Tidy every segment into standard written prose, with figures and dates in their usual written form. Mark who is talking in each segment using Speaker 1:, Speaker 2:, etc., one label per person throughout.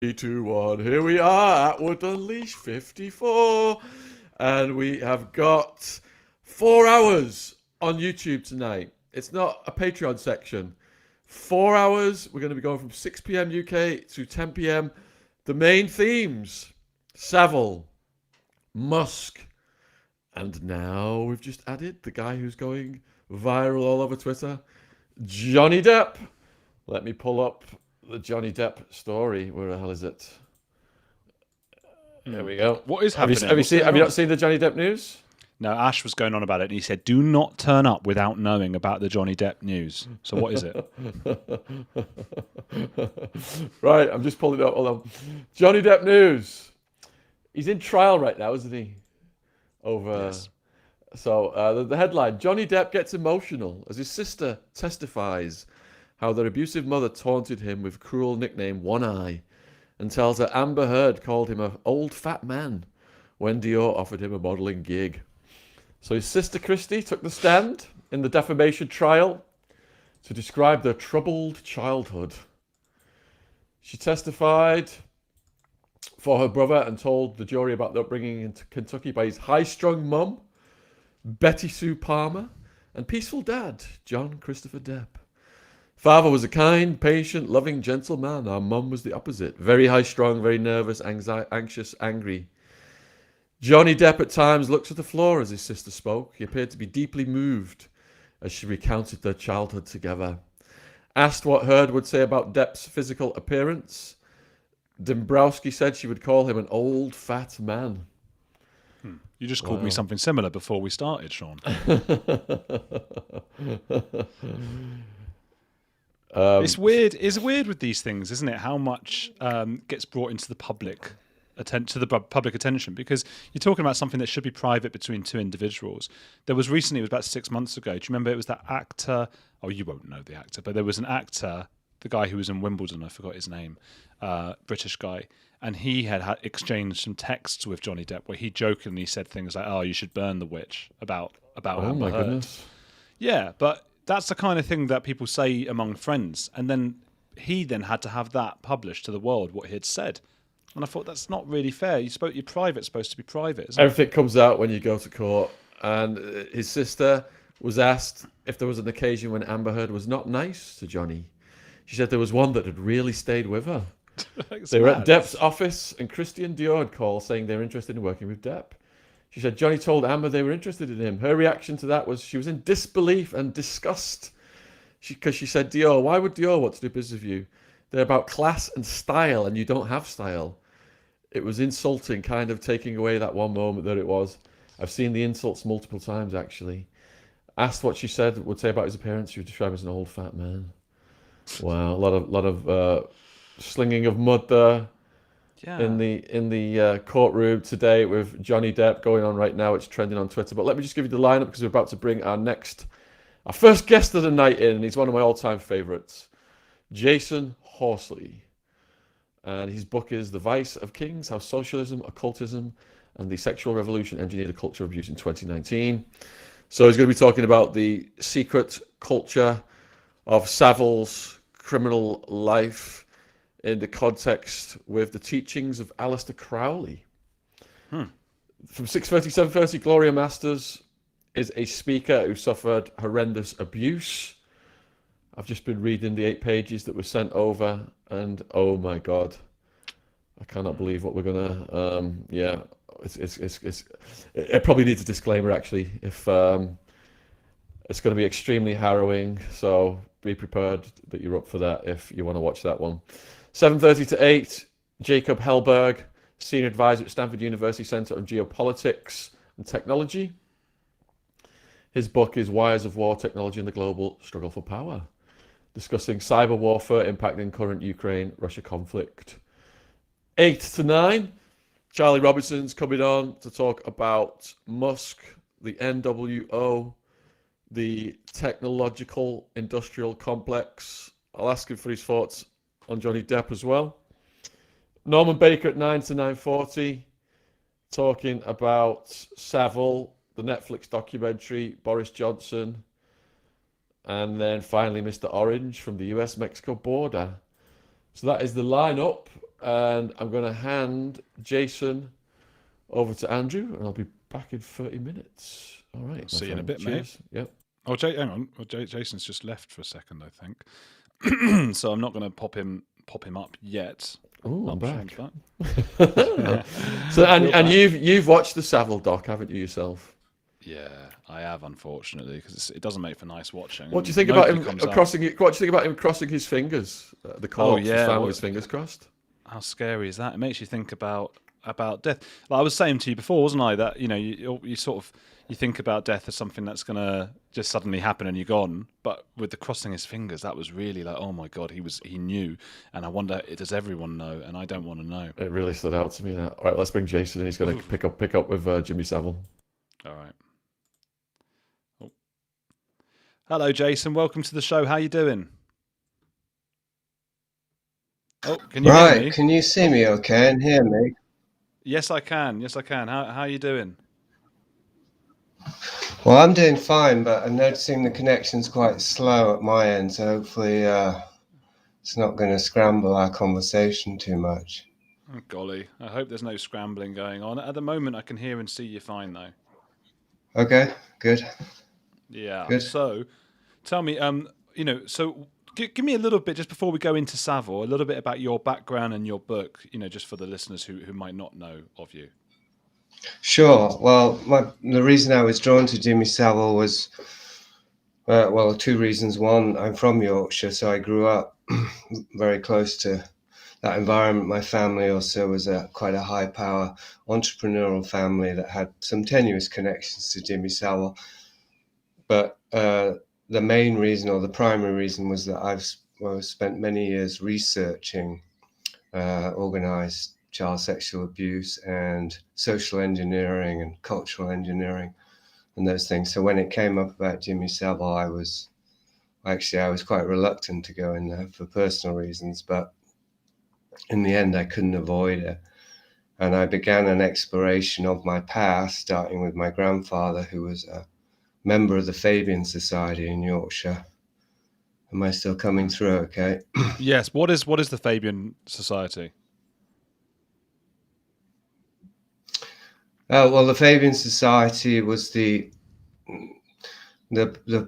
Speaker 1: Three, two, one. Here we are, Attwood Unleashed 54. And we have got 4 hours on YouTube tonight. It's not a Patreon section. 4 hours. We're going to be going from 6 p.m. UK to 10 p.m. The main themes: Savile, Musk, and now we've just added the guy who's going viral all over Twitter, Johnny Depp. Let me pull up the Johnny Depp story. Where the hell is it? There we go.
Speaker 2: What is
Speaker 1: Have
Speaker 2: happening?
Speaker 1: you not seen the Johnny Depp news?
Speaker 2: No, Ash was going on about it, and he said, "Do not turn up without knowing about the Johnny Depp news." So what is it?
Speaker 1: Right, I'm just pulling it up. Hold on. Johnny Depp news. He's in trial right now, isn't he? Over.
Speaker 2: Yes.
Speaker 1: So the headline: Johnny Depp gets emotional as his sister testifies how their abusive mother taunted him with cruel nickname One Eye, and tells her Amber Heard called him an old fat man when Dior offered him a modelling gig. So his sister Christy took the stand in the defamation trial to describe their troubled childhood. She testified for her brother and told the jury about the upbringing in Kentucky by his high-strung mum, Betty Sue Palmer, and peaceful dad, John Christopher Depp. Father was a kind, patient, loving, gentle man. Our mum was the opposite. Very high-strung, very nervous, anxious, angry. Johnny Depp at times looked at the floor as his sister spoke. He appeared to be deeply moved as she recounted their childhood together. Asked what Heard would say about Depp's physical appearance, Dombrowski said she would call him an old fat man.
Speaker 2: You just called me something similar before we started, Sean. It's weird. It's weird with these things, isn't it? How much gets brought into the public attention, because you're talking about something that should be private between two individuals. There was recently, it was about 6 months ago. Do you remember? It was that actor. Oh, you won't know the actor, but there was an actor, the guy who was in Wimbledon. I forgot his name. British guy, and he had exchanged some texts with Johnny Depp where he jokingly said things like, "Oh, you should burn the witch" about
Speaker 1: Oh
Speaker 2: Amber
Speaker 1: my
Speaker 2: Heard.
Speaker 1: goodness.
Speaker 2: Yeah, but that's the kind of thing that people say among friends, and then he then had to have that published to the world what he had said, and I thought that's not really fair. Your private's supposed to be private, isn't it?
Speaker 1: Everything comes out when you go to court. And his sister was asked if there was an occasion when Amber Heard was not nice to Johnny. She said there was one that had really stayed with her. They were at Depp's office, and Christian Dior had called saying they were interested in working with Depp. She said Johnny told Amber they were interested in him. Her reaction to that was she was in disbelief and disgust. Because she said, Dior, why would Dior want to do business with you? They're about class and style, and you don't have style. It was insulting, kind of taking away that one moment that it was. I've seen the insults multiple times, actually. Asked what she would say about his appearance, she would describe him as an old fat man. Wow, a lot of slinging of mud there.
Speaker 2: Yeah.
Speaker 1: In the courtroom today with Johnny Depp going on right now. It's trending on Twitter. But let me just give you the lineup, because we're about to bring our first guest of the night in, and he's one of my all-time favorites, Jasun Horsley. And his book is The Vice of Kings: How Socialism, Occultism, and the Sexual Revolution Engineered a Culture of Abuse in 2019. So he's going to be talking about the secret culture of Savile's criminal life in the context with the teachings of Aleister Crowley. From 6:30 to 7:30, Gloria Masters is a speaker who suffered horrendous abuse. I've just been reading the 8 pages that were sent over, and oh my God, I cannot believe what we're gonna. It probably needs a disclaimer, actually. If it's going to be extremely harrowing, so be prepared that you're up for that if you want to watch that one. 7:30 to 8, Jacob Helberg, Senior Advisor at Stanford University Center of Geopolitics and Technology. His book is Wires of War, Technology and the Global Struggle for Power, discussing cyber warfare impacting current Ukraine-Russia conflict. 8 to 9, Charlie Robinson's coming on to talk about Musk, the NWO, the technological industrial complex. I'll ask him for his thoughts on Johnny Depp as well. Norman Baker at 9 to 9:40, talking about Savile, the Netflix documentary, Boris Johnson, and then finally Mr. Orange from the US-Mexico border. So that is the lineup. and I'm going to hand Jason over to Andrew, and I'll be back in 30 minutes. All right.
Speaker 2: I'll see you in a
Speaker 1: friend.
Speaker 2: bit,
Speaker 1: Cheers.
Speaker 2: mate.
Speaker 1: Yep.
Speaker 2: Oh, hang on. Well, Jason's just left for a second, I think. So I'm not going to pop him up yet.
Speaker 1: Oh, I'm
Speaker 2: Sean's
Speaker 1: back.
Speaker 2: back.
Speaker 1: So, and
Speaker 2: You're back.
Speaker 1: you've watched the Savile doc, haven't you yourself?
Speaker 2: Yeah, I have, unfortunately, because it doesn't make for nice watching.
Speaker 1: What do you
Speaker 2: and
Speaker 1: think about him
Speaker 2: nobody comes out.
Speaker 1: crossing? What do you think about him crossing his fingers? The corpse is
Speaker 2: yeah,
Speaker 1: found
Speaker 2: well-
Speaker 1: with his fingers crossed.
Speaker 2: How scary is that? It makes you think about death. Like I was saying to you before, wasn't I? That you sort of you think about death as something that's gonna just suddenly happen and you're gone. But with the crossing his fingers, that was really like, oh my god, he knew. And I wonder, does everyone know? And I don't want to know.
Speaker 1: It really stood out to me. That. All right, let's bring Jason in. He's going to pick up with Jimmy Savile.
Speaker 2: All right. Oh. Hello, Jason. Welcome to the show. How you doing? Oh, can you hear me?
Speaker 3: Right, can you see me okay and hear me?
Speaker 2: Yes, I can. Yes, I can. How are you doing?
Speaker 3: Well, I'm doing fine, but I'm noticing the connection's quite slow at my end, so hopefully it's not going to scramble our conversation too much.
Speaker 2: Oh, golly. I hope there's no scrambling going on. At the moment, I can hear and see you fine, though.
Speaker 3: Okay, good.
Speaker 2: Yeah.
Speaker 3: Good.
Speaker 2: So, tell me, so give me a little bit, just before we go into Savile, a little bit about your background and your book, just for the listeners who might not know of you.
Speaker 3: Sure. Well, the reason I was drawn to Jimmy Savile was, two reasons. One, I'm from Yorkshire, so I grew up very close to that environment. My family also was quite a high-power entrepreneurial family that had some tenuous connections to Jimmy Savile. But the main reason, or the primary reason, was that I've spent many years researching organized child sexual abuse and social engineering and cultural engineering and those things. So when it came up about Jimmy Savile, I was quite reluctant to go in there for personal reasons, but in the end I couldn't avoid it. And I began an exploration of my past, starting with my grandfather, who was a member of the Fabian Society in Yorkshire. Am I still coming through okay?
Speaker 2: Yes. What is the Fabian Society?
Speaker 3: Well, the Fabian Society was the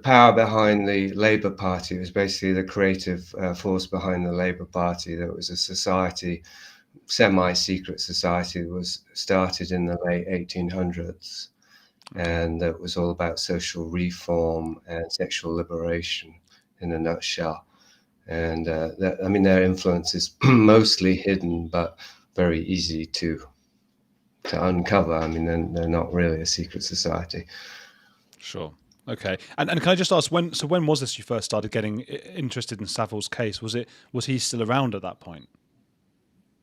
Speaker 3: power behind the Labour Party. It was basically the creative force behind the Labour Party. There was a society, semi-secret society, that was started in the late 1800s, and it was all about social reform and sexual liberation in a nutshell. And their influence is mostly hidden, but very easy to uncover. I mean, they're not really a secret society.
Speaker 2: Sure. Okay. And can I just ask, when was this you first started getting interested in Savile's case? Was he still around at that point?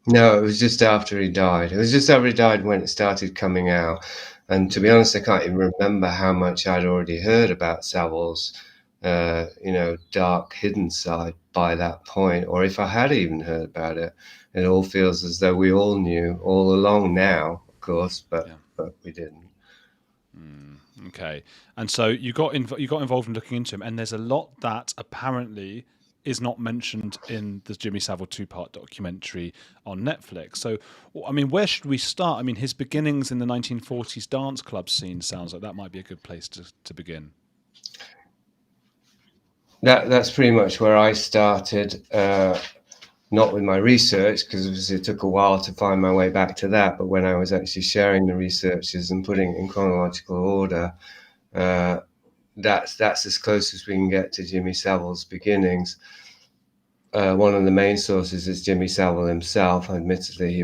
Speaker 3: No, it was just after he died. It was just after he died when it started coming out. And to be honest, I can't even remember how much I'd already heard about Savile's, dark hidden side by that point, or if I had even heard about it. It all feels as though we all knew all along now, of course, but we didn't.
Speaker 2: Okay. And so you got involved in looking into him, and there's a lot that apparently is not mentioned in the Jimmy Savile 2-part documentary on Netflix. So, I mean, where should we start? I mean, his beginnings in the 1940s dance club scene sounds like that might be a good place to begin.
Speaker 3: That's pretty much where I started, not with my research, because it took a while to find my way back to that, but when I was actually sharing the researches and putting it in chronological order, that's as close as we can get to Jimmy Savile's beginnings. One of the main sources is Jimmy Savile himself. Admittedly, he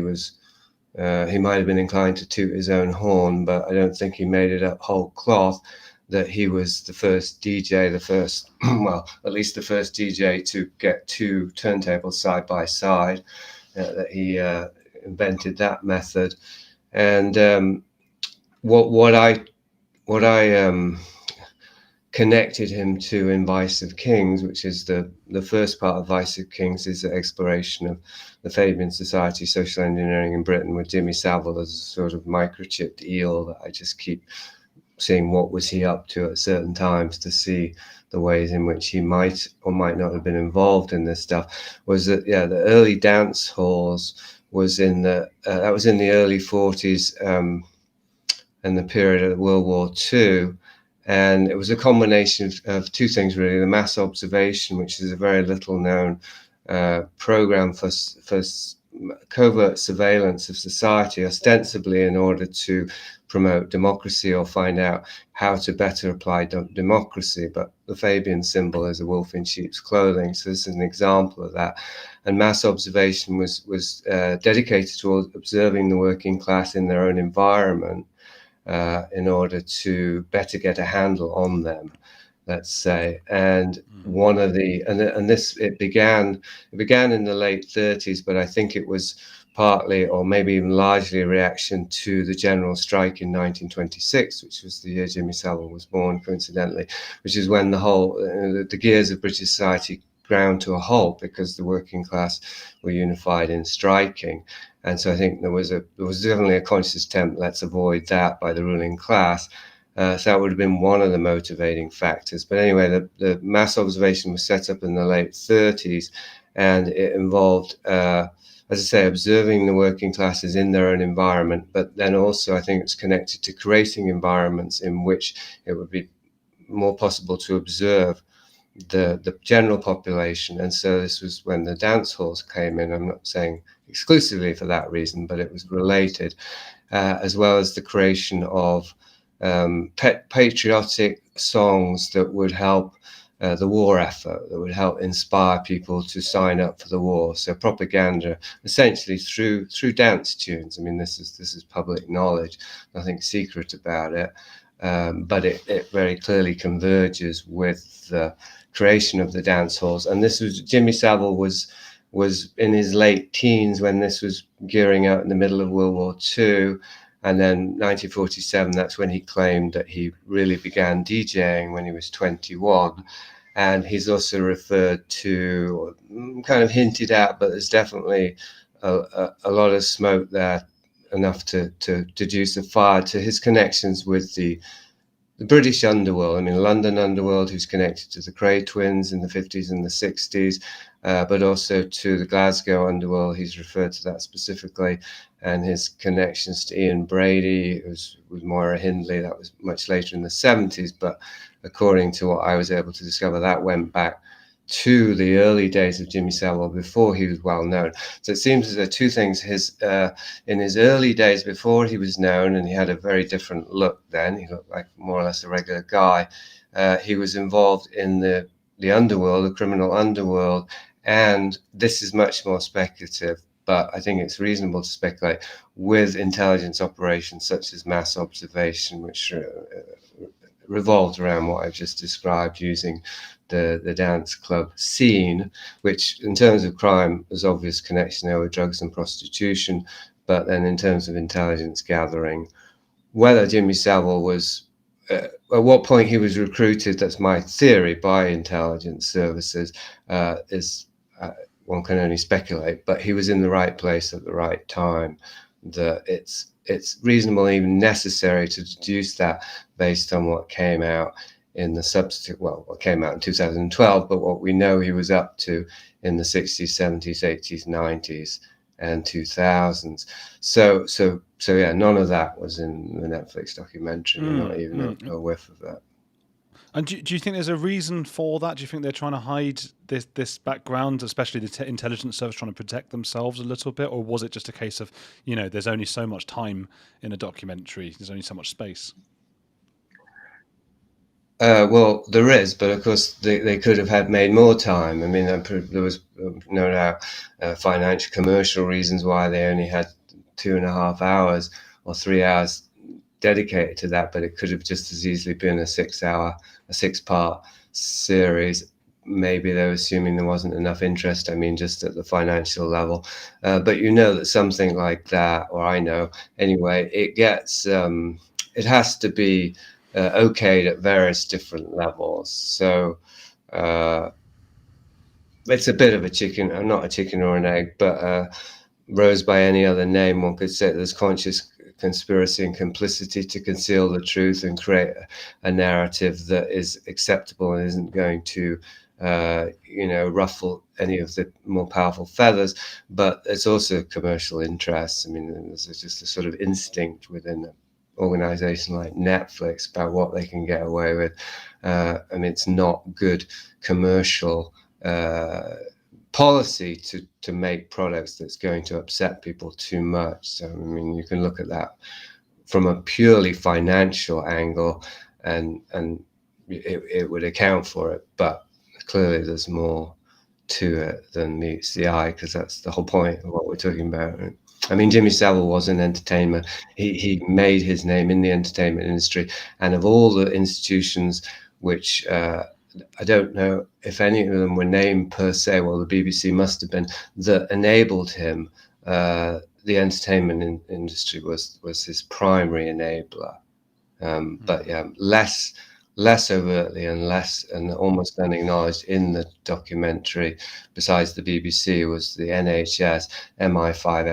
Speaker 3: might have been inclined to toot his own horn, but I don't think he made it up whole cloth that he was the first DJ, at least the first DJ to get two turntables side by side, that he invented that method. And what I connected him to in Vice of Kings, which is the first part of Vice of Kings, is the exploration of the Fabian Society, social engineering in Britain, with Jimmy Savile as a sort of microchipped eel that I just keep seeing what was he up to at certain times to see the ways in which he might or might not have been involved in this stuff. Was that, the early dance halls was in the early 40s, and the period of World War II. And it was a combination of two things, really: the mass observation, which is a very little known program for covert surveillance of society, ostensibly in order to promote democracy or find out how to better apply democracy. But the Fabian symbol is a wolf in sheep's clothing, so this is an example of that. And mass observation was dedicated to observing the working class in their own environment, in order to better get a handle on them, let's say. And one of the it began in the late 30s, but I think it was partly, or maybe even largely, a reaction to the general strike in 1926, which was the year Jimmy Savile was born, coincidentally, which is when the whole the gears of British society ground to a halt because the working class were unified in striking. And so I think there was definitely a conscious attempt, let's avoid that, by the ruling class. So that would have been one of the motivating factors. But anyway, the mass observation was set up in the late 30s, and it involved, as I say, observing the working classes in their own environment. But then also, I think it's connected to creating environments in which it would be more possible to observe the general population. And so this was when the dance halls came in. I'm not saying exclusively for that reason, but it was related, as well as the creation of patriotic songs that would help the war effort, that would help inspire people to sign up for the war. So propaganda, essentially through dance tunes. I mean, this is public knowledge, nothing secret about it, but it very clearly converges with the creation of the dance halls. And this was Jimmy Savile was in his late teens when this was gearing out in the middle of World War II. And then 1947, that's when he claimed that he really began DJing when he was 21. And he's also referred to, kind of hinted at, but there's definitely a lot of smoke there, enough to deduce a fire to his connections with the British underworld. I mean, London underworld, who's connected to the Cray twins in the 50s and the 60s, but also to the Glasgow underworld. He's referred to that specifically, and his connections to Ian Brady, with Moira Hindley. That was much later in the 70s, but according to what I was able to discover, that went back to the early days of Jimmy Savile before he was well known. So it seems there are two things. In his early days before he was known, and he had a very different look then, he looked like more or less a regular guy, he was involved in the underworld, the criminal underworld, and this is much more speculative, but I think it's reasonable to speculate, with intelligence operations such as mass observation, which revolved around what I've just described, using the dance club scene, which in terms of crime, there's obvious connection there with drugs and prostitution. But then in terms of intelligence gathering, whether Jimmy Savile was, at what point he was recruited, that's my theory, by intelligence services, is one can only speculate, but he was in the right place at the right time. It's reasonable, even necessary, to deduce that based on what came out in the subsequent, what came out in 2012, but what we know he was up to in the 60s, 70s, 80s, 90s, and 2000s. So yeah, none of that was in the Netflix documentary, not even a whiff of that.
Speaker 2: And do you think there's a reason for that? Do you think they're trying to hide this background, especially the intelligence service trying to protect themselves a little bit? Or was it just a case of, there's only so much time in a documentary, there's only so much space?
Speaker 3: Well, there is, but of course they could have made more time. I mean, there was no doubt financial, commercial reasons why they only had 2.5 hours or 3 hours dedicated to that, but it could have just as easily been a 6-part series. Maybe they were assuming there wasn't enough interest, just at the financial level. But that something like that, or I know anyway, it has to be okayed at various different levels. So it's a bit of a chicken, not a chicken or an egg, but rose by any other name. One could say there's conscious conspiracy and complicity to conceal the truth and create a narrative that is acceptable and isn't going to ruffle any of the more powerful feathers, but it's also commercial interests. I mean, there's just a sort of instinct within an organization like Netflix about what they can get away with. I mean, it's not good commercial policy to make products that's going to upset people too much. So, I mean, you can look at that from a purely financial angle, and it would account for it, but clearly there's more to it than meets the eye, because that's the whole point of what we're talking about. I mean, Jimmy Savile was an entertainer. He made his name in the entertainment industry, and of all the institutions which I don't know if any of them were named per se, well, the BBC must have been, that enabled him, the entertainment industry was his primary enabler. But yeah, less overtly and almost unacknowledged in the documentary, besides the BBC, was the NHS, MI5,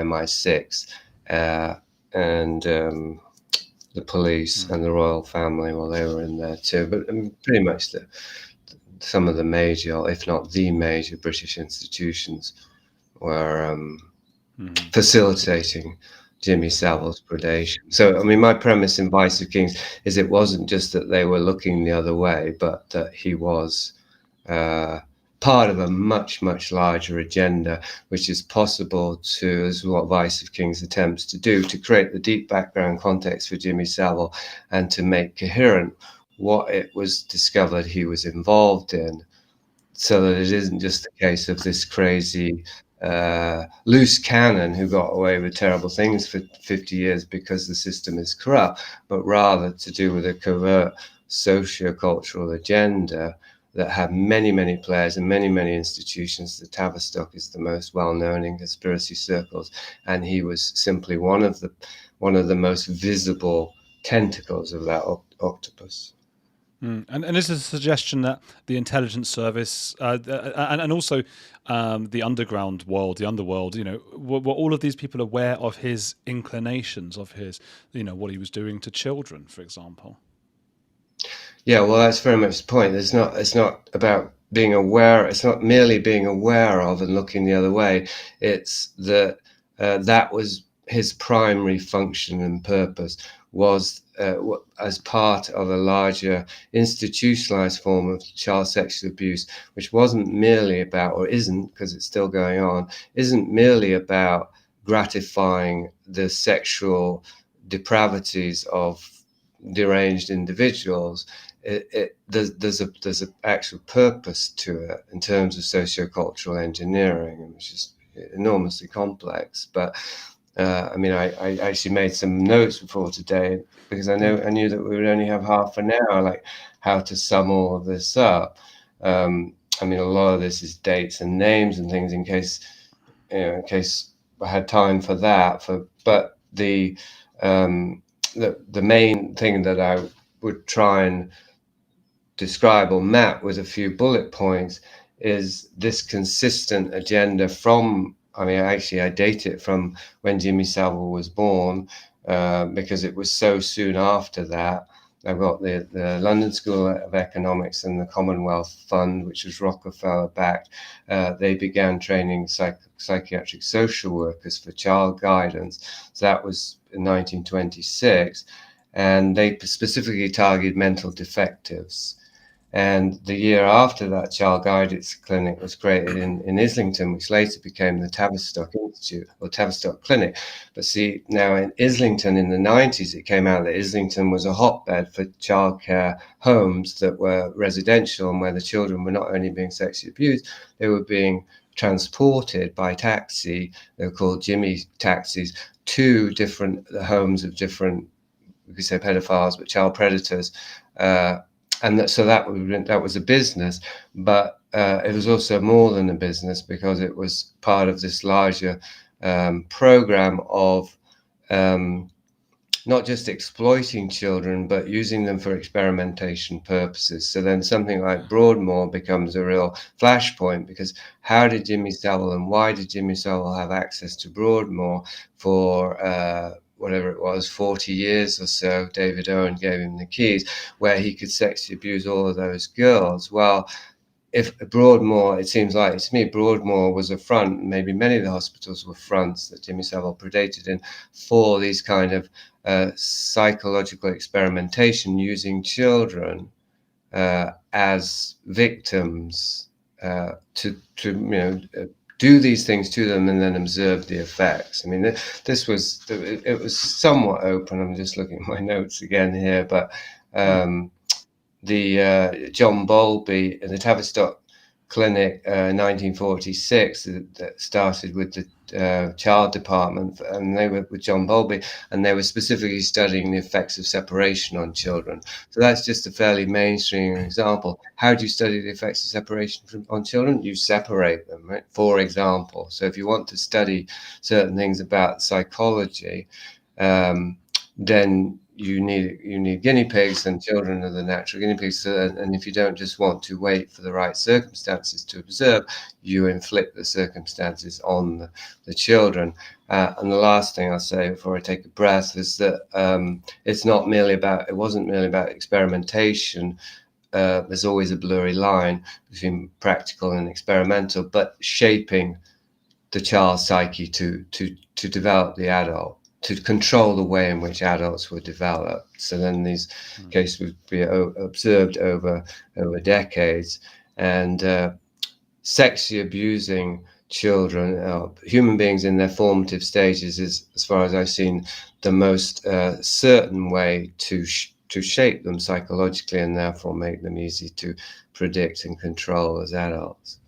Speaker 3: MI6, and the police and the royal family. Well, they were in there too, but pretty much some of the major, if not the major, British institutions were facilitating Jimmy Savile's predation. So, I mean, my premise in Vice of Kings is it wasn't just that they were looking the other way, but that he was part of a much, much larger agenda, which is possible to, as what Vice of Kings attempts to do, to create the deep background context for Jimmy Savile and to make coherent what it was discovered he was involved in, so that it isn't just a case of this crazy loose cannon who got away with terrible things for 50 years because the system is corrupt, but rather to do with a covert socio-cultural agenda that had many, many players and many, many institutions. The Tavistock is the most well-known in conspiracy circles, and he was simply one of the most visible tentacles of that octopus.
Speaker 2: And is this a suggestion that the intelligence service and also the underground world, the underworld, were all of these people aware of his inclinations, of his, what he was doing to children, for example?
Speaker 3: Yeah, well, that's very much the point. It's not about being aware. It's not merely being aware of and looking the other way. It's that that was his primary function and purpose, was as part of a larger institutionalized form of child sexual abuse, which wasn't merely about, or isn't, because it's still going on, isn't merely about gratifying the sexual depravities of deranged individuals. There's an actual purpose to it in terms of sociocultural engineering, which is enormously complex. But I mean, I actually made some notes before today because I knew that we would only have half an hour, like how to sum all of this up. I mean, a lot of this is dates and names and things in case I had time for that. But the main thing that I would try and describe or map with a few bullet points is this consistent agenda from, I mean, actually I date it from when Jimmy Savile was born, because it was so soon after that. I've got the London School of Economics and the Commonwealth Fund, which was Rockefeller backed. They began training psychiatric social workers for child guidance. So that was in 1926. And they specifically targeted mental defectives. And the year after that, Child Guidance Clinic was created in Islington, which later became the Tavistock Institute or Tavistock Clinic. But see, now in Islington in the 90s, it came out that Islington was a hotbed for childcare homes that were residential, and where the children were not only being sexually abused, they were being transported by taxi. They were called Jimmy taxis to different homes of different, we could say pedophiles, but child predators. So that was a business, but it was also more than a business, because it was part of this larger program of not just exploiting children, but using them for experimentation purposes. So then something like Broadmoor becomes a real flashpoint, because how did Jimmy Savile and why did Jimmy Savile have access to Broadmoor for whatever it was, 40 years or so? David Owen gave him the keys, where he could sexually abuse all of those girls. Well, if Broadmoor, it seems like to me, Broadmoor was a front, maybe many of the hospitals were fronts that Jimmy Savile predated in for these kind of psychological experimentation using children as victims to do these things to them and then observe the effects. I mean, it was somewhat open. I'm just looking at my notes again here, but the John Bowlby in the Tavistock Clinic, 1946, that started with the child department, and they were with John Bowlby, and they were specifically studying the effects of separation on children. So that's just a fairly mainstream example. How do you study the effects of separation on children? You separate them, right? For example. So if you want to study certain things about psychology, then you need guinea pigs, and children are the natural guinea pigs. And if you don't just want to wait for the right circumstances to observe, you inflict the circumstances on the children. And the last thing I'll say before I take a breath is that it wasn't merely about experimentation. There's always a blurry line between practical and experimental, but shaping the child's psyche to develop the adult, to control the way in which adults were developed. So then these cases would be observed over decades, and sexually abusing children, human beings in their formative stages, is, as far as I've seen, the most certain way to shape them psychologically, and therefore make them easy to predict and control as adults.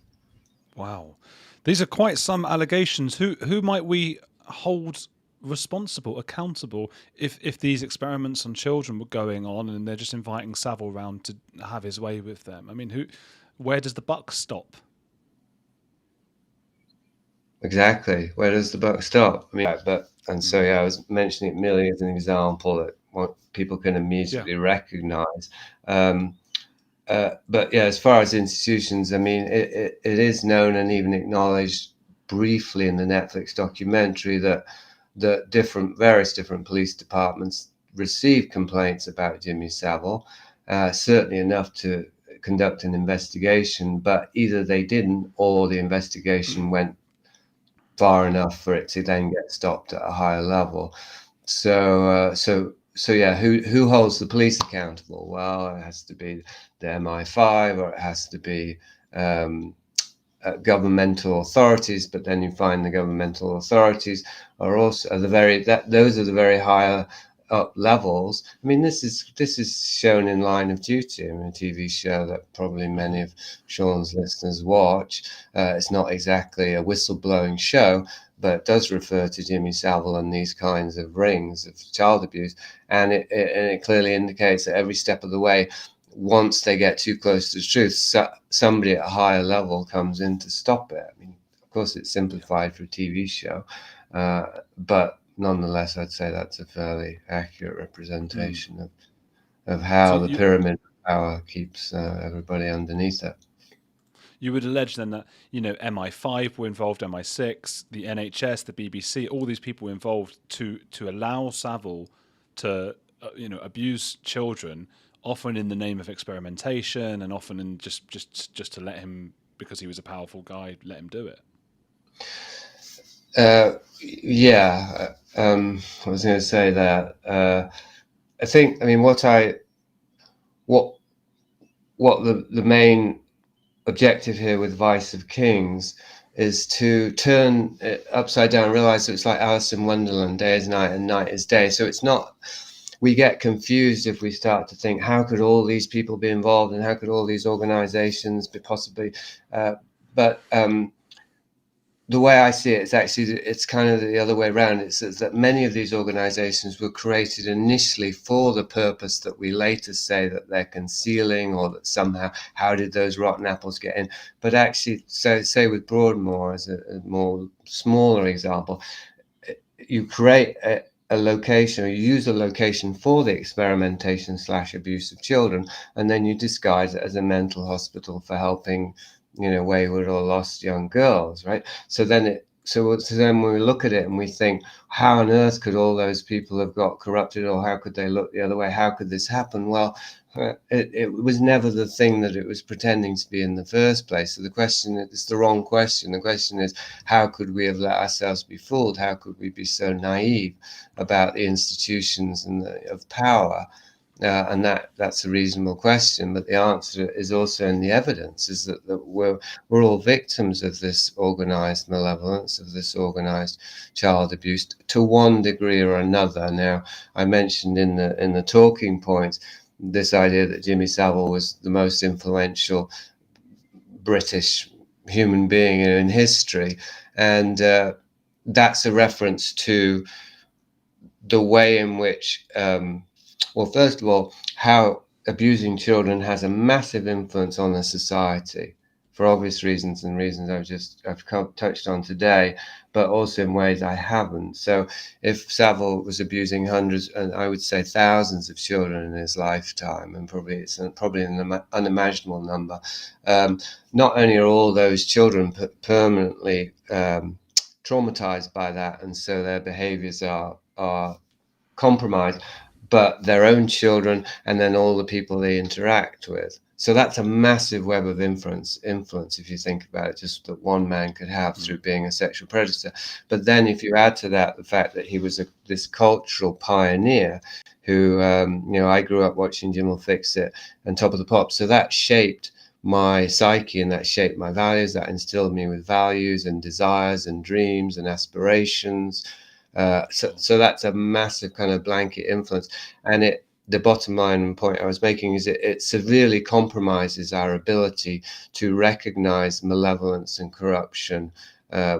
Speaker 2: Wow, these are quite some allegations. Who might we hold responsible, accountable, if these experiments on children were going on and they're just inviting Savile round to have his way with them? I mean, where does the buck stop?
Speaker 3: Exactly. Where does the buck stop? I mean, I was mentioning it merely as an example that what people can immediately recognize. But yeah, as far as institutions, I mean, it is known and even acknowledged briefly in the Netflix documentary that various different police departments received complaints about Jimmy Savile, certainly enough to conduct an investigation, but either they didn't, or the investigation went far enough for it to then get stopped at a higher level. So yeah, who holds the police accountable? Well, it has to be the MI5, or it has to be governmental authorities. But then you find the governmental authorities are also those are the very higher up levels. I mean, this is shown in Line of Duty, I mean, a TV show that probably many of Sean's listeners watch. It's not exactly a whistleblowing show, but it does refer to Jimmy Savile and these kinds of rings of child abuse, and it clearly indicates that every step of the way, once they get too close to the truth, somebody at a higher level comes in to stop it. I mean, of course, it's simplified for a TV show, but nonetheless, I'd say that's a fairly accurate representation of how the pyramid of power keeps everybody underneath it.
Speaker 2: You would allege then that, MI5 were involved, MI6, the NHS, the BBC, all these people were involved to allow Savile to abuse children, often in the name of experimentation, and often in just to let him, because he was a powerful guy, let him do it.
Speaker 3: I was going to say that. I think, I mean, what the main objective here with Vice of Kings is to turn it upside down, realize that it's like Alice in Wonderland, day is night and night is day. So it's not, we get confused if we start to think, how could all these people be involved, and how could all these organizations be possibly, but the way I see it is it's kind of the other way around. It's that many of these organizations were created initially for the purpose that we later say that they're concealing, or that somehow, how did those rotten apples get in? But actually, so say with Broadmoor as a more smaller example, you create a location, or you use a location for the experimentation / abuse of children, and then you disguise it as a mental hospital for helping wayward or lost young girls, right? So then so then when we look at it and we think, how on earth could all those people have got corrupted, or how could they look the other way? How could this happen? Well, it was never the thing that it was pretending to be in the first place. So the question is the wrong question. The question is, how could we have let ourselves be fooled? How could we be so naive about the institutions and of power? And that's a reasonable question, but the answer is also in the evidence, is that we're all victims of this organized malevolence, of this organized child abuse to one degree or another. Now, I mentioned in the talking points this idea that Jimmy Savile was the most influential British human being in history, and that's a reference to the way in which well, first of all, how abusing children has a massive influence on the society, for obvious reasons and reasons I've touched on today, but also in ways I haven't. So if Savile was abusing hundreds, and I would say thousands of children in his lifetime, and probably an unimaginable number, not only are all those children permanently traumatized by that, and so their behaviors are compromised, but their own children, and then all the people they interact with. So that's a massive web of influence, if you think about it, just that one man could have through being a sexual predator. But then if you add to that the fact that he was this cultural pioneer who, I grew up watching Jim'll Fix It and Top of the Pops. So that shaped my psyche, and that shaped my values, that instilled me with values and desires and dreams and aspirations. So that's a massive kind of blanket influence, and the bottom line point I was making is it severely compromises our ability to recognize malevolence and corruption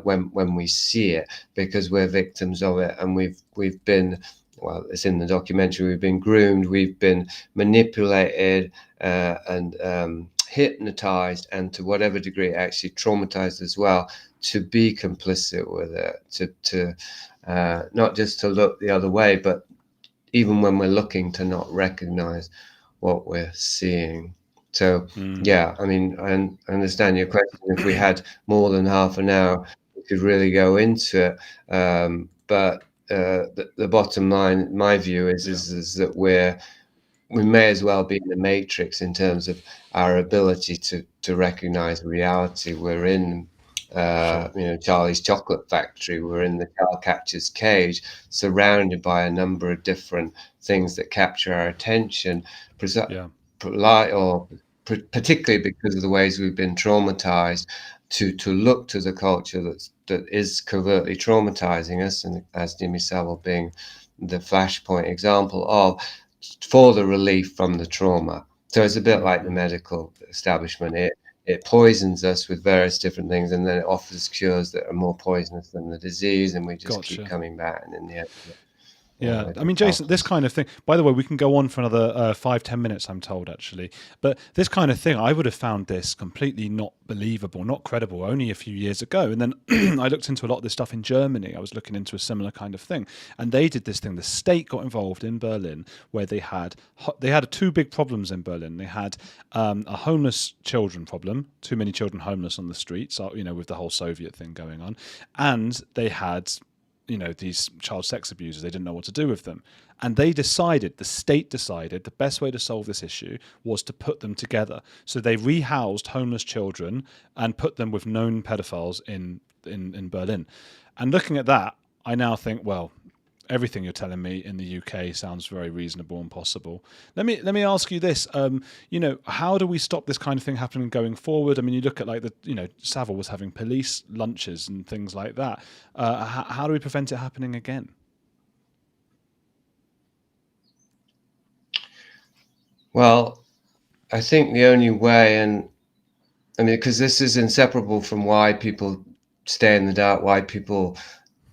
Speaker 3: when we see it, because we're victims of it, and we've been, well, it's in the documentary, we've been groomed, we've been manipulated and hypnotized, and to whatever degree actually traumatized as well, to be complicit with it, to not just to look the other way, but even when we're looking, to not recognize what we're seeing. So yeah, I mean, I understand your question. If we had more than half an hour, we could really go into it, but the bottom line, my view is that we may as well be in the matrix in terms of our ability to recognize reality. We're in Charlie's Chocolate Factory. We're in the child catcher's cage, surrounded by a number of different things that capture our attention, particularly because of the ways we've been traumatized to look to the culture that is covertly traumatizing us, and as Jimmy Savile being the flashpoint example of, for the relief from the trauma. So it's a bit like the medical establishment. It poisons us with various different things, and then it offers cures that are more poisonous than the disease, and we just keep coming back. And in the end,
Speaker 2: yeah, I mean, Jason, this kind of thing, by the way, we can go on for another 5-10 minutes, I'm told, actually. But this kind of thing, I would have found this completely not believable, not credible, only a few years ago. And then I looked into a lot of this stuff in Germany. I was looking into a similar kind of thing. And they did this thing. The state got involved in Berlin, where they had two big problems in Berlin. They had a homeless children problem, too many children homeless on the streets, with the whole Soviet thing going on. And they had these child sex abusers. They didn't know what to do with them. And the state decided the best way to solve this issue was to put them together. So they rehoused homeless children and put them with known pedophiles in Berlin. And looking at that, I now think, well, everything you're telling me in the UK sounds very reasonable and possible. Let me ask you this: how do we stop this kind of thing happening going forward? I mean, you look at Savile was having police lunches and things like that. How do we prevent it happening again?
Speaker 3: Well, I think the only way, and I mean, because this is inseparable from why people stay in the dark, why people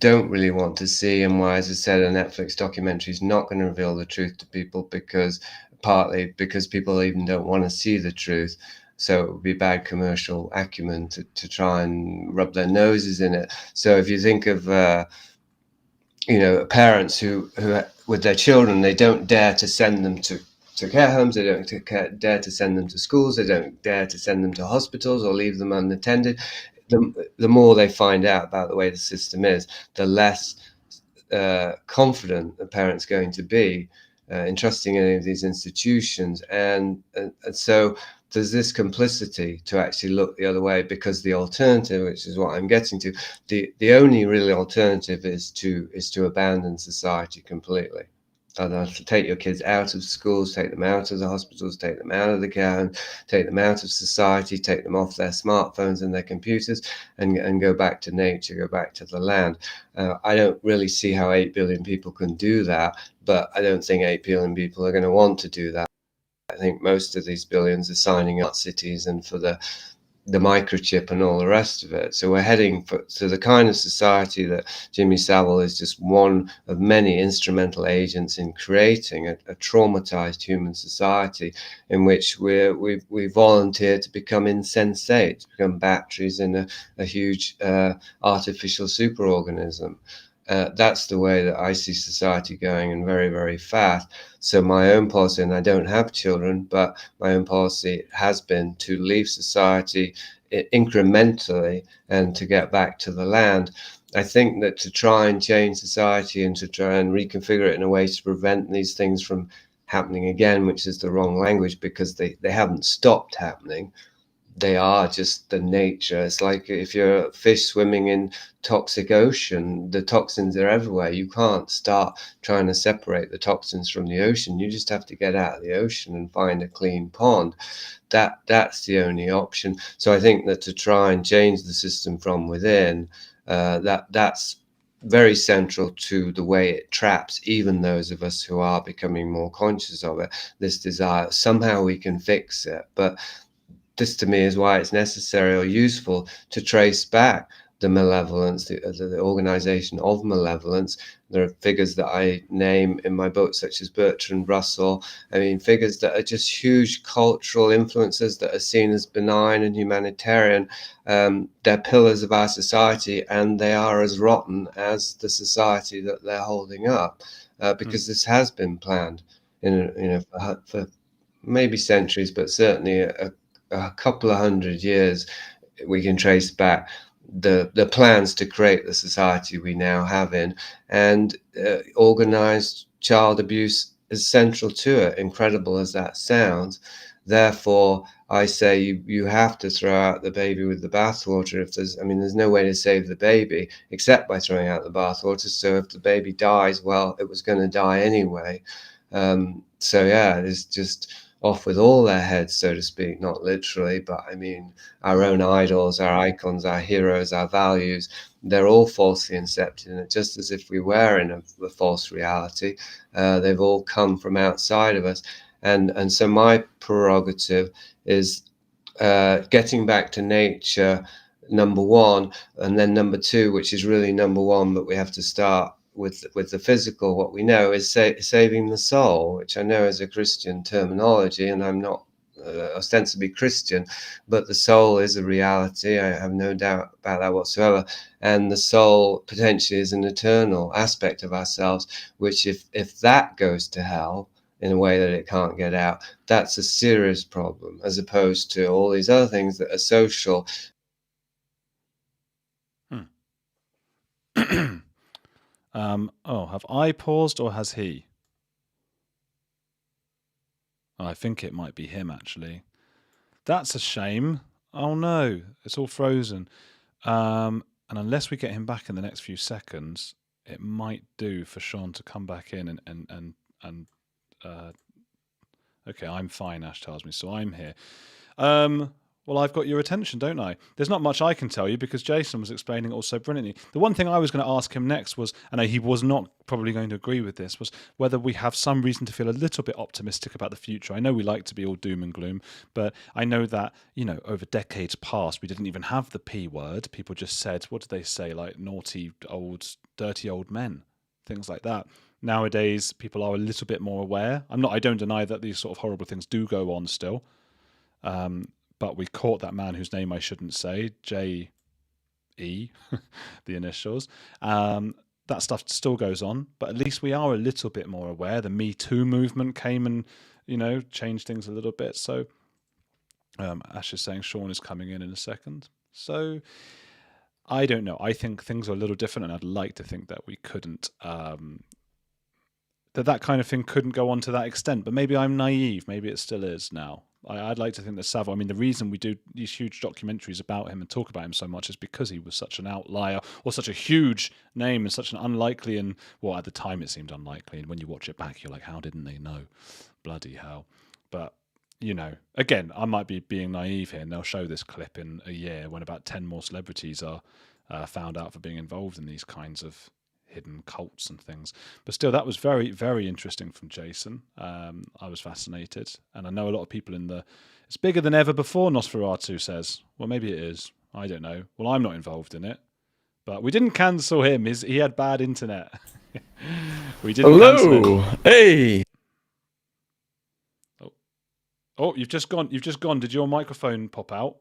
Speaker 3: don't really want to see, and why, as I said, a Netflix documentary is not going to reveal the truth to people, partly because people even don't want to see the truth. So it would be bad commercial acumen to try and rub their noses in it. So if you think of parents who with their children, they don't dare to send them to care homes, they don't dare to send them to schools, they don't dare to send them to hospitals or leave them unattended. the more they find out about the way the system is, the less confident the parent's going to be in trusting any of these institutions. And so there's this complicity to actually look the other way, because the alternative, which is what I'm getting to, the only really alternative is to abandon society completely. To take your kids out of schools, take them out of the hospitals, take them out of the care home, take them out of society, take them off their smartphones and their computers, and go back to nature, go back to the land. I don't really see how 8 billion people can do that, but I don't think 8 billion people are going to want to do that. I think most of these billions are signing up cities and for the microchip and all the rest of it. So we're heading to the kind of society that Jimmy Savile is just one of many instrumental agents in creating, a traumatized human society in which we volunteer to become insensate, to become batteries in a huge artificial superorganism. That's the way that I see society going, and very, very fast. So my own policy, and I don't have children, but my own policy has been to leave society incrementally and to get back to the land. I think that to try and change society and to try and reconfigure it in a way to prevent these things from happening again, which is the wrong language, because they haven't stopped happening. They are just the nature. It's like if you're a fish swimming in toxic ocean, the toxins are everywhere. You can't start trying to separate the toxins from the ocean. You just have to get out of the ocean and find a clean pond. That's the only option. So I think that to try and change the system from within, that's very central to the way it traps even those of us who are becoming more conscious of it. This desire, somehow we can fix it, but this to me is why it's necessary or useful to trace back the malevolence, the organization of malevolence. There are figures that I name in my book, such as Bertrand Russell. I mean, figures that are just huge cultural influences that are seen as benign and humanitarian. They're pillars of our society, and they are as rotten as the society that they're holding up, because this has been planned for maybe centuries, but certainly a couple of 100 years. We can trace back the plans to create the society we now have in, and organized child abuse is central to it, incredible as that sounds. Therefore, I say you have to throw out the baby with the bathwater. There's no way to save the baby except by throwing out the bathwater. So if the baby dies, well, it was going to die anyway. So yeah, it's just off with all their heads, so to speak, not literally, but I mean, our own idols, our icons, our heroes, our values, they're all falsely incepted in it, just as if we were in a false reality. They've all come from outside of us. And so my prerogative is getting back to nature, number one, and then number two, which is really number one, but we have to start with the physical. What we know is saving the soul, which I know is a Christian terminology, and I'm not ostensibly Christian, but the soul is a reality. I have no doubt about that whatsoever. And the soul potentially is an eternal aspect of ourselves, which if that goes to hell in a way that it can't get out, that's a serious problem, as opposed to all these other things that are social.
Speaker 2: Have I paused or has he? I think it might be him, actually. That's a shame. Oh no, it's all frozen. And unless we get him back in the next few seconds, it might do for Sean to come back in and okay, I'm fine, Ash tells me, so I'm here. Well, I've got your attention, don't I? There's not much I can tell you because Jason was explaining it all so brilliantly. The one thing I was going to ask him next was, and he was not probably going to agree with this, was whether we have some reason to feel a little bit optimistic about the future. I know we like to be all doom and gloom, but I know that, over decades past, we didn't even have the P word. People just said, what did they say? Like naughty, old, dirty old men, things like that. Nowadays, people are a little bit more aware. I don't deny that these sort of horrible things do go on still. But we caught that man whose name I shouldn't say, J.E., the initials. That stuff still goes on, but at least we are a little bit more aware. The Me Too movement came and, changed things a little bit. So Ash is saying Sean is coming in a second. So I don't know. I think things are a little different, and I'd like to think that we couldn't, that kind of thing couldn't go on to that extent. But maybe I'm naive. Maybe it still is now. I'd like to think that Savile, I mean, the reason we do these huge documentaries about him and talk about him so much is because he was such an outlier, or such a huge name and such an unlikely, and well, at the time it seemed unlikely. And when you watch it back, you're like, how didn't they know? Bloody hell. But, you know, again, I might be being naive here, and they'll show this clip in a year when about 10 more celebrities are found out for being involved in these kinds of hidden cults and things. But still, that was very, very interesting from Jason. I was fascinated. And I know a lot of people it's bigger than ever before, Nosferatu says. Well, maybe it is. I don't know. Well, I'm not involved in it. But we didn't cancel him. He had bad internet. We didn't cancel him.
Speaker 1: Hey!
Speaker 2: Oh, you've just gone. Did your microphone pop out?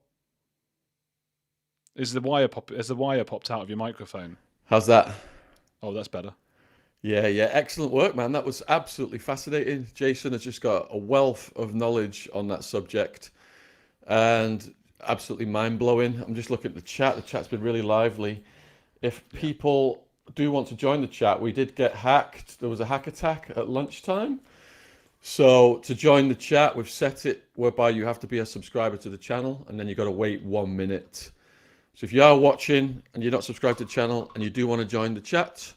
Speaker 2: Has the wire popped out of your microphone?
Speaker 1: How's that?
Speaker 2: Oh, that's better.
Speaker 1: Yeah, excellent work, man. That was absolutely fascinating. Jason has just got a wealth of knowledge on that subject, and absolutely mind-blowing. I'm just looking at the chat. The chat's been really lively. If people do want to join the chat, we did get hacked. There was a hack attack at lunchtime. So to join the chat, we've set it whereby you have to be a subscriber to the channel, and then you've got to wait 1 minute. So if you are watching and you're not subscribed to the channel and you do want to join the chat,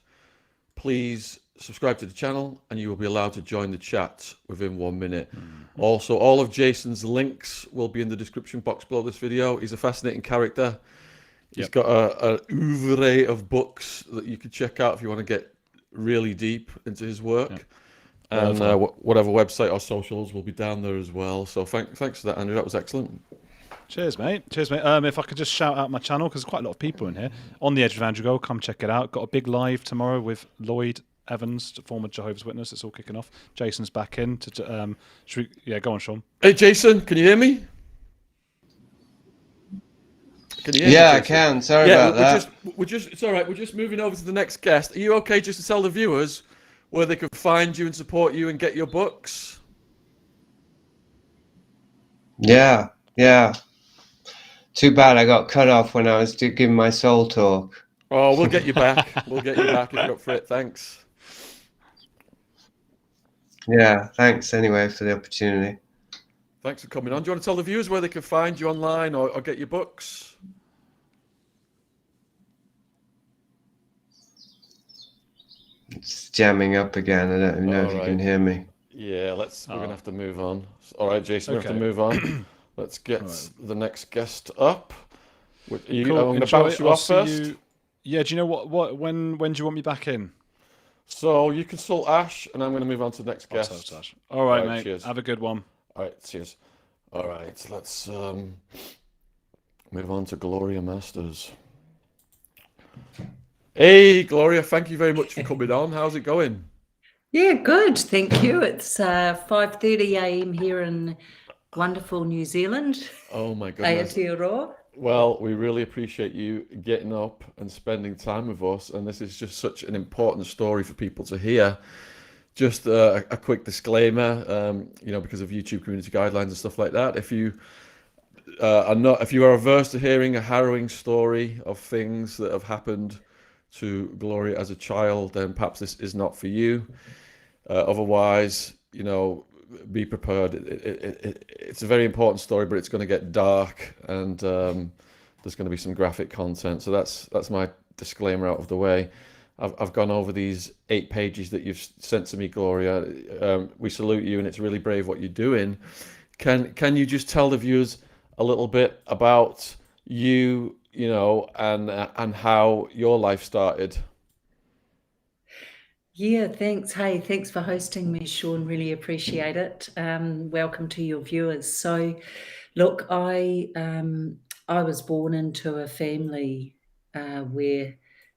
Speaker 1: please subscribe to the channel and you will be allowed to join the chat within 1 minute. Also, all of Jason's links will be in the description box below this video. He's a fascinating character. He's got an oeuvre of books that you can check out if you want to get really deep into his work. Yep. And whatever website or socials will be down there as well. So thanks for that, Andrew. That was excellent.
Speaker 2: Cheers, mate. If I could just shout out my channel, because there's quite a lot of people in here. On the Edge of Andrew Gold, come check it out. Got a big live tomorrow with Lloyd Evans, former Jehovah's Witness. It's all kicking off. Jason's back in. Go on, Sean.
Speaker 1: Hey, Jason, can you hear me? Can you hear me,
Speaker 3: I can. Sorry about that.
Speaker 1: It's all right. We're just moving over to the next guest. Are you okay just to tell the viewers where they can find you and support you and get your books?
Speaker 3: Yeah. Too bad I got cut off when I was giving my soul talk.
Speaker 1: Oh, we'll get you back. We'll get you back if you're up for it. Thanks.
Speaker 3: Yeah, thanks anyway for the opportunity.
Speaker 1: Thanks for coming on. Do you want to tell the viewers where they can find you online or get your books?
Speaker 3: It's jamming up again. I don't even know if you can hear me.
Speaker 1: Yeah, we're going to have to move on. All right, Jason, we have to move on. Let's get the next guest up. I'm going to bounce you off first.
Speaker 2: Yeah, do you know what? When do you want me back in?
Speaker 1: So you consult Ash, and I'm going to move on to the next guest.
Speaker 2: All right, mate. Cheers. Have a good one.
Speaker 1: All right, cheers. All right, let's move on to Gloria Masters. Hey, Gloria, thank you very much for coming on. How's it going?
Speaker 4: Yeah, good. Thank you. It's 5:30 a.m. here in wonderful New Zealand.
Speaker 1: Oh, my goodness.
Speaker 4: Aotearoa.
Speaker 1: Well, we really appreciate you getting up and spending time with us. And this is just such an important story for people to hear. Just a quick disclaimer, because of YouTube community guidelines and stuff like that. If you are averse to hearing a harrowing story of things that have happened to Gloria as a child, then perhaps this is not for you. Otherwise, be prepared. It's a very important story, but it's going to get dark, and there's going to be some graphic content. So that's my disclaimer out of the way. I've gone over these 8 pages that you've sent to me, Gloria. We salute you, and it's really brave what you're doing. Can you just tell the viewers a little bit about you, and how your life started?
Speaker 4: Yeah, thanks. Hey, thanks for hosting me, Sean. Really appreciate it. Welcome to your viewers. So, look, I was born into a family where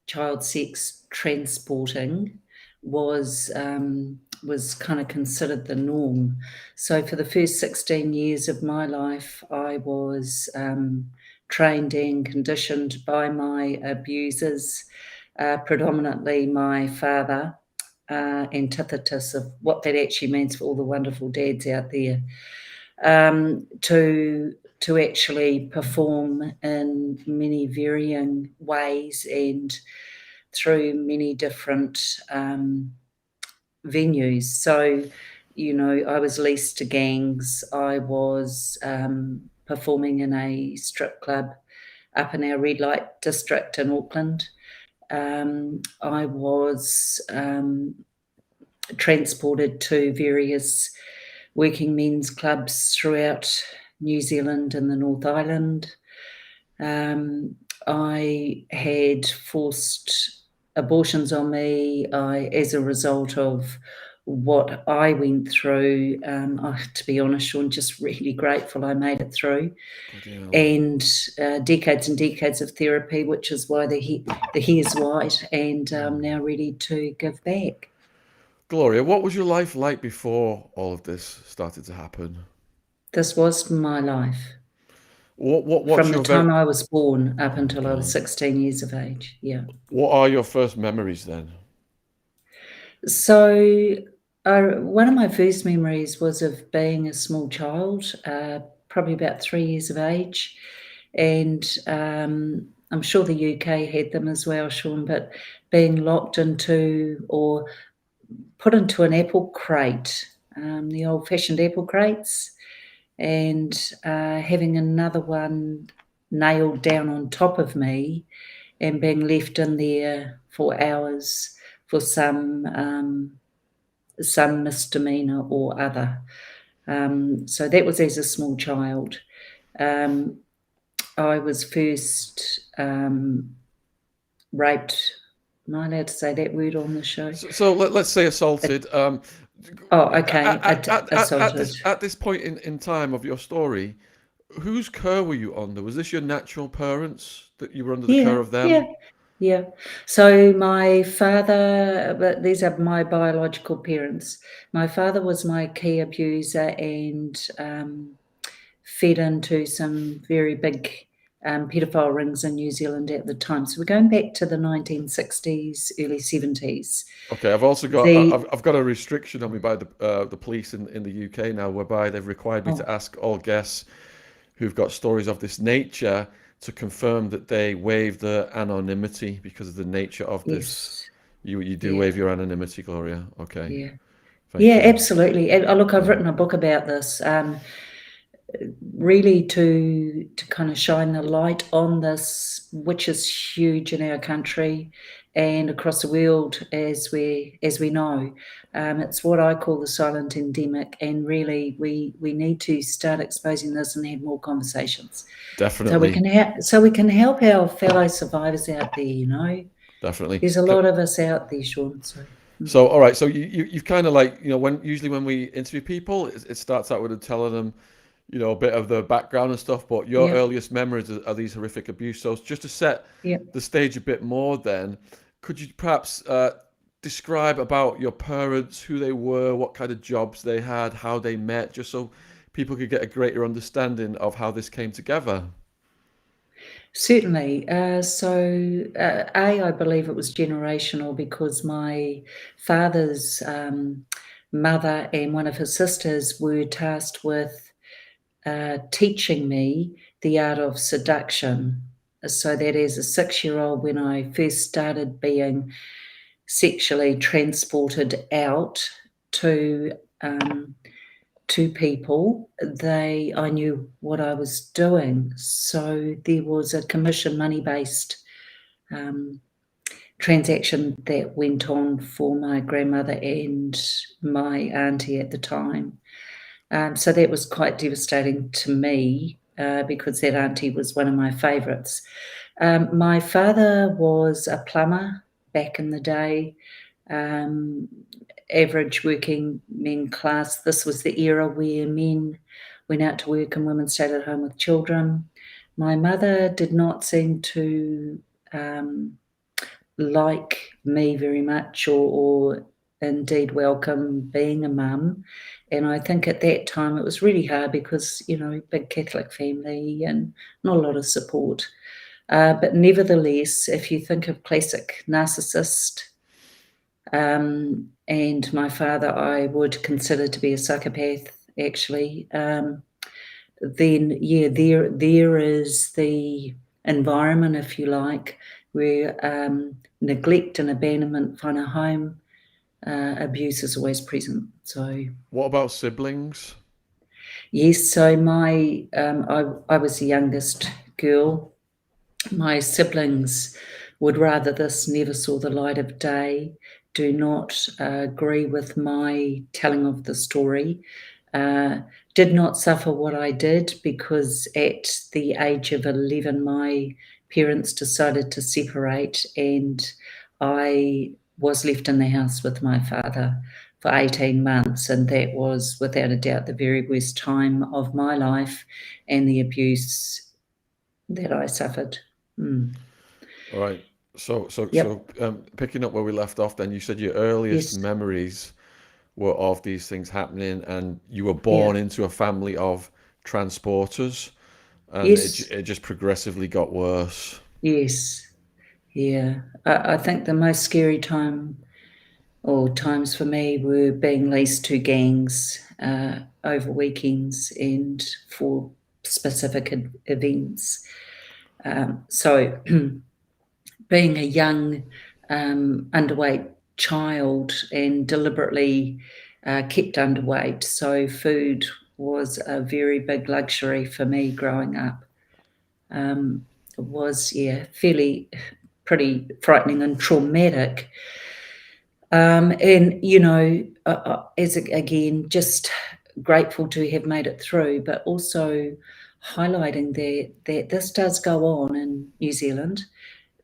Speaker 4: child sex transporting was kind of considered the norm. So, for the first 16 years of my life, I was trained and conditioned by my abusers, predominantly my father. Antithesis of what that actually means for all the wonderful dads out there, to to actually perform in many varying ways and through many different venues. So, you know, I was leased to gangs. I was performing in a strip club up in our red light district in Auckland. I was transported to various working men's clubs throughout New Zealand and the North Island. I had forced abortions on me as a result of what I went through. To be honest, Sean, just really grateful I made it through. And decades and decades of therapy, which is why the hair's white, and I'm now ready to give back.
Speaker 1: Gloria, what was your life like before all of this started to happen?
Speaker 4: This was my life.
Speaker 1: What's
Speaker 4: From the
Speaker 1: your
Speaker 4: time I was born up until I was 16 years of age, yeah.
Speaker 1: What are your first memories then?
Speaker 4: So one of my first memories was of being a small child, probably about 3 years of age. And I'm sure the UK had them as well, Sean, but being locked into or put into an apple crate, the old-fashioned apple crates, and having another one nailed down on top of me and being left in there for hours for some misdemeanor or other. So that was as a small child. I was first raped. Am I allowed to say that word on the show?
Speaker 1: So let's say assaulted.
Speaker 4: Okay.
Speaker 1: Assaulted. At this point in time of your story, whose care were you under? Was this your natural parents that you were under the care of them?
Speaker 4: Yeah. So my father, but these are my biological parents. My father was my key abuser and fed into some very big pedophile rings in New Zealand at the time. So we're going back to the 1960s, early 70s.
Speaker 1: Okay, I've also got I've got a restriction on me by the police in the UK now, whereby they've required me to ask all guests who've got stories of this nature to confirm that they waive their anonymity because of the nature of this. You do waive your anonymity, Gloria. Okay.
Speaker 4: Yeah, absolutely. Look, I've written a book about this. Really to kind of shine the light on this, which is huge in our country and across the world, as we know. It's what I call the silent endemic, and really we need to start exposing this and have more conversations.
Speaker 1: Definitely.
Speaker 4: So we can help our fellow survivors out there, you know.
Speaker 1: Definitely.
Speaker 4: There's a lot of us out there, Sean.
Speaker 1: So all right, so you've kind of like, you know, usually when we interview people, it starts out with telling them, you know, a bit of the background and stuff, but your earliest memories are these horrific abuse. So just to set the stage a bit more then, could you perhaps describe about your parents, who they were, what kind of jobs they had, how they met, just so people could get a greater understanding of how this came together?
Speaker 4: Certainly. I believe it was generational because my father's mother and one of his sisters were tasked with teaching me the art of seduction. So that as a 6-year-old, when I first started being sexually transported out to people, I knew what I was doing. So there was a commission money-based transaction that went on for my grandmother and my auntie at the time. So that was quite devastating to me because that auntie was one of my favourites. My father was a plumber back in the day, average working men class. This was the era where men went out to work and women stayed at home with children. My mother did not seem to like me very much or indeed welcome being a mum. And I think at that time it was really hard because, you know, big Catholic family and not a lot of support. But nevertheless, if you think of classic narcissist, and my father I would consider to be a psychopath, actually. then there is the environment, if you like, where neglect and abandonment from a home, abuse is always present. So
Speaker 1: what about siblings?
Speaker 4: yes, so my I was the youngest girl. My siblings would rather this never saw the light of day, do not agree with my telling of the story, did not suffer what I did, because at the age of 11, my parents decided to separate, and I was left in the house with my father for 18 months. And that was, without a doubt, the very worst time of my life and the abuse that I suffered.
Speaker 1: All right. So
Speaker 4: Yep.
Speaker 1: picking up where we left off, then you said your earliest
Speaker 4: Yes.
Speaker 1: memories were of these things happening, and you were born into a family of transporters, and
Speaker 4: Yes.
Speaker 1: it just progressively got worse.
Speaker 4: Yes. Yeah. I think the most scary time or times for me were being leased to gangs over weekends and for specific events. So being a young underweight child and deliberately kept underweight, so food was a very big luxury for me growing up. It was, pretty frightening and traumatic. And, again, just grateful to have made it through, but also highlighting that this does go on in New Zealand.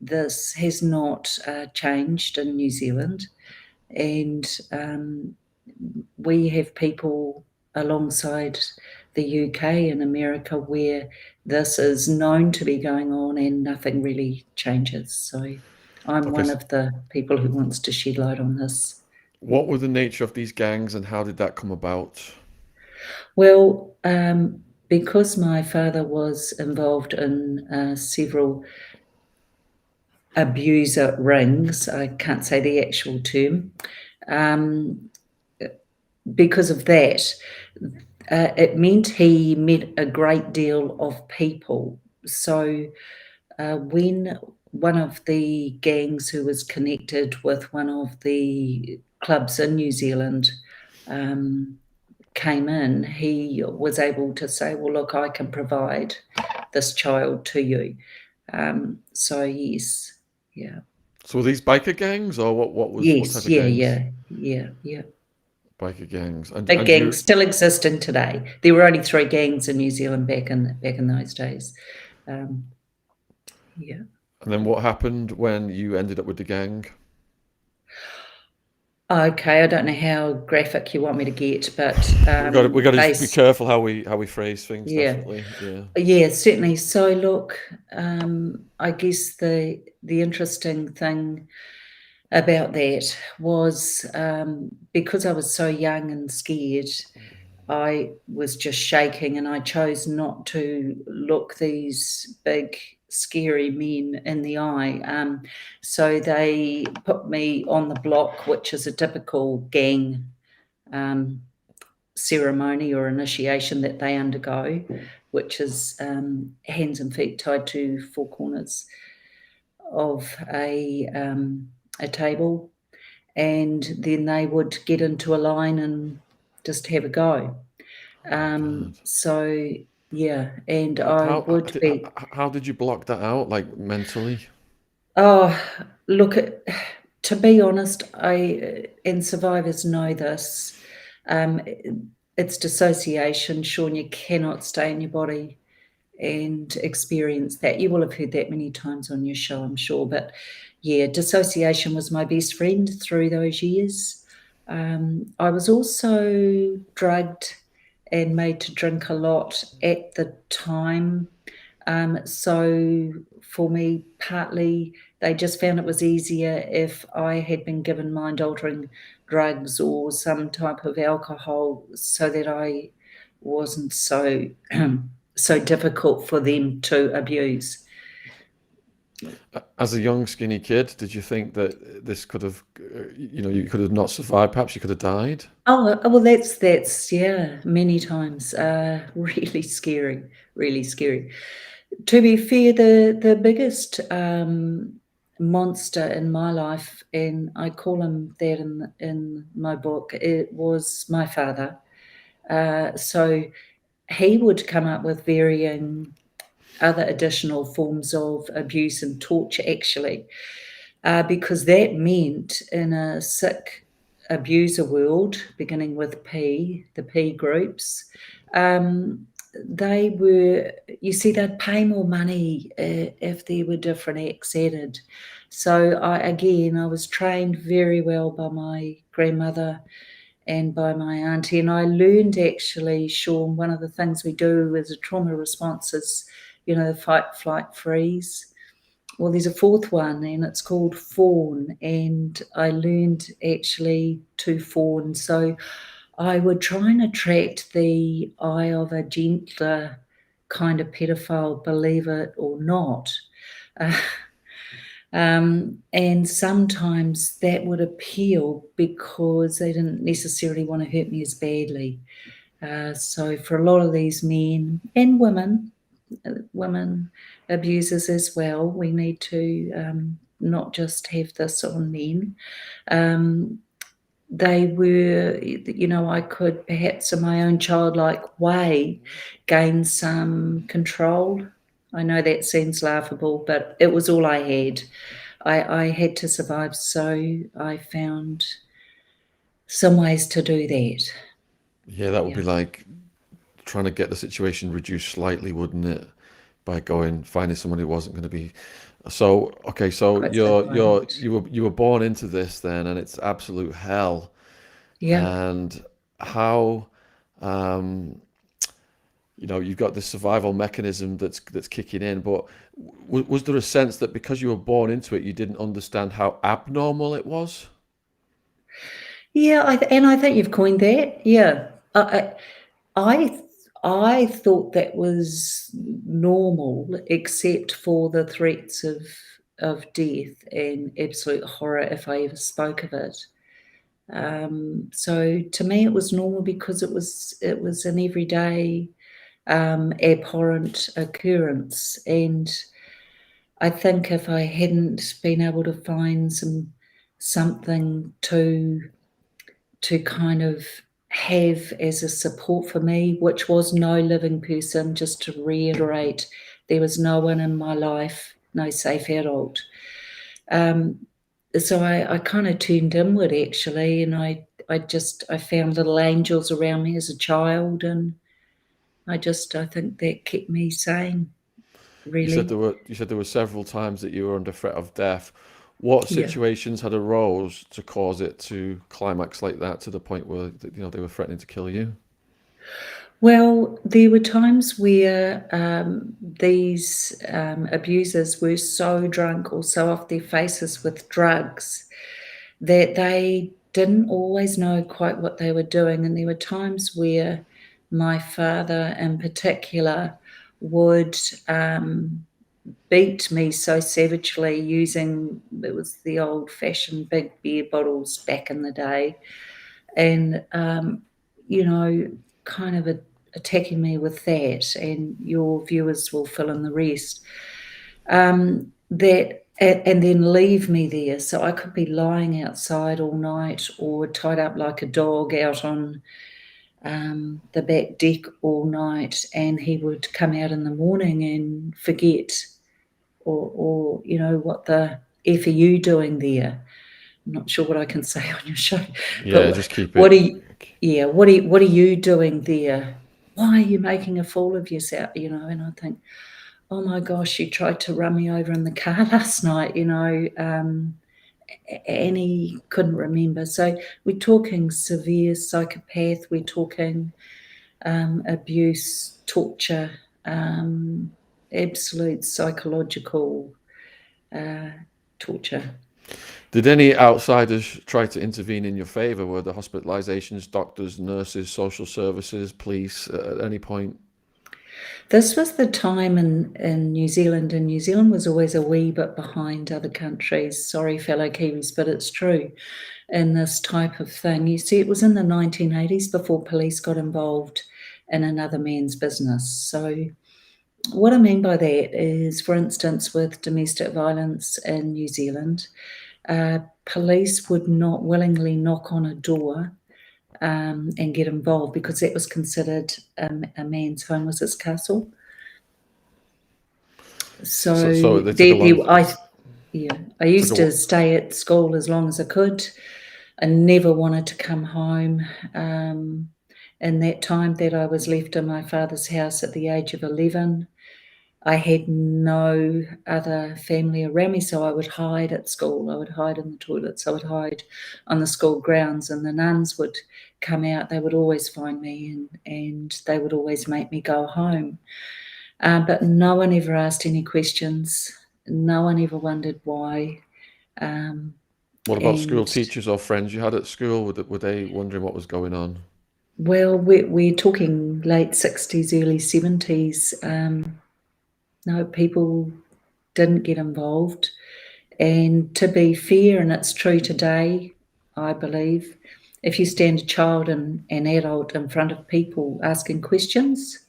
Speaker 4: This has not changed in New Zealand. And we have people alongside the UK and America where this is known to be going on and nothing really changes. So I'm one of the people who wants to shed light on this.
Speaker 1: What were the nature of these gangs, and how did that come about?
Speaker 4: Well, because my father was involved in several abuser rings, I can't say the actual term, because of that, it meant he met a great deal of people. So when one of the gangs who was connected with one of the clubs in New Zealand came in, he was able to say, well, look, I can provide this child to you. So yes, yeah.
Speaker 1: So were these biker gangs, or what
Speaker 4: Yes,
Speaker 1: type of gangs?
Speaker 4: yeah.
Speaker 1: Biker gangs.
Speaker 4: Big gangs still existing today. There were only 3 gangs in New Zealand back in those days. Yeah.
Speaker 1: And then what happened when you ended up with the gang?
Speaker 4: Okay, I don't know how graphic you want me to get, but
Speaker 1: we got to be careful how we phrase things.
Speaker 4: Yeah.
Speaker 1: Definitely,
Speaker 4: yeah, certainly. So look, I guess the interesting thing about that was because I was so young and scared, I was just shaking, and I chose not to look these big, scary men in the eye. So they put me on the block, which is a typical gang ceremony or initiation that they undergo, which is hands and feet tied to 4 corners of a table, and then they would get into a line and just have a go. So yeah, and
Speaker 1: how did you block that out, like mentally?
Speaker 4: Oh, look, to be honest, and survivors know this, it's dissociation, Sean. You cannot stay in your body and experience that. You will have heard that many times on your show, I'm sure, but yeah, dissociation was my best friend through those years. I was also drugged and made to drink a lot at the time. So for me, partly they just found it was easier if I had been given mind-altering drugs or some type of alcohol, so that I wasn't so so difficult for them to abuse.
Speaker 1: As a young, skinny kid, did you think that this could have, you could have not survived? Perhaps you could have died?
Speaker 4: Oh, well, that's yeah, many times. Really scary, really scary. To be fair, the biggest monster in my life, and I call him that in my book, it was my father. So he would come up with varying other additional forms of abuse and torture, actually, because that meant in a sick abuser world, beginning with P, the P groups, they were, you see, they'd pay more money if there were different acts added. So I was trained very well by my grandmother and by my auntie. And I learned, actually, Sean, one of the things we do as a trauma response is, the fight, flight, freeze. Well, there's a fourth one, and it's called fawn. And I learned actually to fawn. So I would try and attract the eye of a gentler kind of pedophile, believe it or not. And sometimes that would appeal because they didn't necessarily want to hurt me as badly. So for a lot of these men and women abusers as well, we need to not just have this on men. They were, I could perhaps in my own childlike way gain some control. I know that seems laughable, but it was all I had. I had to survive, so I found some ways to do that.
Speaker 1: Yeah, that would be like trying to get the situation reduced slightly, wouldn't it? By finding someone who wasn't going to be. So okay, so
Speaker 4: Quite so
Speaker 1: you were born into this then, and it's absolute hell.
Speaker 4: Yeah.
Speaker 1: And how, you've got this survival mechanism that's kicking in, but was there a sense that because you were born into it, you didn't understand how abnormal it was?
Speaker 4: Yeah, and I think you've coined that. Yeah, I thought that was normal, except for the threats of death and absolute horror if I ever spoke of it. So to me, it was normal because it was an everyday abhorrent occurrence. And I think if I hadn't been able to find something to kind of have as a support for me, which was no living person, just to reiterate, there was no one in my life, no safe adult. So I kind of turned inward, actually, and I found little angels around me as a child, and I think that kept me sane, really.
Speaker 1: You said there were several times that you were under threat of death. What
Speaker 4: Yeah.
Speaker 1: situations had arose to cause it to climax like that to the point where they were threatening to kill you?
Speaker 4: Well, there were times where these abusers were so drunk or so off their faces with drugs that they didn't always know quite what they were doing. And there were times where my father in particular would beat me so savagely using, it was the old-fashioned big beer bottles back in the day, and kind of attacking me with that, and your viewers will fill in the rest. That and then leave me there, so I could be lying outside all night or tied up like a dog out on the back deck all night, and he would come out in the morning and forget, or what the F are you doing there? I'm not sure what I can say on your show.
Speaker 1: Yeah,
Speaker 4: But
Speaker 1: just keep
Speaker 4: what
Speaker 1: it.
Speaker 4: what are you doing there? Why are you making a fool of yourself? And I think, oh my gosh, you tried to run me over in the car last night, and he couldn't remember. So we're talking severe psychopath, we're talking abuse, torture, absolute psychological torture.
Speaker 1: Did any outsiders try to intervene in your favor? Were the hospitalizations, doctors, nurses, social services, police at any point?
Speaker 4: This was the time in New Zealand, and New Zealand was always a wee bit behind other countries. Sorry, fellow Kiwis, but it's true in this type of thing. You see, it was in the 1980s before police got involved in another man's business. So what I mean by that is, for instance, with domestic violence in New Zealand, police would not willingly knock on a door and get involved because that was considered a man's home was his castle. So
Speaker 1: they took a lot of-
Speaker 4: I used to stay at school as long as I could. I never wanted to come home. In that time that I was left in my father's house at the age of 11, I had no other family around me, so I would hide at school. I would hide in the toilets. I would hide on the school grounds, and the nuns would come out. They would always find me, and they would always make me go home. But no one ever asked any questions. No one ever wondered why.
Speaker 1: What about school teachers or friends you had at school? Were they wondering what was going on?
Speaker 4: Well, we're talking late 60s, early 70s. No, people didn't get involved. And to be fair, and it's true today, I believe, if you stand a child and an adult in front of people asking questions,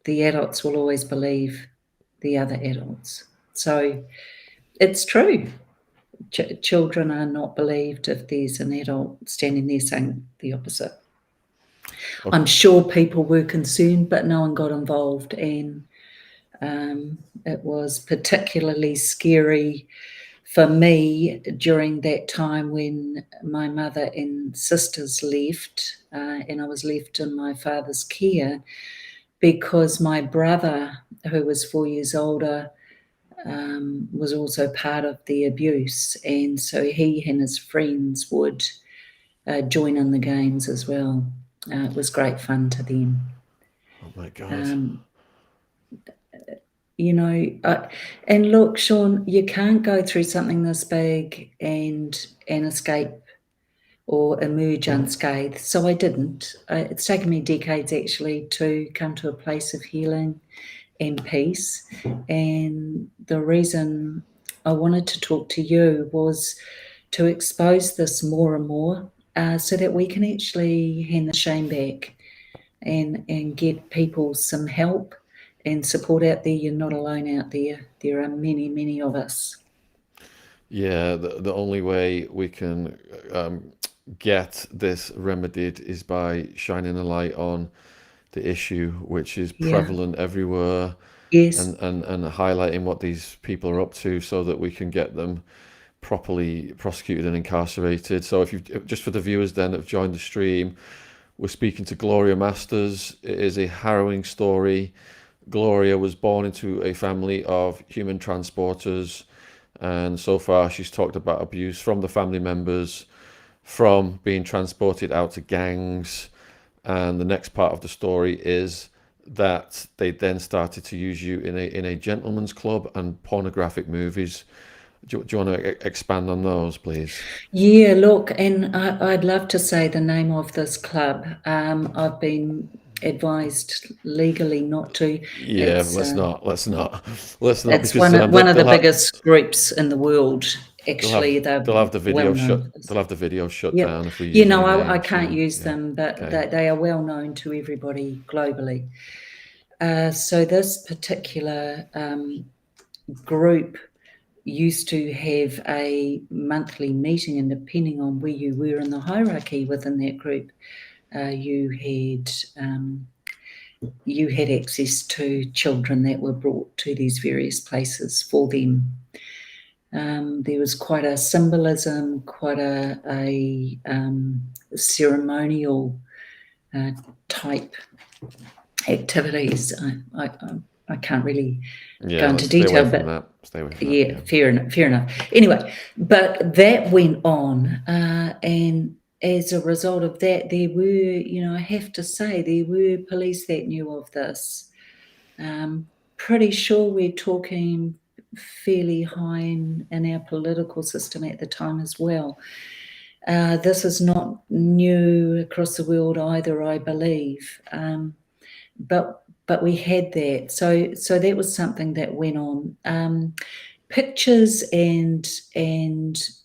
Speaker 4: the adults will always believe the other adults. So it's true. Children are not believed if there's an adult standing there saying the opposite. Okay. I'm sure people were concerned, but no one got involved, and it was particularly scary for me during that time when my mother and sisters left, and I was left in my father's care, because my brother, who was 4 years older, was also part of the abuse, and so he and his friends would join in the games as well. It was great fun to them.
Speaker 1: Oh my God.
Speaker 4: And look, Sean, you can't go through something this big and escape or emerge unscathed. So I didn't. It's taken me decades actually to come to a place of healing and peace. And the reason I wanted to talk to you was to expose this more and more, so that we can actually hand the shame back and get people some help and support out there. You're not alone out there. There are many, many of us.
Speaker 1: Yeah, the only way we can get this remedied is by shining a light on the issue, which is prevalent everywhere.
Speaker 4: Yes.
Speaker 1: And highlighting what these people are up to so that we can get them properly prosecuted and incarcerated. So if you just for the viewers then that have joined the stream, we're speaking to Gloria Masters. It is a harrowing story. Gloria was born into a family of human transporters, and so far she's talked about abuse from the family members, from being transported out to gangs, and the next part of the story is that they then started to use you in a gentleman's club and pornographic movies. Do you want to expand on those, please? Yeah,
Speaker 4: look, and I'd love to say the name of this club. I've been advised legally not to.
Speaker 1: Yeah, let's not.
Speaker 4: It's one of the biggest groups in the world. Actually,
Speaker 1: they'll have the video shut. They'll have the video shut down if we.
Speaker 4: I can't use them, but they are well known to everybody globally. So this particular group used to have a monthly meeting, and depending on where you were in the hierarchy within that group, you had access to children that were brought to these various places for them. There was quite a symbolism, quite a ceremonial type activities. I can't really go into detail, but
Speaker 1: stay away from that.
Speaker 4: Fair enough. Anyway, but that went on, and as a result of that, there were, I have to say, there were police that knew of this. Pretty sure we're talking fairly high in our political system at the time as well. This is not new across the world either, I believe. But but we had that. So that was something that went on. Pictures and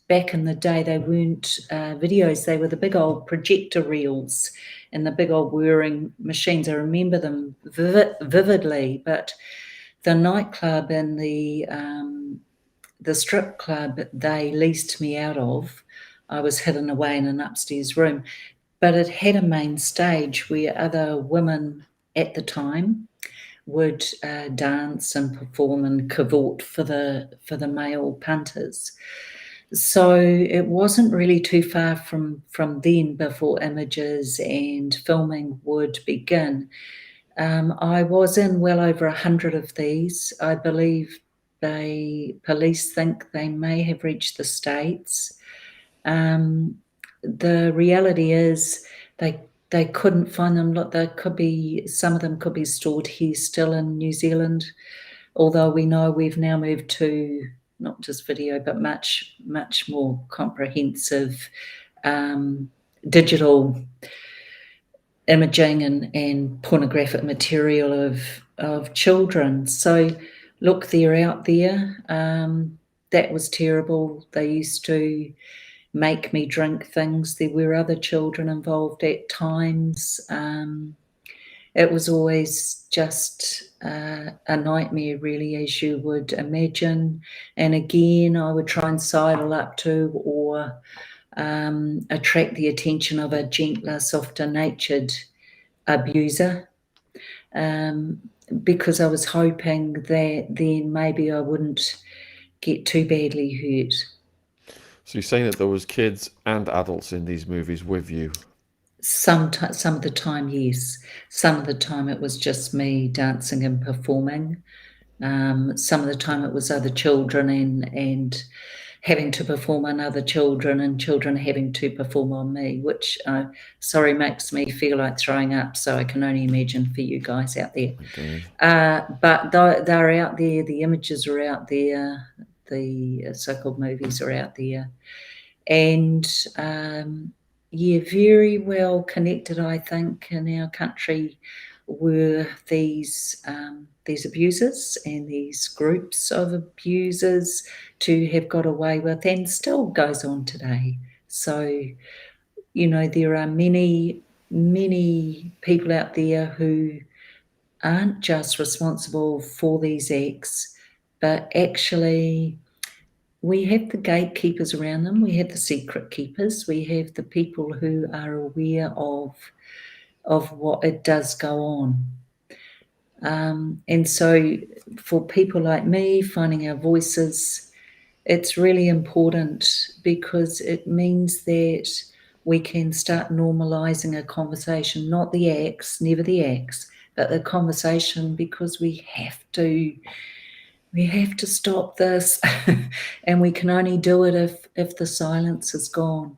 Speaker 4: back in the day, they weren't videos. They were the big old projector reels and the big old whirring machines. I remember them vividly, but the nightclub and the strip club they leased me out of, I was hidden away in an upstairs room, but it had a main stage where other women at the time would dance and perform and cavort for the male punters. So it wasn't really too far from then before images and filming would begin. I was in well over 100 of these. I believe police think they may have reached the States. The reality is they couldn't find them. Look, some of them could be stored here still in New Zealand, although we know we've now moved to not just video, but much, much more comprehensive digital imaging and pornographic material of children. So look, they're out there. That was terrible. They used to make me drink things. There were other children involved at times. It was always just a nightmare, really, as you would imagine. And again, I would try and sidle up to or attract the attention of a gentler, softer-natured abuser, because I was hoping that then maybe I wouldn't get too badly hurt.
Speaker 1: So you're saying that there was kids and adults in these movies with you?
Speaker 4: Some of the time, yes. Some of the time it was just me dancing and performing. Some of the time it was other children and having to perform on other children and children having to perform on me, which, makes me feel like throwing up. So I can only imagine for you guys out there.
Speaker 1: Okay.
Speaker 4: But they're out there. The images are out there. The so-called movies are out there. And, very well connected, I think, in our country were these abusers and these groups of abusers to have got away with, and still goes on today. So, there are many, many people out there who aren't just responsible for these acts, but actually we have the gatekeepers around them. We have the secret keepers. We have the people who are aware of what it does go on. And so for people like me, finding our voices, it's really important because it means that we can start normalizing a conversation, not the acts, never the acts, but the conversation, because we have to stop this and we can only do it if the silence is gone.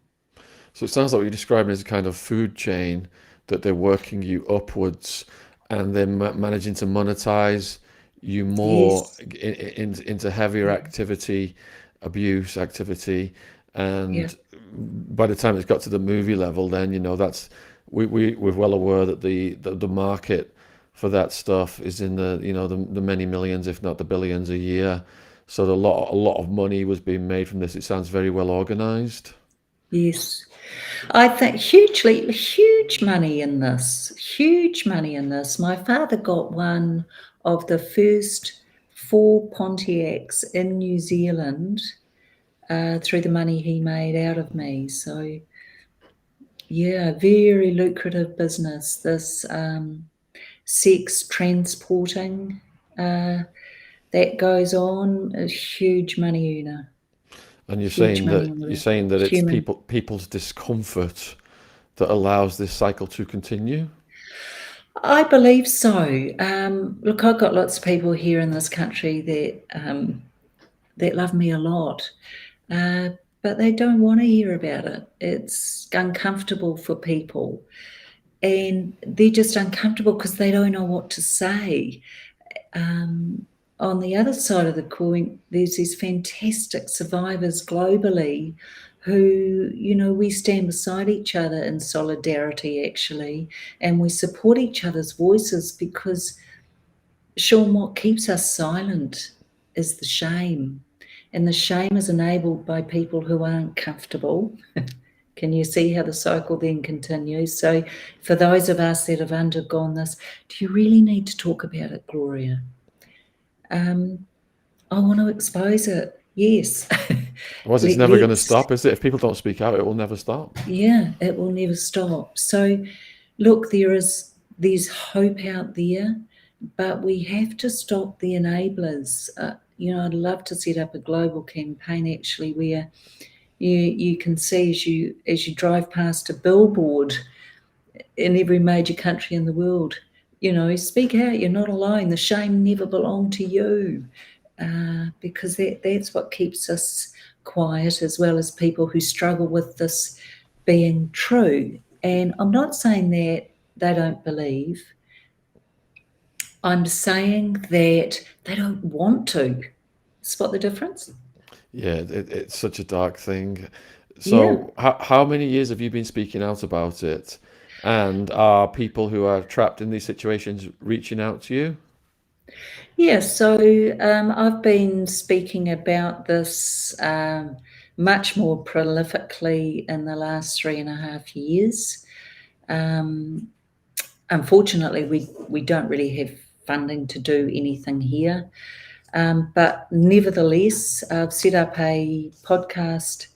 Speaker 1: So it sounds like what you're describing as a kind of food chain, that they're working you upwards and then managing to monetize you more into heavier activity, abuse activity. And by the time it's got to the movie level, then, that's we're well aware that the market for that stuff is in the many millions, if not the billions a year. So a lot of money was being made from this. It sounds very well organized.
Speaker 4: Yes, I think huge money in this. Huge money in this. My father got one of the first 4 Pontiacs in New Zealand through the money he made out of me. So, very lucrative business. This sex transporting that goes on, a huge money earner.
Speaker 1: And you're saying that it's people's discomfort that allows this cycle to continue?
Speaker 4: I believe so. Look, I've got lots of people here in this country that love me a lot, but they don't want to hear about it. It's uncomfortable for people. And they're just uncomfortable because they don't know what to say. On the other side of the coin, there's these fantastic survivors globally who, we stand beside each other in solidarity, actually, and we support each other's voices because Sean, what keeps us silent is the shame. And the shame is enabled by people who aren't comfortable. Can you see how the cycle then continues? So for those of us that have undergone this, do you really need to talk about it, Gloria? I want to expose it. Yes.
Speaker 1: It's never going to stop, is it? If people don't speak out, it will never stop.
Speaker 4: Yeah, it will never stop. So look, there's hope out there, but we have to stop the enablers. I'd love to set up a global campaign actually where you can see as you drive past a billboard in every major country in the world, speak out, you're not alone, the shame never belonged to you, because that's what keeps us quiet, as well as people who struggle with this being true. And I'm not saying that they don't believe, I'm saying that they don't want to. Spot the difference?
Speaker 1: Yeah, it's such a dark thing. So how many years have you been speaking out about it? And are people who are trapped in these situations reaching out to you?
Speaker 4: Yeah, so I've been speaking about this much more prolifically in the last 3.5 years. Unfortunately, we don't really have funding to do anything here. But nevertheless, I've set up a podcast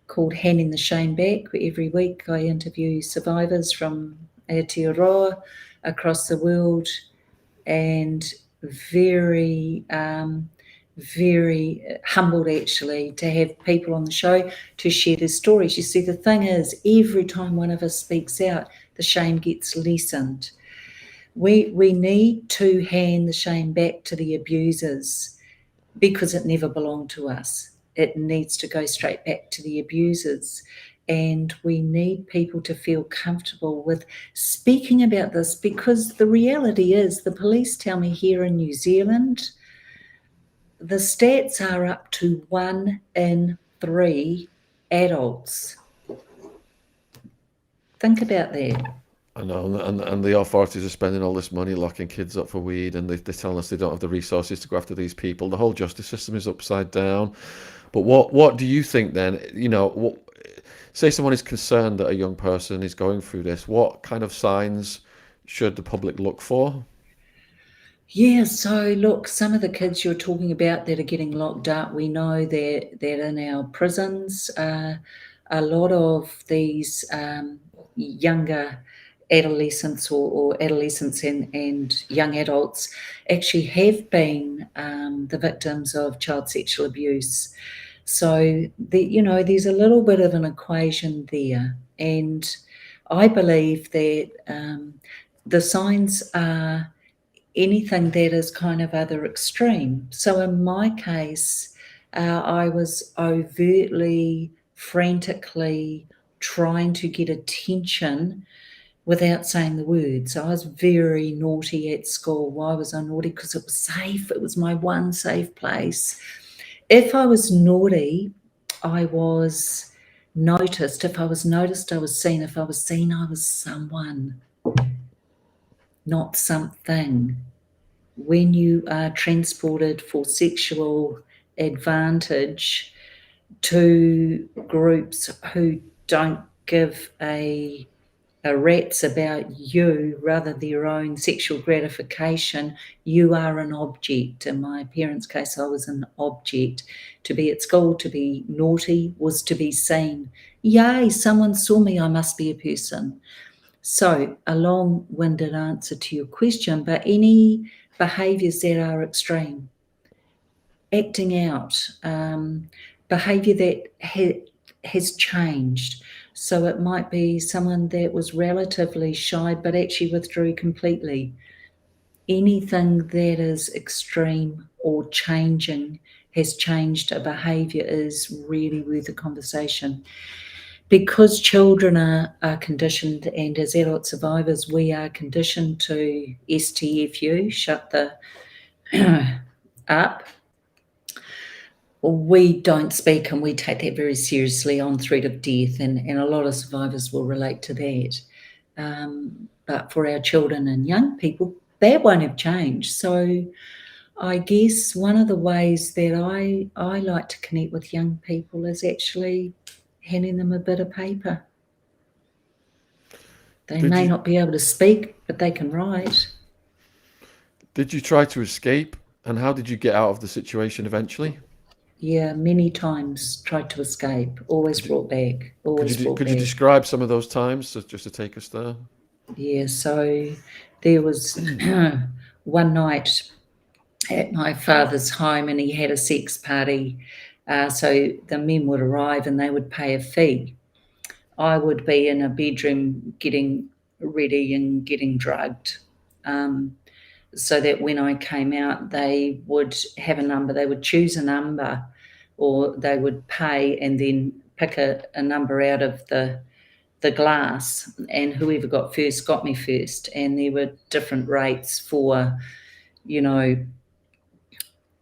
Speaker 4: called Handing the Shame Back, where every week I interview survivors from Aotearoa across the world, and very, very humbled actually to have people on the show to share their stories. You see, the thing is, every time one of us speaks out, the shame gets lessened. We need to hand the shame back to the abusers, because it never belonged to us. It needs to go straight back to the abusers. And we need people to feel comfortable with speaking about this, because the reality is, the police tell me here in New Zealand, the stats are up to 1 in 3 adults. Think about that.
Speaker 1: I know, and the authorities are spending all this money locking kids up for weed, and they're telling us they don't have the resources to go after these people. The whole justice system is upside down. But what do you think then? Say someone is concerned that a young person is going through this. What kind of signs should the public look for?
Speaker 4: Yeah, so look, some of the kids you're talking about that are getting locked up, we know that in our prisons, a lot of these younger adolescents or adolescents and young adults actually have been the victims of child sexual abuse. So there's a little bit of an equation there, and I believe that the signs are anything that is kind of other extreme. So in my case, I was overtly, frantically trying to get attention without saying the words. I was very naughty at school. Why was I naughty? Because it was safe. It was my one safe place. If I was naughty, I was noticed. If I was noticed, I was seen. If I was seen, I was someone, not something. When you are transported for sexual advantage to groups who don't give a rat's about you, rather their own sexual gratification, you are an object. In my parents' case, I was an object. To be at school, to be naughty, was to be seen. Yay, someone saw me, I must be a person. So a long-winded answer to your question, but any behaviours that are extreme, acting out, behaviour that has changed. So it might be someone that was relatively shy but actually withdrew completely. Anything that is extreme or changing, has changed a behaviour, is really worth a conversation. Because children are conditioned, and as adult survivors, we are conditioned to STFU, shut the up. We don't speak, and we take that very seriously on threat of death, and a lot of survivors will relate to that. But for our children and young people, that won't have changed. So I guess one of the ways that I like to connect with young people is actually handing them a bit of paper. They may not be able to speak, but they can write.
Speaker 1: Did you try to escape? And how did you get out of the situation eventually?
Speaker 4: Yeah, many times tried to escape, always brought back, always brought
Speaker 1: Could
Speaker 4: back.
Speaker 1: you describe some of those times just to take us there?
Speaker 4: Yeah, so there was one night at my father's home and he had a sex party. So the men would arrive and they would pay a fee. I would be in a bedroom getting ready and getting drugged. So that when I came out, they would have a number, they would choose a number, or they would pay and then pick a number out of the glass, and whoever got first got me first. And there were different rates for,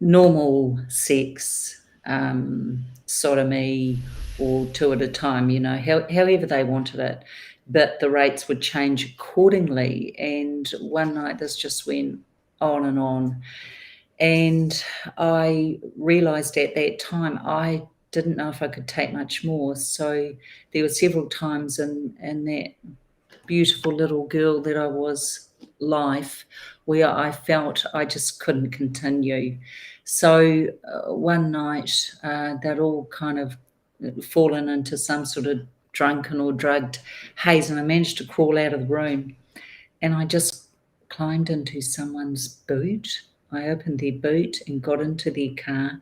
Speaker 4: normal sex, sodomy, or two at a time, however they wanted it. But the rates would change accordingly. And one night this just went on and on. And I realised at that time I didn't know if I could take much more. So there were several times in that beautiful little girl that I was life where I felt I just couldn't continue. So one night they'd all kind of fallen into some sort of drunken or drugged haze, and I managed to crawl out of the room, and I just climbed into someone's boot. I opened their boot and got into their car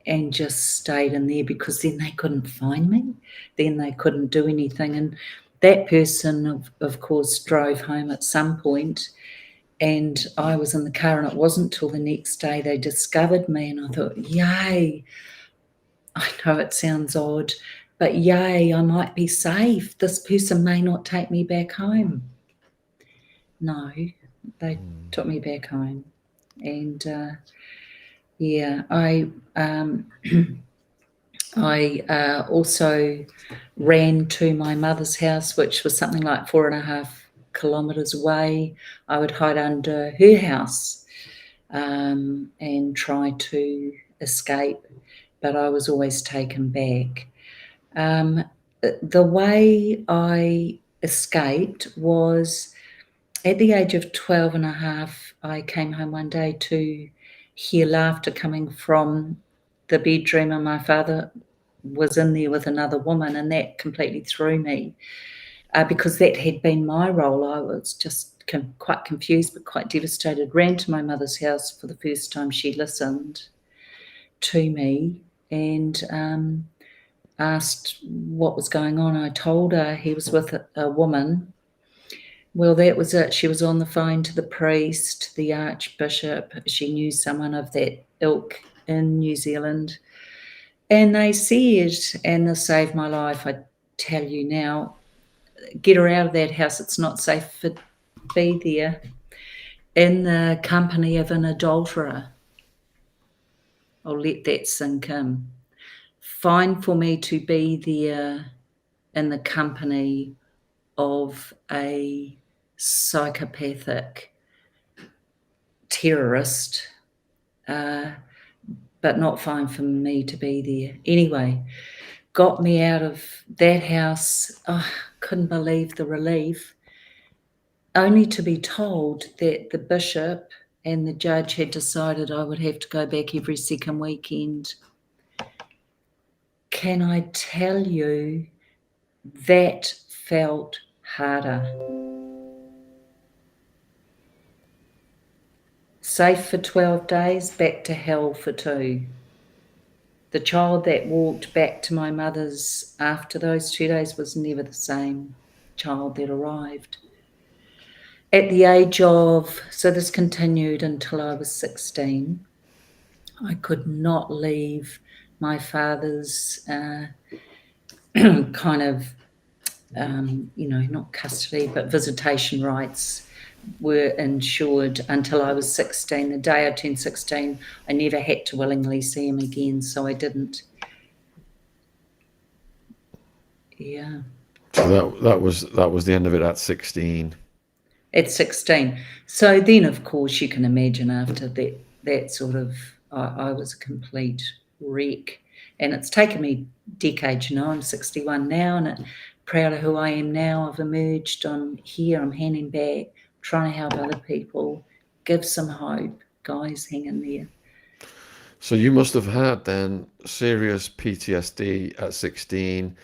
Speaker 4: and just stayed in there, because then they couldn't find me. Then they couldn't do anything. And that person, of course, drove home at some point, and I was in the car, and it wasn't till the next day they discovered me, and I thought, yay. I know it sounds odd, but yay, I might be safe. This person may not take me back home. No, they took me back home. And I also ran to my mother's house, which was something like 4.5 kilometres away. I would hide under her house and try to escape, but I was always taken back. The way I escaped was at the age of 12 and a half, I came home one day to hear laughter coming from the bedroom, and my father was in there with another woman, and that completely threw me because that had been my role. I was just quite confused but quite devastated. Ran to my mother's house for the first time. She listened to me and asked what was going on. I told her he was with a woman. Well, that was it. She was on the phone to the priest, the archbishop. She knew someone of that ilk in New Zealand. And they said, and this saved my life, I tell you now, get her out of that house. It's not safe to be there in the company of an adulterer. I'll let that sink in. Fine for me to be there in the company of a psychopathic terrorist, but not fine for me to be there. Anyway, got me out of that house. Couldn't believe the relief, only to be told that the bishop and the judge had decided I would have to go back every second weekend. Can I tell you, that felt harder. Safe for 12 days, back to hell for 2. The child that walked back to my mother's after those 2 days was never the same child that arrived. At the age of, so this continued until I was 16, I could not leave my father's kind of, not custody, but visitation rights were ensured until I was 16. The day I turned 16, I never had to willingly see him again, so I didn't. Yeah.
Speaker 1: So that was the end of it at 16.
Speaker 4: at 16. So then, of course, you can imagine after that sort of, I was a complete wreck. And it's taken me decades, I'm 61 now, and proud of who I am now. I've emerged. I'm here, I'm handing back, trying to help other people, give some hope. Guys, hang in there.
Speaker 1: So you must have had then serious PTSD at 16.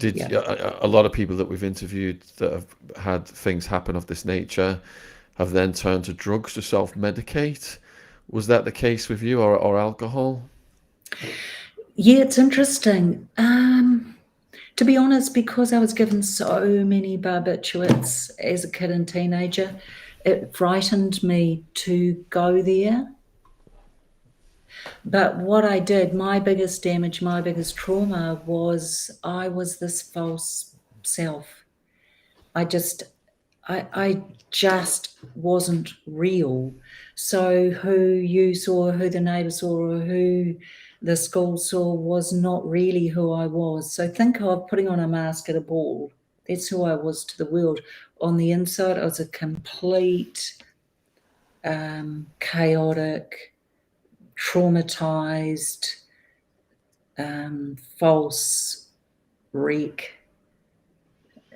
Speaker 1: A lot of people that we've interviewed that have had things happen of this nature have then turned to drugs to self-medicate. Was that the case with you, or alcohol?
Speaker 4: Yeah, it's interesting. To be honest, because I was given so many barbiturates as a kid and teenager, it frightened me to go there. But what I did, my biggest damage, my biggest trauma was I was this false self. I just wasn't real. So who you saw, who the neighbour saw, or who the school saw was not really who I was. So think of putting on a mask at a ball. That's who I was to the world. On the inside, I was a complete, chaotic, traumatized, false wreck.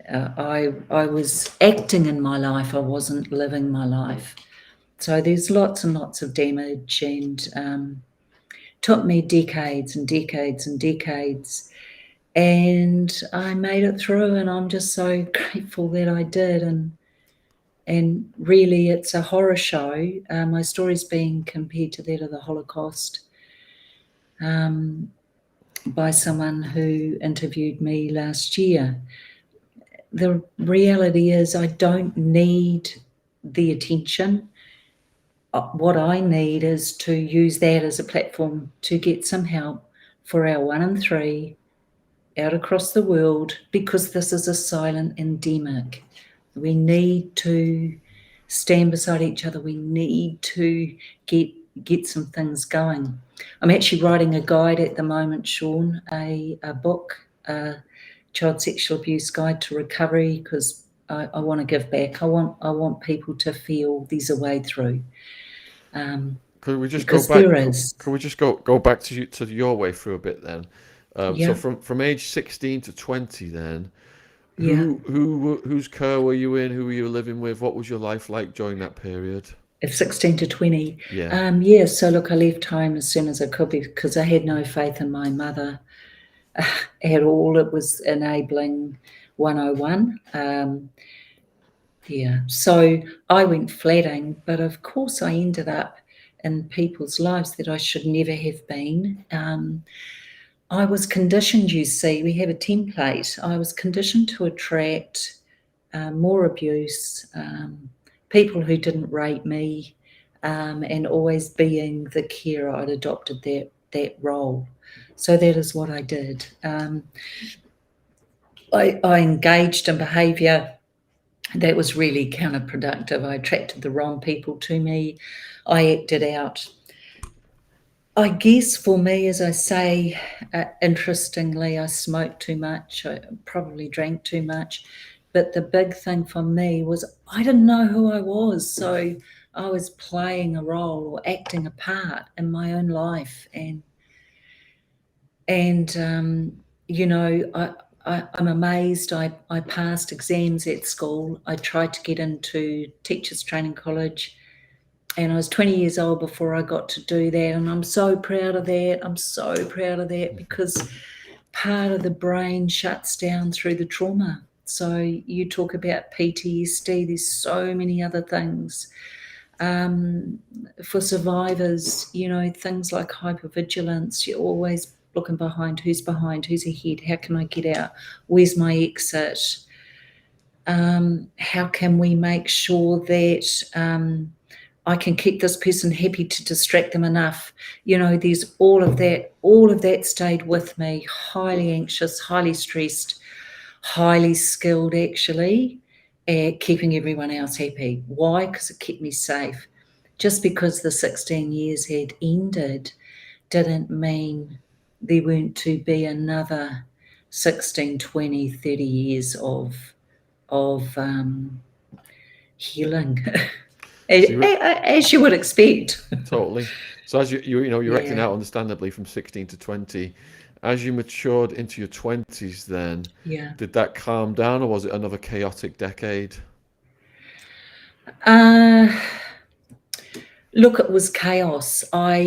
Speaker 4: I was acting in my life. I wasn't living my life. So there's lots and lots of damage, and took me decades and decades and decades. And I made it through, and I'm just so grateful that I did. And really, it's a horror show. My story's being compared to that of the Holocaust by someone who interviewed me last year. The reality is I don't need the attention. What I need is to use that as a platform to get some help for our 1 in 3 out across the world, because this is a silent endemic. We need to stand beside each other. We need to get some things going. I'm actually writing a guide at the moment, Sean, a book, Child Sexual Abuse Guide to Recovery, because I want to give back. I want people to feel there's a way through.
Speaker 1: Could we just go back? Could we just go back to your way through a bit then? So from age 16 to 20, then, whose care were you in? Who were you living with? What was your life like during that period?
Speaker 4: 16 to 20.
Speaker 1: Yeah.
Speaker 4: So look, I left home as soon as I could, because I had no faith in my mother at all. It was enabling 101. So I went flatting, but of course I ended up in people's lives that I should never have been. I was conditioned, you see, we have a template. I was conditioned to attract more abuse, people who didn't rate me, and always being the carer. I'd adopted that role. So that is what I did. I engaged in behaviour that was really counterproductive. I attracted the wrong people to me. I acted out. I guess for me, as I say, interestingly, I smoked too much. I probably drank too much. But the big thing for me was I didn't know who I was. So I was playing a role or acting a part in my own life. And I'm amazed. I passed exams at school. I tried to get into teachers training college, and I was 20 years old before I got to do that. And I'm so proud of that. I'm so proud of that, because part of the brain shuts down through the trauma. So you talk about PTSD, there's so many other things. For survivors, things like hypervigilance, you're always looking behind, who's ahead, how can I get out, where's my exit, how can we make sure that I can keep this person happy to distract them enough. There's all of that stayed with me, highly anxious, highly stressed, highly skilled actually at keeping everyone else happy. Why? Because it kept me safe. Just because the 16 years had ended didn't mean there weren't to be another 16, 20, 30 years of healing,
Speaker 1: you
Speaker 4: as you would expect.
Speaker 1: Totally. So as you're acting
Speaker 4: Yeah.
Speaker 1: out understandably from 16 to 20. As you matured into your 20s then,
Speaker 4: Yeah.
Speaker 1: did that calm down or was it another chaotic decade?
Speaker 4: Look, it was chaos. No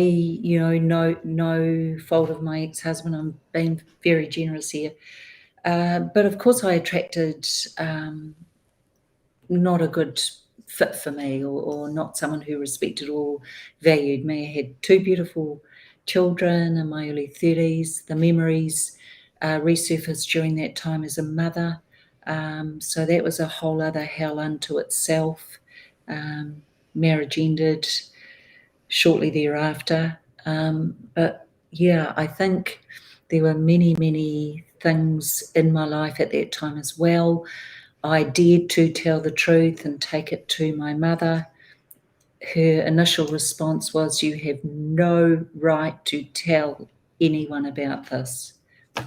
Speaker 4: fault of my ex-husband. I'm being very generous here. But of course I attracted not a good fit for me, or not someone who respected or valued me. I had two beautiful children in my early 30s. The memories resurfaced during that time as a mother. So that was a whole other hell unto itself. Marriage ended shortly thereafter. But yeah, I think there were many, many things in my life at that time as well. I dared to tell the truth and take it to my mother. Her initial response was, "You have no right to tell anyone about this."
Speaker 1: Oh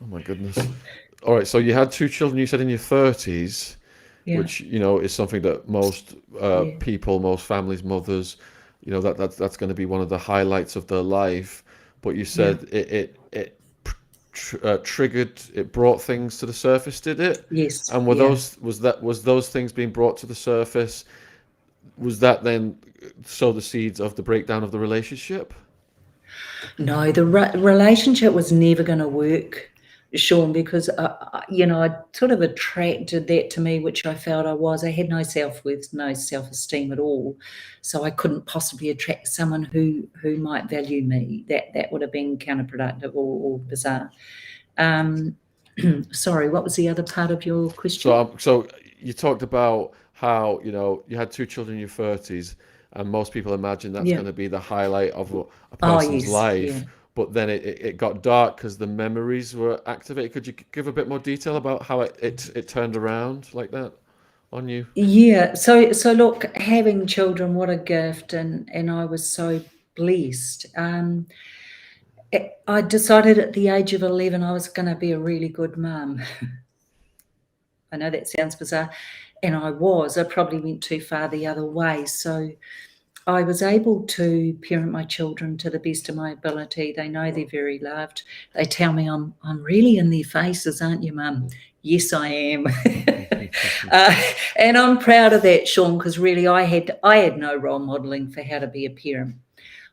Speaker 1: my goodness. All right, so you had two children, you said in your 30s,
Speaker 4: Yeah.
Speaker 1: which, is something that most people, most families, mothers, that's going to be one of the highlights of their life. But you said it triggered, it brought things to the surface, did it?
Speaker 4: Yes.
Speaker 1: And were those things being brought to the surface, was that then sow the seeds of the breakdown of the relationship?
Speaker 4: No, the relationship was never going to work, Sean, because I sort of attracted that to me, which I felt I was. I had no self-worth, no self-esteem at all, so I couldn't possibly attract someone who might value me. That would have been counterproductive or bizarre. Sorry, what was the other part of your question?
Speaker 1: So you talked about how you had two children in your 30s, and most people imagine that's going to be the highlight of a person's life.
Speaker 4: Yeah.
Speaker 1: But then it got dark because the memories were activated. Could you give a bit more detail about how it turned around like that on you?
Speaker 4: Yeah. So look, having children, what a gift, and I was so blessed. I decided at the age of 11 I was going to be a really good mum. I know that sounds bizarre, and I was. I probably went too far the other way. So I was able to parent my children to the best of my ability. They know they're very loved. They tell me I'm really in their faces, aren't you, Mum? Yes, I am. And I'm proud of that, Sean, because really I had no role modelling for how to be a parent.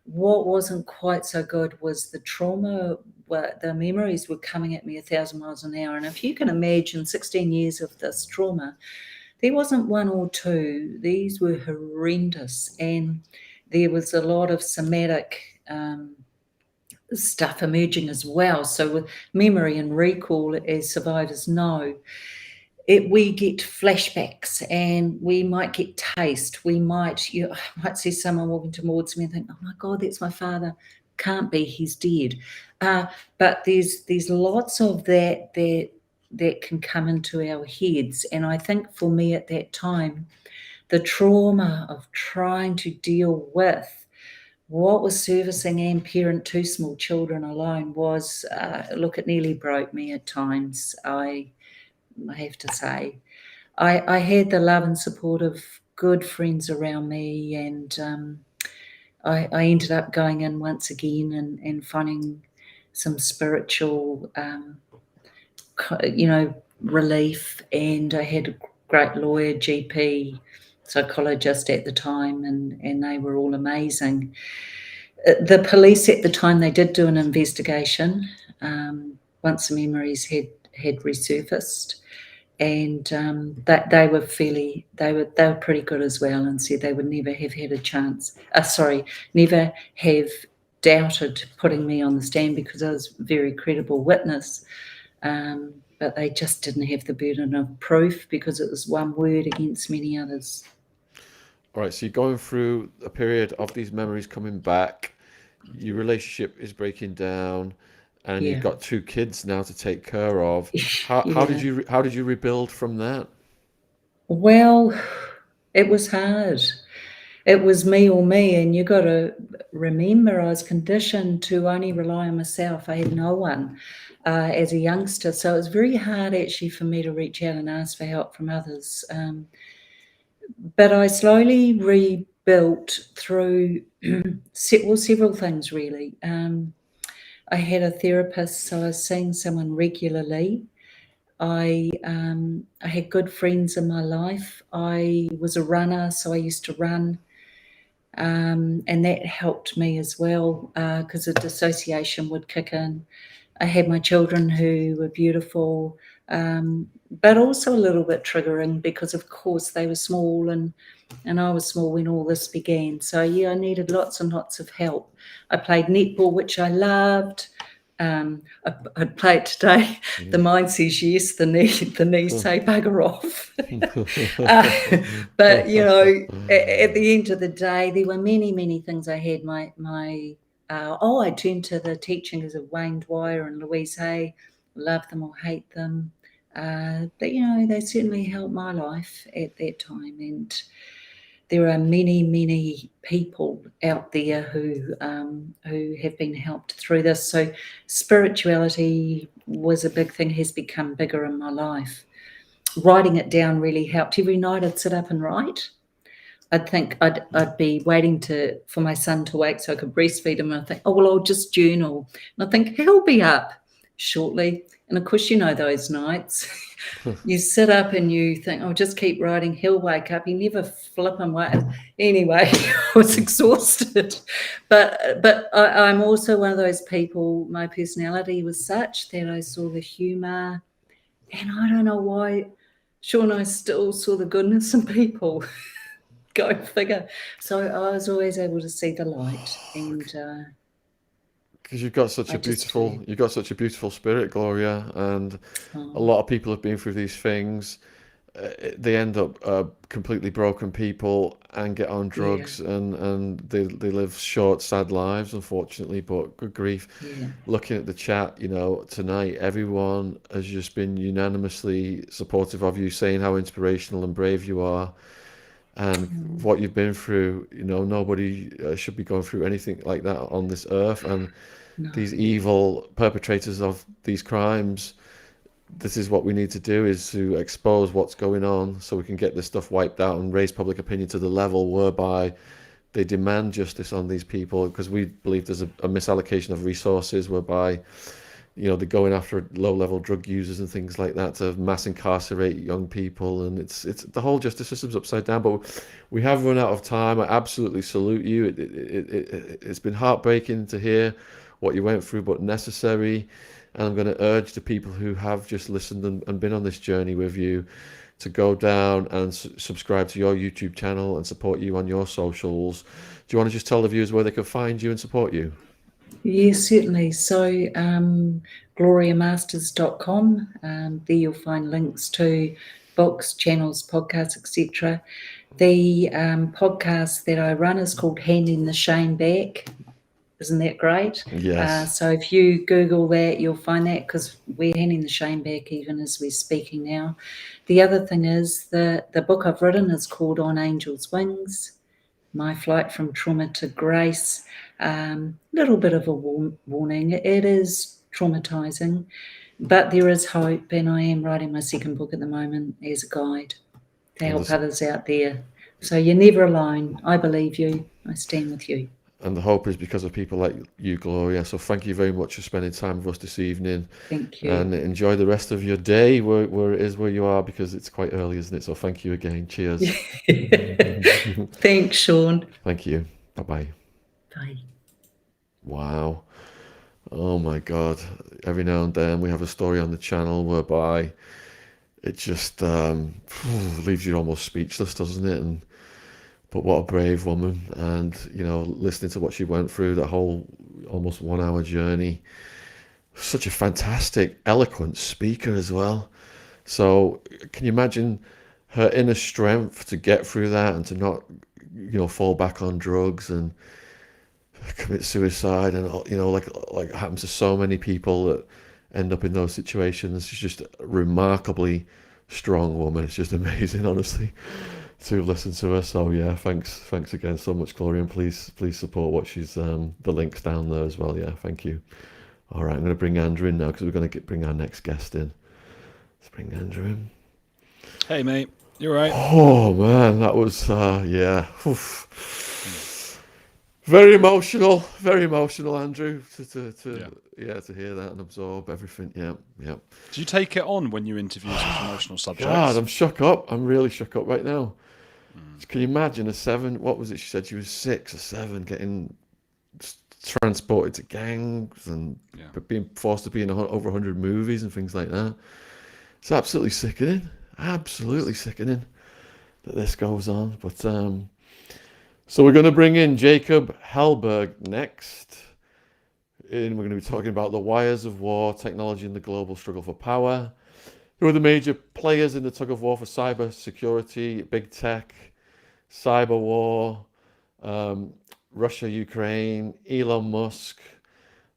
Speaker 4: What wasn't quite so good was the trauma. The memories were coming at me 1,000 miles an hour. And if you can imagine 16 years of this trauma, there wasn't one or two. These were horrendous. And there was a lot of somatic stuff emerging as well. So with memory and recall, as survivors know, we get flashbacks and we might get taste. I might see someone walking towards me and think, "Oh my God, that's my father." Can't be, he's dead. But there's lots of that can come into our heads. And I think for me at that time, the trauma of trying to deal with what was servicing and parent two small children alone was, look, it nearly broke me at times. I have to say, I had the love and support of good friends around me, and I ended up going in once again and finding some spiritual, relief. And I had a great lawyer, GP, psychologist at the time, and they were all amazing. The police at the time, they did do an investigation once the memories had resurfaced. And that they were pretty good as well, and said they would never have had a chance. Never have doubted putting me on the stand because I was a very credible witness. But they just didn't have the burden of proof because it was one word against many others.
Speaker 1: All right, so you're going through a period of these memories coming back. Your relationship is breaking down, and you've got two kids now to take care of. How did you rebuild from that?
Speaker 4: Well, it was hard. It was me or me, and you got to remember I was conditioned to only rely on myself. I had no one as a youngster, so it was very hard actually for me to reach out and ask for help from others. but I slowly rebuilt through several things really. I had a therapist, so I was seeing someone regularly. I had good friends in my life. I was a runner, so I used to run, and that helped me as well because the dissociation would kick in. I had my children who were beautiful, but also a little bit triggering because, of course, they were small and I was small when all this began. So, yeah, I needed lots and lots of help. I played netball, which I loved. I'd play it today. The mind says yes, the knees say bugger off. But, you know, at the end of the day, there were many things I had. I turned to the teachings of Wayne Dwyer and Louise Hay, love them or hate them. But, you know, they certainly helped my life at that time. And there are many people out there who have been helped through this. So spirituality was a big thing, has become bigger in my life. Writing it down really helped. Every night I'd sit up and write. I'd think I'd be waiting for my son to wake so I could breastfeed him. And I think, oh, well, I'll just journal. And I think he'll be up shortly. And of course, you know those nights. You sit up and you think, oh, just keep writing. He'll wake up. He never flipping wait. Anyway, I was exhausted. But I'm also one of those people, my personality was such that I saw the humour. And I don't know why, Sean, I still saw the goodness in people. Go figure. So I was always able to see the light, and
Speaker 1: because you've got such a beautiful spirit, Gloria, and a lot of people have been through these things. They end up completely broken people and get on drugs, and they live short, sad lives, unfortunately. But good grief, looking at the chat, you know, tonight, everyone has just been unanimously supportive of you, saying how inspirational and brave you are. And what you've been through, you know, nobody should be going through anything like that on this earth. And these evil perpetrators of these crimes, this is what we need to do, is to expose what's going on so we can get this stuff wiped out and raise public opinion to the level whereby they demand justice on these people, because we believe there's a misallocation of resources whereby, you know, they're going after low-level drug users and things like that to mass incarcerate young people, and it's the whole justice system's upside down. But we have run out of time. I absolutely salute you. It's been heartbreaking to hear what you went through, but necessary. And I'm going to urge the people who have just listened and been on this journey with you to go down and subscribe to your YouTube channel and support you on your socials. Do you want to just tell the viewers where they can find you and support you?
Speaker 4: Yes, certainly. So gloriamasters.com, there you'll find links to books, channels, podcasts, etc. The podcast that I run is called Handing the Shame Back. Isn't that great?
Speaker 1: Yes.
Speaker 4: So if you Google that, you'll find that, because we're handing the shame back even as we're speaking now. The other thing is the book I've written is called On Angel's Wings, My Flight from Trauma to Grace. Little bit of a warning. It is traumatizing, but there is hope, and I am writing my second book at the moment as a guide to help others out there. So you're never alone. I believe you. I stand with you.
Speaker 1: And the hope is because of people like you, Gloria. So thank you very much for spending time with us this evening.
Speaker 4: Thank you.
Speaker 1: And enjoy the rest of your day where it is where you are, because it's quite early, isn't it? So thank you again. Cheers.
Speaker 4: Thanks, Sean.
Speaker 1: Thank you. Bye-bye.
Speaker 4: Bye.
Speaker 1: Wow. Oh my God. Every now and then we have a story on the channel whereby it just leaves you almost speechless, doesn't it? But what a brave woman. And, you know, listening to what she went through, that whole almost 1 hour journey. Such a fantastic, eloquent speaker as well. So can you imagine her inner strength to get through that and to not, you know, fall back on drugs and commit suicide, and, you know, like happens to so many people that end up in those situations. She's just a remarkably strong woman. It's just amazing, honestly, to listen to her. So yeah, thanks again so much, Gloria, and please support what she's the links down there as well. Yeah, thank you. All right, I'm going to bring Andrew in now, because we're going to bring our next guest in. Let's bring Andrew in.
Speaker 2: Hey, mate. You're right.
Speaker 1: Oh man, that was yeah. Oof. Very emotional, Andrew, to hear that and absorb everything. Yeah.
Speaker 2: Do you take it on when you interview such emotional subjects?
Speaker 1: God, I'm shook up. I'm really shook up right now. Can you imagine a 7? What was it? She said she was 6 or 7, getting transported to gangs and being forced to be in over 100 movies and things like that. It's absolutely sickening. Absolutely sickening that this goes on. But so we're going to bring in Jacob Helberg next. And we're going to be talking about the wires of war, technology, and the global struggle for power. Who are the major players in the tug of war for cyber security, big tech, cyber war, Russia, Ukraine, Elon Musk,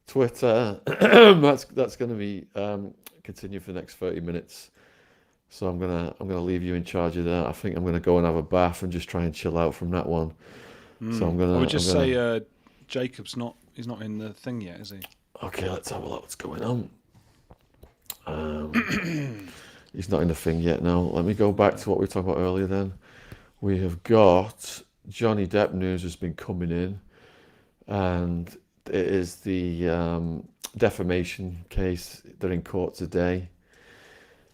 Speaker 1: Twitter. That's going to be continue for the next 30 minutes. So I'm gonna leave you in charge of that. I think I'm gonna go and have a bath and just try and chill out from that one. So I'm gonna.
Speaker 2: I would just say Jacob's not. He's not in the thing yet, is he?
Speaker 1: Okay, let's have a look. What's going on? He's not in the thing yet. No. Let me go back to what we were talking about earlier. Then we have got Johnny Depp news has been coming in, and it is the defamation case. They're in court today.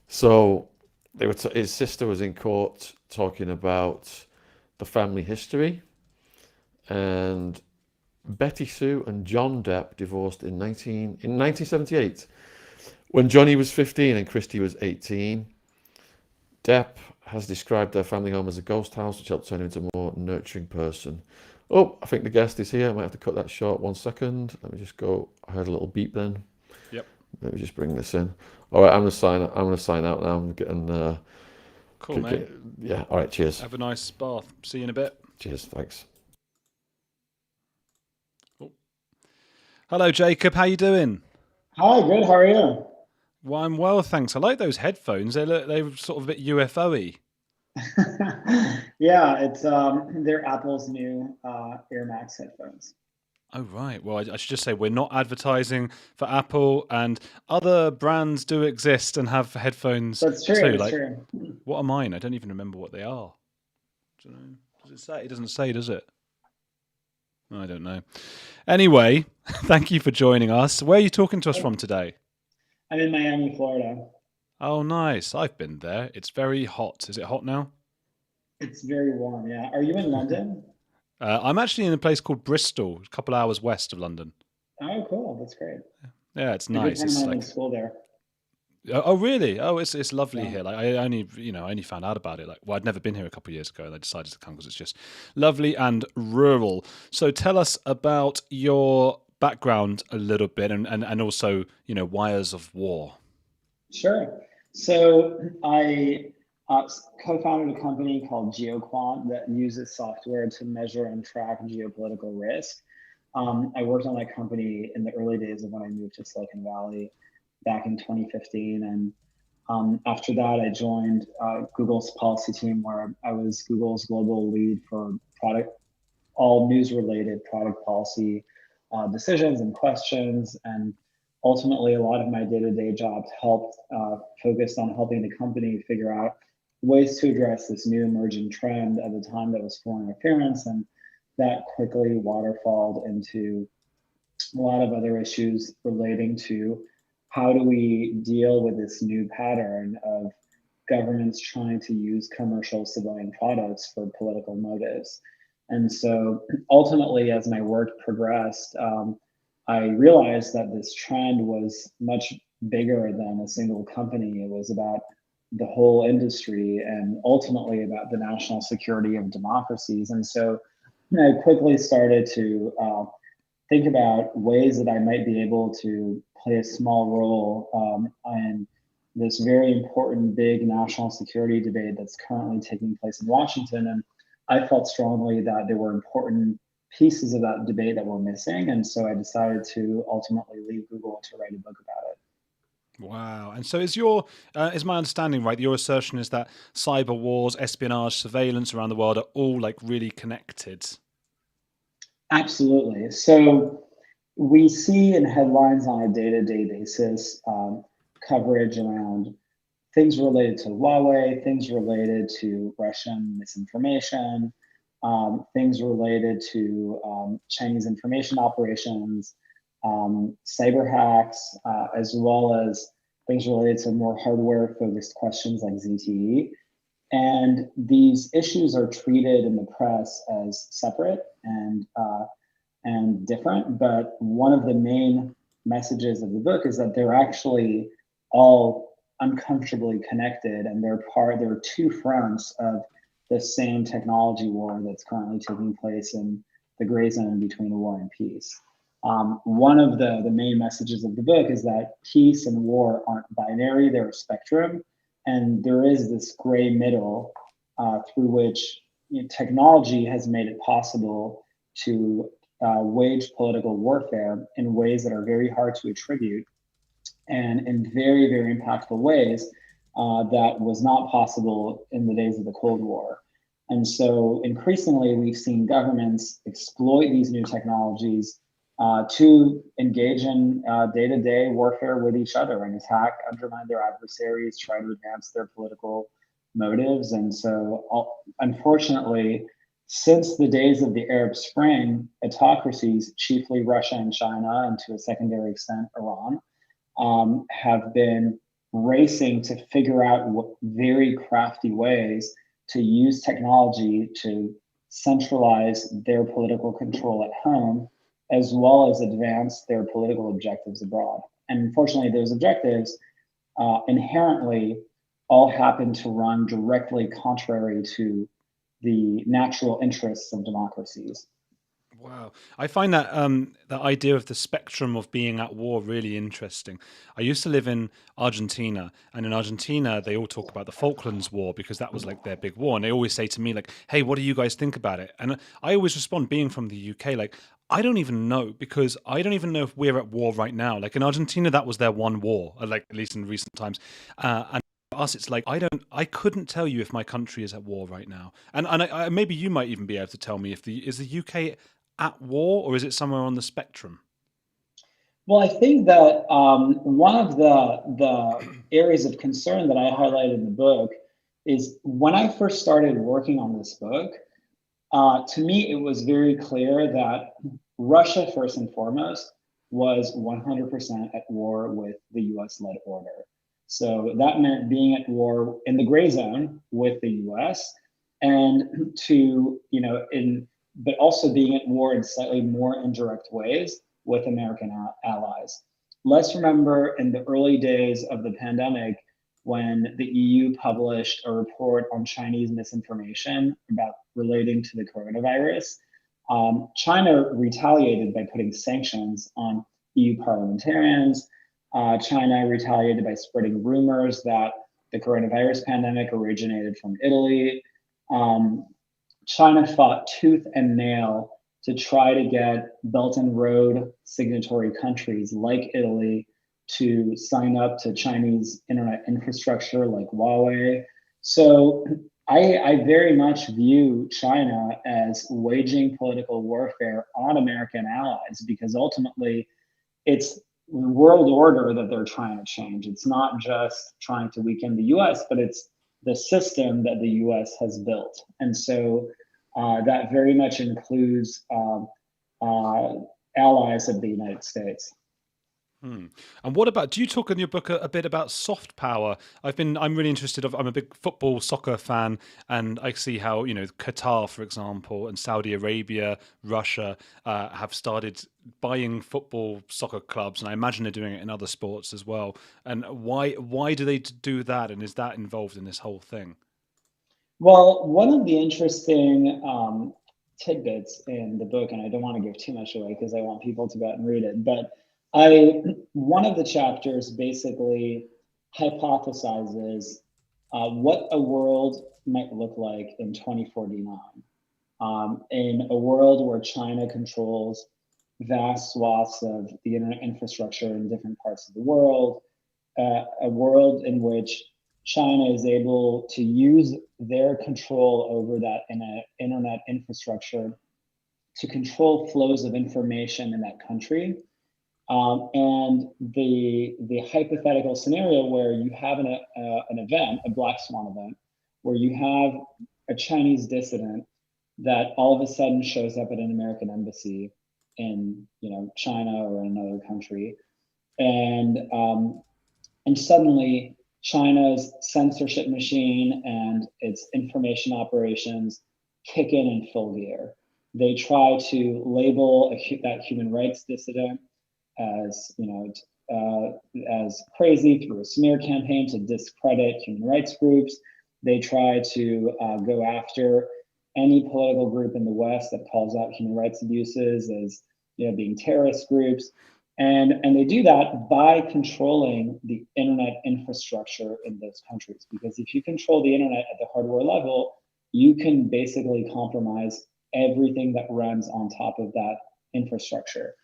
Speaker 1: So they were. His sister was in court talking about the family history, and Betty Sue and John Depp divorced in 1978, when Johnny was 15 and Christy was 18. Depp has described their family home as a ghost house, which helped turn him into a more nurturing person. Oh, I think the guest is here. I might have to cut that short. 1 second. Let me just go. I heard a little beep then.
Speaker 2: Yep.
Speaker 1: Let me just bring this in. All right, I'm gonna sign out now. I'm getting.
Speaker 2: Cool, mate.
Speaker 1: Yeah. All right. Cheers.
Speaker 2: Have a nice bath. See you in a bit.
Speaker 1: Cheers. Thanks.
Speaker 2: Oh. Hello, Jacob. How you doing?
Speaker 5: Hi, good. How are you?
Speaker 2: Well, I'm well, thanks. I like those headphones. They were sort of a bit UFO-y.
Speaker 5: Yeah, it's they're Apple's new Air Max headphones.
Speaker 2: Oh, right. Well, I should just say we're not advertising for Apple, and other brands do exist and have headphones
Speaker 5: That's true.
Speaker 2: too.
Speaker 5: That's true.
Speaker 2: What are mine? I don't even remember what they are. Don't know. Does it say? It doesn't say, does it? I don't know. Anyway, thank you for joining us. Where are you talking to us from today?
Speaker 5: I'm in Miami, Florida.
Speaker 2: Oh, nice. I've been there. It's very hot. Is it hot now?
Speaker 5: It's very warm, yeah. Are you in London?
Speaker 2: I'm actually in a place called Bristol, a couple hours west of London.
Speaker 5: Oh, cool. That's great.
Speaker 2: Yeah, it's
Speaker 5: A
Speaker 2: nice.
Speaker 5: good
Speaker 2: It's
Speaker 5: time I'm in
Speaker 2: like,
Speaker 5: school there.
Speaker 2: oh really? Oh, it's lovely
Speaker 5: Yeah.
Speaker 2: here. Like I only found out about it. Like, well, I'd never been here a couple of years ago, and I decided to come because it's just lovely and rural. So tell us about your background a little bit, and also wires of war.
Speaker 5: Sure. So I co-founded a company called GeoQuant that uses software to measure and track geopolitical risk. I worked on that company in the early days of when I moved to Silicon Valley back in 2015. And after that, I joined Google's policy team, where I was Google's global lead for all news-related product policy decisions and questions. And ultimately, a lot of my day-to-day jobs focused on helping the company figure out ways to address this new emerging trend at the time that was foreign interference. And that quickly waterfalled into a lot of other issues relating to how do we deal with this new pattern of governments trying to use commercial civilian products for political motives. And so ultimately, as my work progressed, I realized that this trend was much bigger than a single company. It was about the whole industry and ultimately about the national security of democracies. And so I quickly started to think about ways that I might be able to play a small role in this very important big national security debate that's currently taking place in Washington. And I felt strongly that there were important pieces of that debate that were missing. And so I decided to ultimately leave Google to write a book about it.
Speaker 2: Wow. And so is my understanding right, your assertion is that cyber wars, espionage, surveillance around the world are all like really connected?
Speaker 5: Absolutely. So we see in headlines on a day-to-day basis coverage around things related to Huawei, things related to Russian misinformation, things related to Chinese information operations, cyber hacks, as well as things related to more hardware-focused questions like ZTE. And these issues are treated in the press as separate and different. But one of the main messages of the book is that they're actually all uncomfortably connected, and there are two fronts of the same technology war that's currently taking place in the gray zone between war and peace. One of the main messages of the book is that peace and war aren't binary, they're a spectrum. And there is this gray middle through which technology has made it possible to wage political warfare in ways that are very hard to attribute and in very, very impactful ways that was not possible in the days of the Cold War. And so increasingly, we've seen governments exploit these new technologies to engage in day-to-day warfare with each other and attack, undermine their adversaries, try to advance their political motives. And so, unfortunately, since the days of the Arab Spring, autocracies, chiefly Russia and China, and to a secondary extent, Iran, have been racing to figure out very crafty ways to use technology to centralize their political control at home, as well as advance their political objectives abroad. And unfortunately, those objectives inherently all happen to run directly contrary to the natural interests of democracies.
Speaker 2: Wow. I find that the idea of the spectrum of being at war really interesting. I used to live in Argentina, and in Argentina, they all talk about the Falklands War because that was like their big war. And they always say to me, like, hey, what do you guys think about it? And I always respond, being from the UK, like, I don't even know, because I don't even know if we're at war right now. Like in Argentina, that was their one war, like at least in recent times. And for us, it's like, I couldn't tell you if my country is at war right now. And I maybe you might even be able to tell me if is the UK at war, or is it somewhere on the spectrum?
Speaker 5: Well, I think that one of the areas of concern that I highlighted in the book is when I first started working on this book, to me, it was very clear that Russia, first and foremost, was 100% at war with the US-led order. So that meant being at war in the gray zone with the US, and but also being at war in slightly more indirect ways with American allies. Let's remember in the early days of the pandemic, when the EU published a report on Chinese misinformation relating to the coronavirus, China retaliated by putting sanctions on EU parliamentarians. China retaliated by spreading rumors that the coronavirus pandemic originated from Italy. China fought tooth and nail to try to get Belt and Road signatory countries like Italy to sign up to Chinese internet infrastructure like Huawei. So I very much view China as waging political warfare on American allies, because ultimately it's the world order that they're trying to change. It's not just trying to weaken the US, but it's the system that the US has built. And so that very much includes allies of the United States.
Speaker 2: And what about, do you talk in your book a bit about soft power? I'm really interested. I'm a big soccer fan, and I see how, Qatar, for example, and Saudi Arabia, Russia have started buying soccer clubs, and I imagine they're doing it in other sports as well. And why do they do that? And is that involved in this whole thing?
Speaker 5: Well, one of the interesting tidbits in the book, and I don't want to give too much away because I want people to go out and read it, but one of the chapters basically hypothesizes what a world might look like in 2049. In a world where China controls vast swaths of the internet infrastructure in different parts of the world, a world in which China is able to use their control over that internet infrastructure to control flows of information in that country. And the hypothetical scenario where you have an event, a black swan event, where you have a Chinese dissident that all of a sudden shows up at an American embassy in, China or in another country, and suddenly China's censorship machine and its information operations kick in full gear. They try to label that human rights dissident as, as crazy through a smear campaign to discredit human rights groups. They try to go after any political group in the West that calls out human rights abuses as, being terrorist groups. And they do that by controlling the internet infrastructure in those countries. Because if you control the internet at the hardware level, you can basically compromise everything that runs on top of that infrastructure.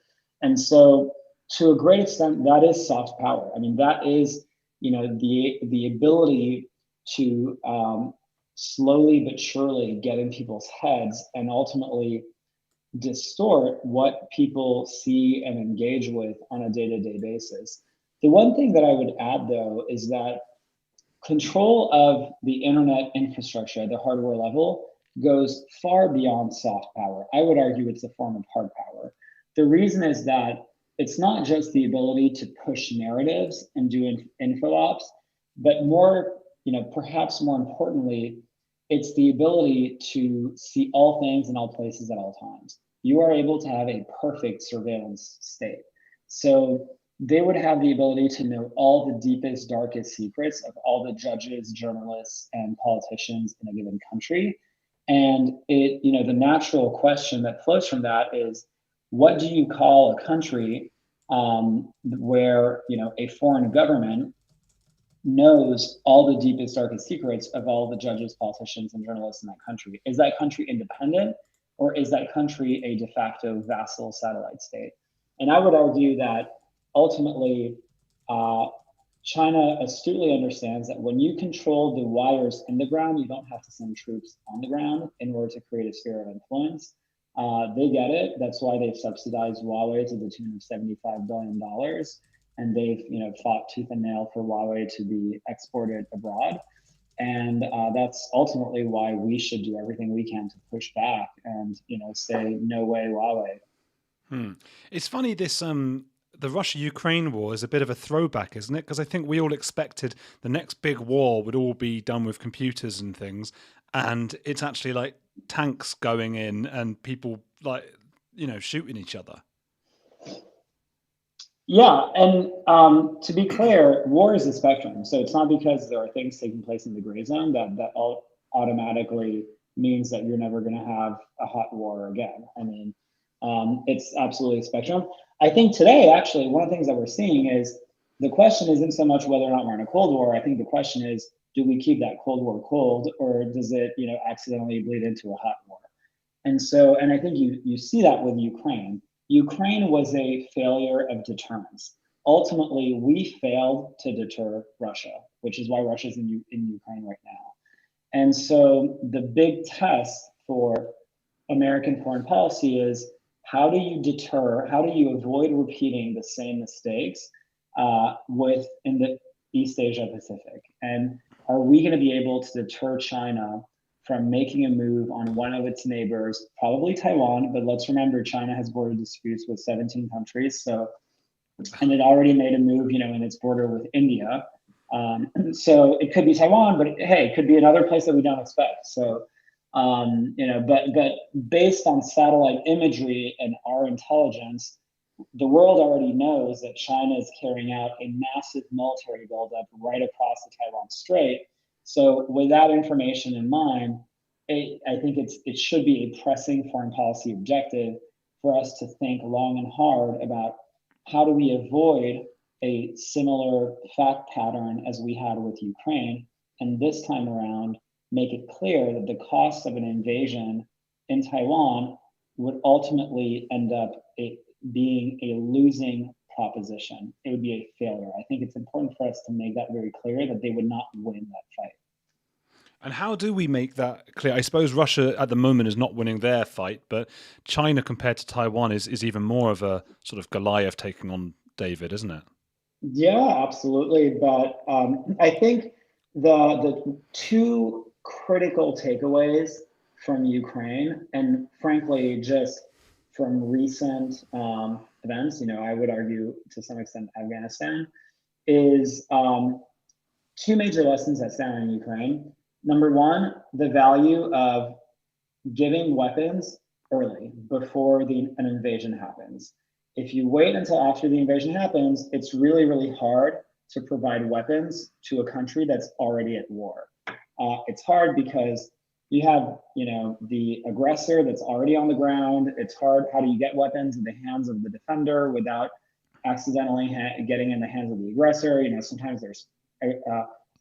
Speaker 5: And so to a great extent, that is soft power. I mean, that is, the ability to slowly but surely get in people's heads and ultimately distort what people see and engage with on a day-to-day basis. The one thing that I would add, though, is that control of the internet infrastructure at the hardware level goes far beyond soft power. I would argue it's a form of hard power. The reason is that it's not just the ability to push narratives and do info ops, but more, perhaps more importantly, it's the ability to see all things in all places at all times. You are able to have a perfect surveillance state. So they would have the ability to know all the deepest, darkest secrets of all the judges, journalists, and politicians in a given country. And the natural question that flows from that is, what do you call a country where, a foreign government knows all the deepest, darkest secrets of all the judges, politicians, and journalists in that country? Is that country independent, or is that country a de facto vassal satellite state? And I would argue that ultimately, China astutely understands that when you control the wires in the ground, you don't have to send troops on the ground in order to create a sphere of influence. They get it. That's why they've subsidized Huawei to the tune of $75 billion. And they've fought tooth and nail for Huawei to be exported abroad. And that's ultimately why we should do everything we can to push back and say no way Huawei.
Speaker 2: It's funny, this the Russia-Ukraine war is a bit of a throwback, isn't it? Because I think we all expected the next big war would all be done with computers and things, and it's actually like tanks going in and people shooting each other.
Speaker 5: Yeah, and to be clear, war is a spectrum. So it's not because there are things taking place in the gray zone that all automatically means that you're never going to have a hot war again. I mean, it's absolutely a spectrum. I think today, actually, one of the things that we're seeing is the question isn't so much whether or not we're in a Cold War. I think the question is, do we keep that Cold War cold, or does it, accidentally bleed into a hot war? And so, and I think you see that with Ukraine. Ukraine was a failure of deterrence. Ultimately, we failed to deter Russia, which is why Russia's in Ukraine right now. And so the big test for American foreign policy is, how do you deter, how do you avoid repeating the same mistakes in the East Asia Pacific? And are we going to be able to deter China from making a move on one of its neighbors, probably Taiwan, but let's remember China has border disputes with 17 countries. So, and it already made a move, in its border with India. So it could be Taiwan, but hey, it could be another place that we don't expect. So, but based on satellite imagery and our intelligence, the world already knows that China is carrying out a massive military buildup right across the Taiwan Strait. So with that information in mind, I think it should be a pressing foreign policy objective for us to think long and hard about how do we avoid a similar fact pattern as we had with Ukraine, and this time around make it clear that the cost of an invasion in Taiwan would ultimately end up being a losing proposition. It would be a failure. I think it's important for us to make that very clear, that they would not win that fight.
Speaker 2: And how do we make that clear? I suppose Russia at the moment is not winning their fight, but China compared to Taiwan is even more of a sort of Goliath taking on David, isn't it?
Speaker 5: Yeah, absolutely. But I think the two critical takeaways from Ukraine, and frankly, just from recent events, I would argue to some extent Afghanistan, is two major lessons that stand in Ukraine. Number one, the value of giving weapons early before an invasion happens. If you wait until after the invasion happens, it's really, really hard to provide weapons to a country that's already at war. It's hard because you have, the aggressor that's already on the ground. It's hard. How do you get weapons in the hands of the defender without accidentally getting in the hands of the aggressor? Sometimes there's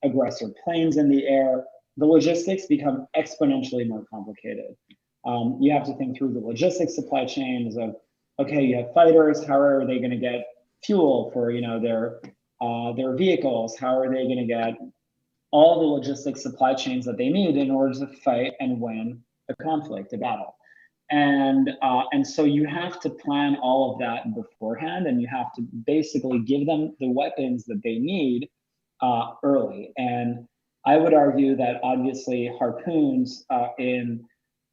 Speaker 5: aggressor planes in the air. The logistics become exponentially more complicated. You have to think through the logistics supply chains of, okay, you have fighters. How are they going to get fuel for their vehicles? How are they going to get all the logistics supply chains that they need in order to fight and win a conflict, a battle? And so you have to plan all of that beforehand, and you have to basically give them the weapons that they need early. And I would argue that obviously harpoons in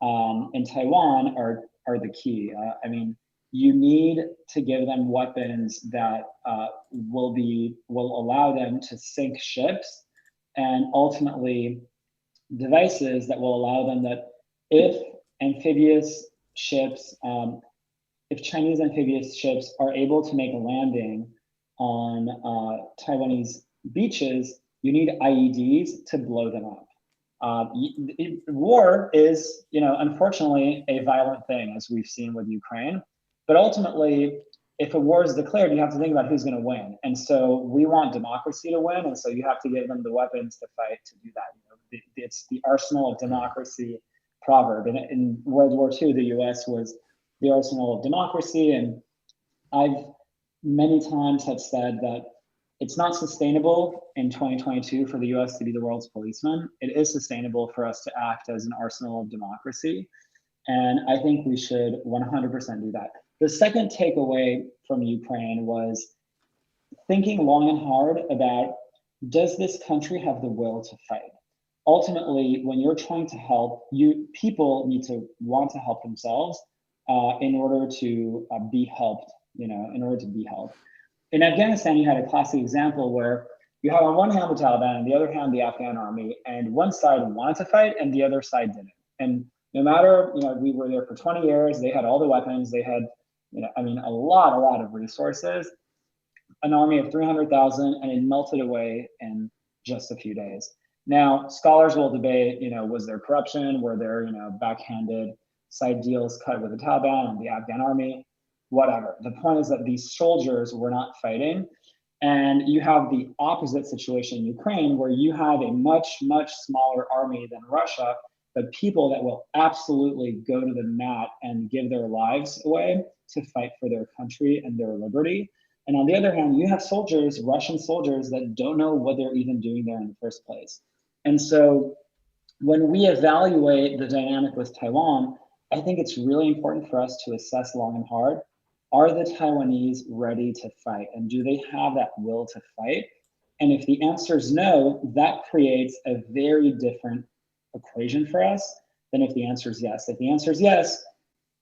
Speaker 5: Taiwan are the key. You need to give them weapons that will allow them to sink ships, and ultimately devices that will allow them that if Chinese amphibious ships are able to make a landing on Taiwanese beaches, you need IEDs to blow them up. War is, unfortunately, a violent thing, as we've seen with Ukraine. But ultimately, if a war is declared, you have to think about who's going to win. And so we want democracy to win, and so you have to give them the weapons to fight to do that. It's the arsenal of democracy proverb. And in World War II, the U.S. was the arsenal of democracy. And I've many times have said that it's not sustainable in 2022 for the US to be the world's policeman. It is sustainable for us to act as an arsenal of democracy. And I think we should 100% do that. The second takeaway from Ukraine was thinking long and hard about, does this country have the will to fight? Ultimately, when you're trying to help, people need to want to help themselves in order to be helped, in order to be helped. In Afghanistan, you had a classic example where you have on one hand the Taliban, and the other hand the Afghan army, and one side wanted to fight and the other side didn't. And no matter, we were there for 20 years, they had all the weapons, they had, a lot of resources, an army of 300,000, and it melted away in just a few days. Now, scholars will debate, was there corruption? Were there, backhanded side deals cut with the Taliban and the Afghan army? Whatever. The point is that these soldiers were not fighting. And you have the opposite situation in Ukraine, where you have a much, much smaller army than Russia, but people that will absolutely go to the mat and give their lives away to fight for their country and their liberty. And on the other hand, you have soldiers, Russian soldiers, that don't know what they're even doing there in the first place. And so when we evaluate the dynamic with Taiwan, I think it's really important for us to assess long and hard, are the Taiwanese ready to fight? And do they have that will to fight? And if the answer is no, that creates a very different equation for us than if the answer is yes. If the answer is yes,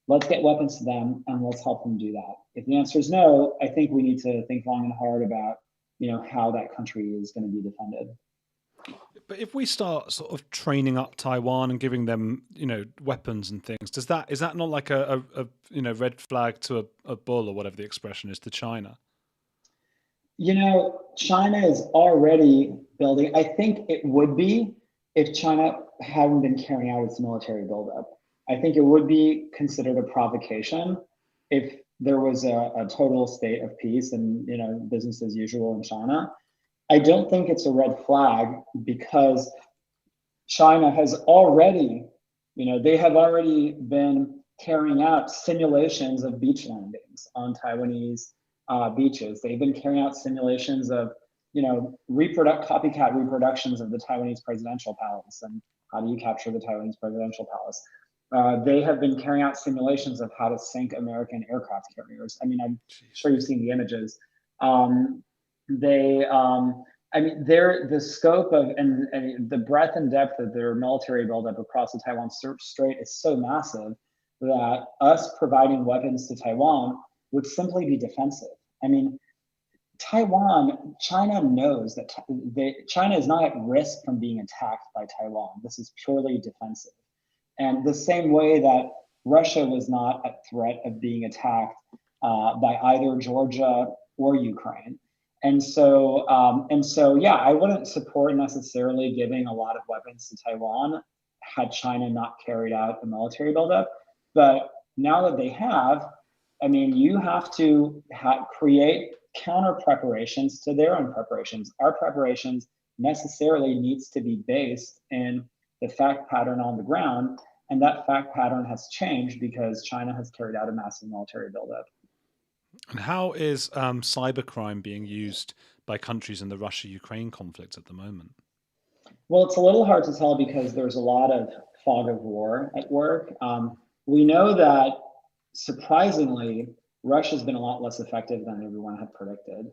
Speaker 5: let's get weapons to them and let's help them do that. If the answer is no, I think we need to think long and hard about, how that country is going to be defended.
Speaker 2: But if we start sort of training up Taiwan and giving them, weapons and things, is that not like a red flag to a bull, or whatever the expression is, to China?
Speaker 5: China is already building. I think it would be if China hadn't been carrying out its military buildup. I think it would be considered a provocation if there was a total state of peace and business as usual in China. I don't think it's a red flag, because China has already, they have already been carrying out simulations of beach landings on Taiwanese beaches. They've been carrying out simulations of, copycat reproductions of the Taiwanese presidential palace. And How do you capture the Taiwanese presidential palace? They have been carrying out simulations of how to sink American aircraft carriers. I mean, I'm sure you've seen the images. The scope of and the breadth and depth of their military buildup across the Taiwan Strait is so massive that us providing weapons to Taiwan would simply be defensive. I mean, China knows that China is not at risk from being attacked by Taiwan. This is purely defensive. And the same way that Russia was not at threat of being attacked by either Georgia or Ukraine. And so, yeah, I wouldn't support necessarily giving a lot of weapons to Taiwan had China not carried out a military buildup. But now that they have, I mean, you have to create counter preparations to their own preparations. Our preparations necessarily needs to be based in the fact pattern on the ground. And that fact pattern has changed because China has carried out a massive military buildup.
Speaker 2: And how is cybercrime being used by countries in the Russia-Ukraine conflict at the moment?
Speaker 5: Well, it's a little hard to tell because there's a lot of fog of war at work. We know that, surprisingly, Russia's been a lot less effective than everyone had predicted.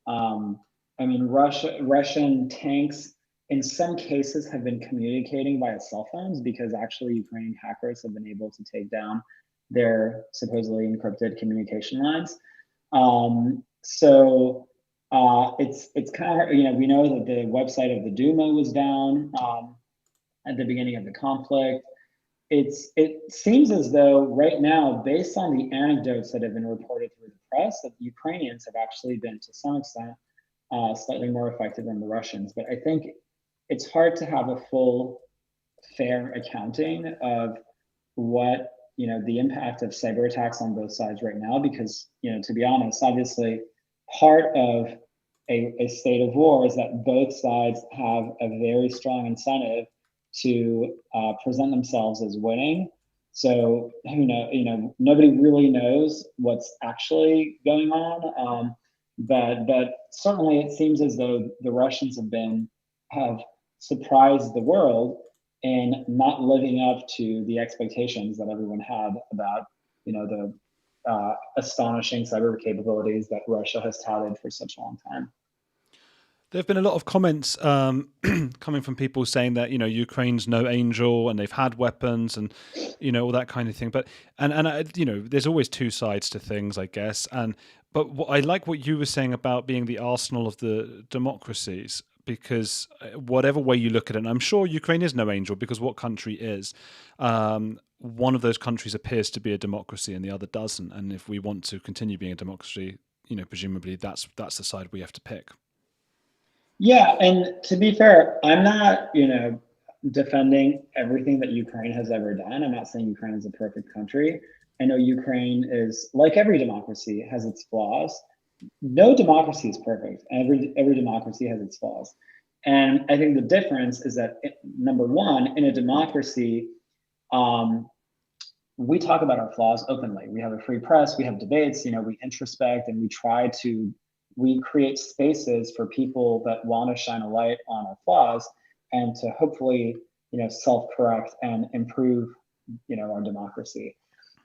Speaker 5: I mean, Russian tanks, in some cases, have been communicating via cell phones because actually Ukrainian hackers have been able to take down their supposedly encrypted communication lines. It's kind of, you know, we know that the website of the Duma was down at the beginning of the conflict. It seems as though right now, based on the anecdotes that have been reported through the press, that the Ukrainians have actually been, to some extent, slightly more effective than the Russians. But I think it's hard to have a full, fair accounting of what, you know, the impact of cyber attacks on both sides right now, because, you know, to be honest, obviously, part of a state of war is that both sides have a very strong incentive to present themselves as winning. So, you know, nobody really knows what's actually going on. But certainly it seems as though the Russians have surprised the world in not living up to the expectations that everyone had about, you know, the astonishing cyber capabilities that Russia has touted for such a long time.
Speaker 2: There have been a lot of comments coming from people saying that, you know, Ukraine's no angel and they've had weapons and, you know, all that kind of thing. But you know, there's always two sides to things, I guess. But I like what you were saying about being the arsenal of the democracies, because whatever way you look at it, and I'm sure Ukraine is no angel because what country is? One of those countries appears to be a democracy and the other doesn't. And if we want to continue being a democracy, you know, presumably that's the side we have to pick.
Speaker 5: Yeah, and to be fair, I'm not, you know, defending everything that Ukraine has ever done. I'm not saying Ukraine is a perfect country. I know Ukraine is, like every democracy, has its flaws. No democracy is perfect. Every democracy has its flaws. And I think the difference is that, number one, in a democracy, we talk about our flaws openly. We have a free press, we have debates, you know, we introspect, and we create spaces for people that want to shine a light on our flaws and to hopefully, you know, self-correct and improve, you know, our democracy.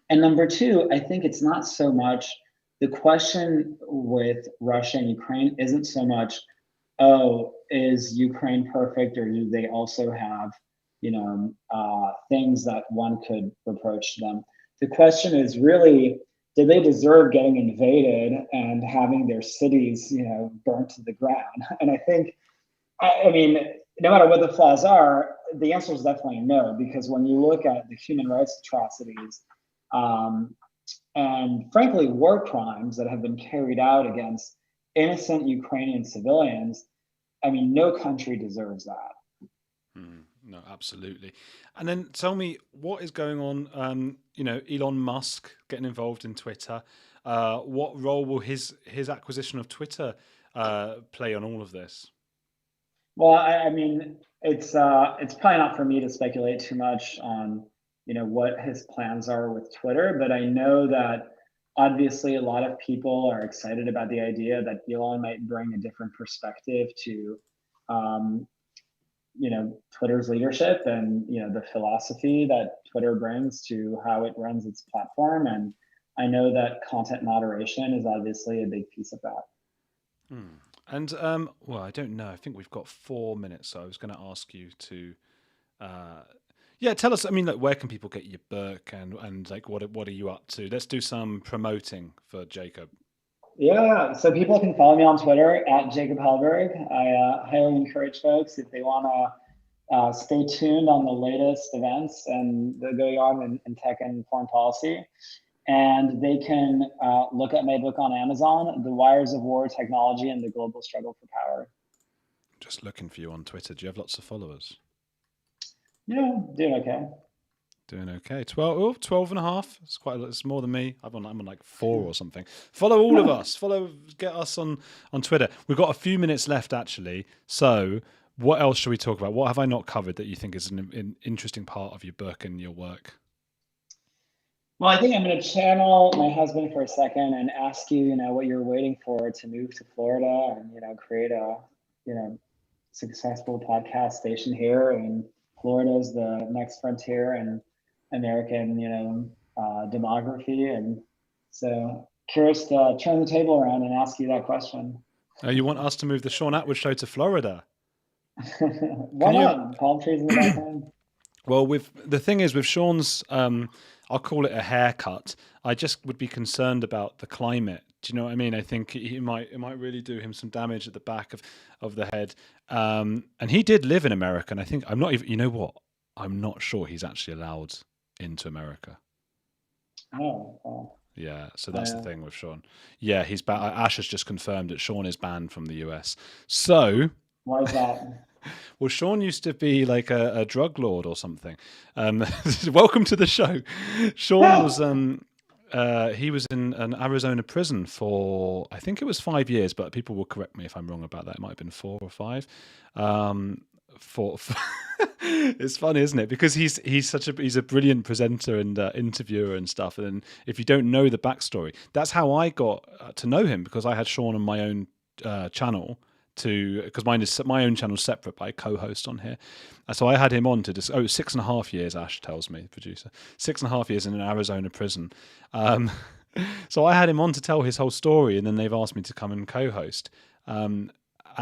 Speaker 5: And number two, I think it's not so much, the question with Russia and Ukraine isn't so much, oh, is Ukraine perfect, or do they also have, you know, things that one could reproach them? The question is really, do they deserve getting invaded and having their cities, you know, burnt to the ground? And I think, I mean, no matter what the flaws are, the answer is definitely no, because when you look at the human rights atrocities and frankly, war crimes that have been carried out against innocent Ukrainian civilians, I mean, no country deserves that.
Speaker 2: No, absolutely. And then tell me, what is going on? You know, Elon Musk getting involved in Twitter. What role will his acquisition of Twitter play on all of this?
Speaker 5: Well, I mean, it's probably not for me to speculate too much on, you know, what his plans are with Twitter, but I know that obviously a lot of people are excited about the idea that Elon might bring a different perspective to Twitter's leadership and, the philosophy that Twitter brings to how it runs its platform. And I know that content moderation is obviously a big piece of that.
Speaker 2: And well, I don't know. I think we've got 4 minutes, so I was going to ask you to, tell us. I mean, like, where can people get your book, and like, what are you up to? Let's do some promoting for Jacob.
Speaker 5: Yeah, so people can follow me on Twitter at Jacob Helberg. I highly encourage folks, if they want to stay tuned on the latest events and the going on in tech and foreign policy. And they can look at my book on Amazon, The Wires of War, Technology, and the Global Struggle for Power.
Speaker 2: Just looking for you on Twitter. Do you have lots of followers?
Speaker 5: Yeah, doing okay.
Speaker 2: Doing okay. 12 and a half. It's quite a lot. It's more than me. I'm on like 4 or something. Follow all of us. Get us on Twitter. We've got a few minutes left, actually. So what else should we talk about? What have I not covered that you think is an interesting part of your book and your work?
Speaker 5: Well, I think I'm going to channel my husband for a second and ask you, what you're waiting for to move to Florida and, create a, successful podcast station here. And Florida is the next frontier in American, demography. And so curious to turn the table around and ask you that question.
Speaker 2: You want us to move the Sean Attwood show to Florida?
Speaker 5: Why not? Palm trees in the background.
Speaker 2: Well, the thing is with Sean's, I'll call it a haircut. I just would be concerned about the climate. Do you know what I mean? I think it might really do him some damage at the back of the head. And he did live in America, and I think I'm not even. You know what? I'm not sure he's actually allowed into America.
Speaker 5: Oh.
Speaker 2: Yeah, so that's the thing with Sean. Yeah, he's Ash has just confirmed that Sean is banned from the US. So
Speaker 5: why is that?
Speaker 2: Well, Sean used to be like a drug lord or something. Welcome to the show. Sean was he was in an Arizona prison for, I think it was 5 years, but people will correct me if I'm wrong about that. It might have been 4 or 5. It's funny, isn't it? Because he's a brilliant presenter and interviewer and stuff. And if you don't know the backstory, that's how I got to know him, because I had Sean on my own channel. Because my own channel's separate, but I co-host on here. So I had him on to 6.5 years, Ash tells me, the producer. 6.5 years in an Arizona prison. So I had him on to tell his whole story, and then they've asked me to come and co-host. And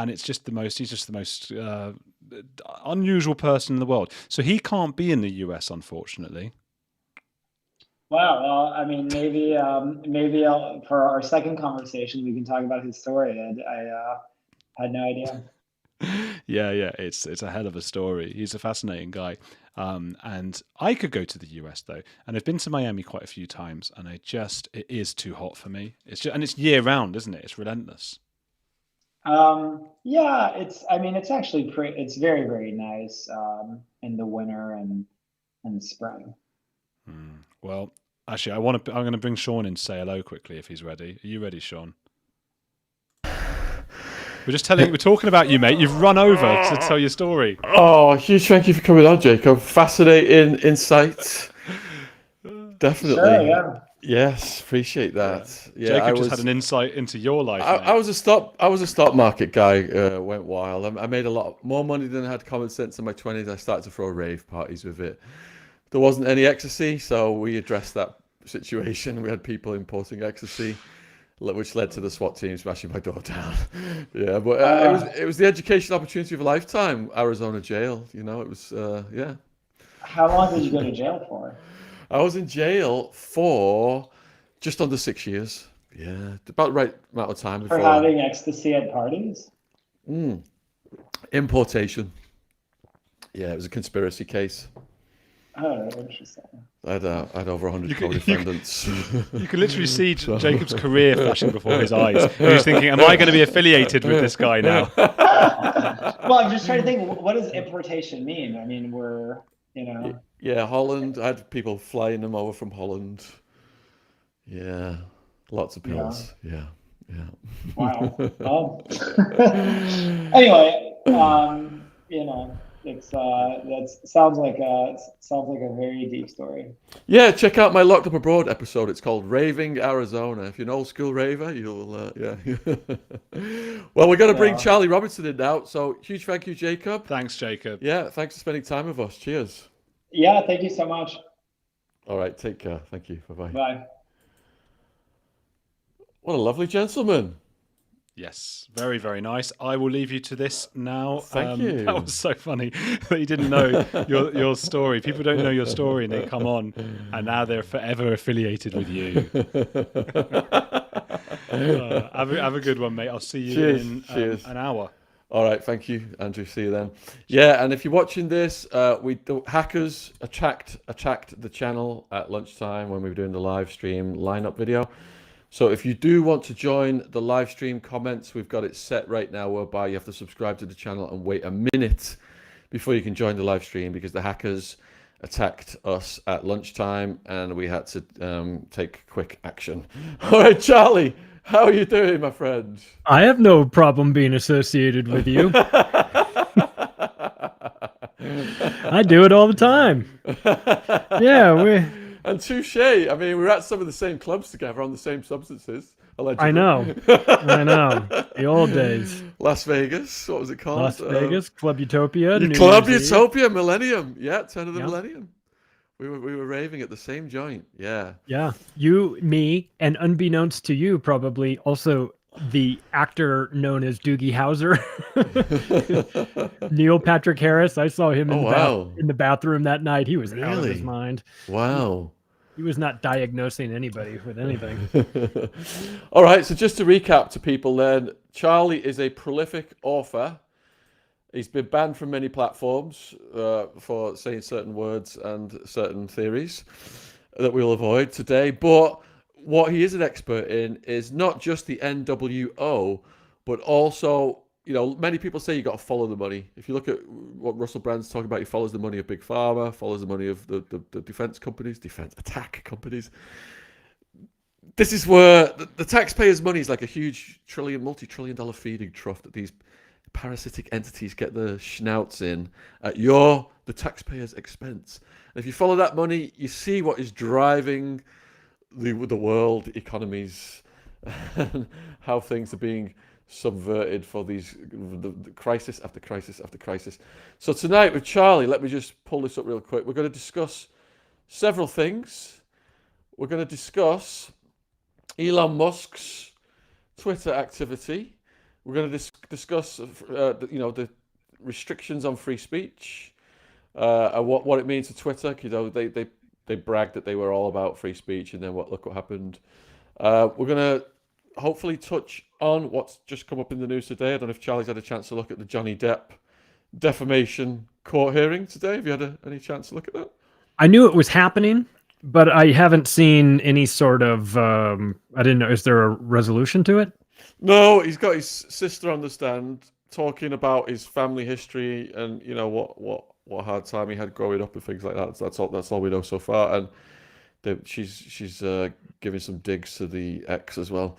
Speaker 2: he's just the most unusual person in the world. So he can't be in the US, unfortunately.
Speaker 5: Wow. Well, I mean, maybe for our second conversation, we can talk about his story. I had no idea.
Speaker 2: Yeah, it's a hell of a story. He's a fascinating guy. And I could go to the US though, and I've been to Miami quite a few times, and it is too hot for me. It's year round, isn't it? It's relentless.
Speaker 5: Yeah, it's actually it's very, very nice in the winter and the spring.
Speaker 2: Well, actually, I'm going to bring Sean in to say hello quickly if he's ready. Are you ready, Sean? We're talking about you, mate. You've run over to tell your story.
Speaker 1: Oh, huge thank you for coming on, Jacob. Fascinating insight. Definitely.
Speaker 5: Sure, yeah.
Speaker 1: Yes, appreciate that. Yeah,
Speaker 2: Jacob just had an insight into your life.
Speaker 1: I was a stock market guy. Went wild. I made a lot more money than I had common sense in my 20s. I started to throw rave parties with it. There wasn't any ecstasy, so we addressed that situation. We had people importing ecstasy, which led to the SWAT team smashing my door down. Yeah, but it was the education opportunity of a lifetime. Arizona jail, it was yeah.
Speaker 5: How long did you go to jail for?
Speaker 1: I was in jail for just under 6 years. Yeah, about the right amount of time.
Speaker 5: For having ecstasy at parties?
Speaker 1: Importation. Yeah, it was a conspiracy case.
Speaker 5: Oh, interesting.
Speaker 1: I had over 100 co-defendants.
Speaker 2: You can literally see Jacob's career flashing before his eyes. He's thinking, am I going to be affiliated with this guy now?
Speaker 5: Well, I'm just trying to think, what does importation mean? I mean, we're,
Speaker 1: Yeah, Holland. I had people flying them over from Holland. Yeah, lots of pills. Yeah.
Speaker 5: Wow. Anyway, That sounds like a very deep story.
Speaker 1: Yeah, check out my Locked Up Abroad episode. It's called Raving Arizona. If you're an old school raver, you'll yeah. Well, we're going to bring Charlie Robinson in now. So huge thank you, Jacob.
Speaker 2: Thanks, Jacob.
Speaker 1: Yeah, thanks for spending time with us. Cheers.
Speaker 5: Yeah, thank you so much.
Speaker 1: All right, take care. Thank you. Bye-bye.
Speaker 5: Bye.
Speaker 1: What a lovely gentleman.
Speaker 2: Yes, very, very nice. I will leave you to this now.
Speaker 1: Thank you.
Speaker 2: That was so funny that you didn't know your story. People don't know your story and they come on and now they're forever affiliated with you. Have a good one, mate. I'll see you in an hour.
Speaker 1: All right, thank you, Andrew. See you then. Yeah, and if you're watching this, the hackers attacked the channel at lunchtime when we were doing the live stream lineup video. So if you do want to join the live stream comments, we've got it set right now whereby you have to subscribe to the channel and wait a minute before you can join the live stream because the hackers attacked us at lunchtime and we had to take quick action. All right, Charlie, how are you doing, my friend?
Speaker 6: I have no problem being associated with you. I do it all the time. Yeah,
Speaker 1: and touche. I mean, we're at some of the same clubs together on the same substances. Allegedly.
Speaker 6: I know. The old days.
Speaker 1: Las Vegas. What was it called?
Speaker 6: Las Vegas, Club Utopia.
Speaker 1: Club Utopia, Millennium. Yeah, turn of the millennium. We were raving at the same joint. Yeah.
Speaker 6: Yeah. You, me, and unbeknownst to you, probably also the actor known as Doogie Howser. Neil Patrick Harris. I saw him in the bathroom that night. He was out of his mind.
Speaker 1: Wow.
Speaker 6: He was not diagnosing anybody with anything.
Speaker 1: All right. So just to recap to people then, Charlie is a prolific author. He's been banned from many platforms for saying certain words and certain theories that we'll avoid today. But what he is an expert in is not just the NWO, but also, you know, many people say you got to follow the money. If you look at what Russell Brand's talking about, he follows the money of Big Pharma, follows the money of the defense attack companies. This is where the taxpayers' money is like a huge multi-trillion-dollar feeding trough that these parasitic entities get their schnauts in at the taxpayers' expense. And if you follow that money, you see what is driving the world economies and how things are being subverted for the crisis after crisis after crisis. So tonight with Charlie, let me just pull this up real quick. We're going to discuss several things. We're going to discuss Elon Musk's Twitter activity. We're going to discuss the restrictions on free speech, and what it means to Twitter. You know, they bragged that they were all about free speech, and then look what happened. We're going to hopefully touch on what's just come up in the news today. I don't know if Charlie's had a chance to look at the Johnny Depp defamation court hearing today. Have you had any chance to look at that?
Speaker 6: I knew it was happening, but I haven't seen any sort of, I didn't know, is there a resolution to it?
Speaker 1: No, he's got his sister on the stand talking about his family history and, you know, what hard time he had growing up and things like that. That's all we know so far. And she's giving some digs to the ex as well.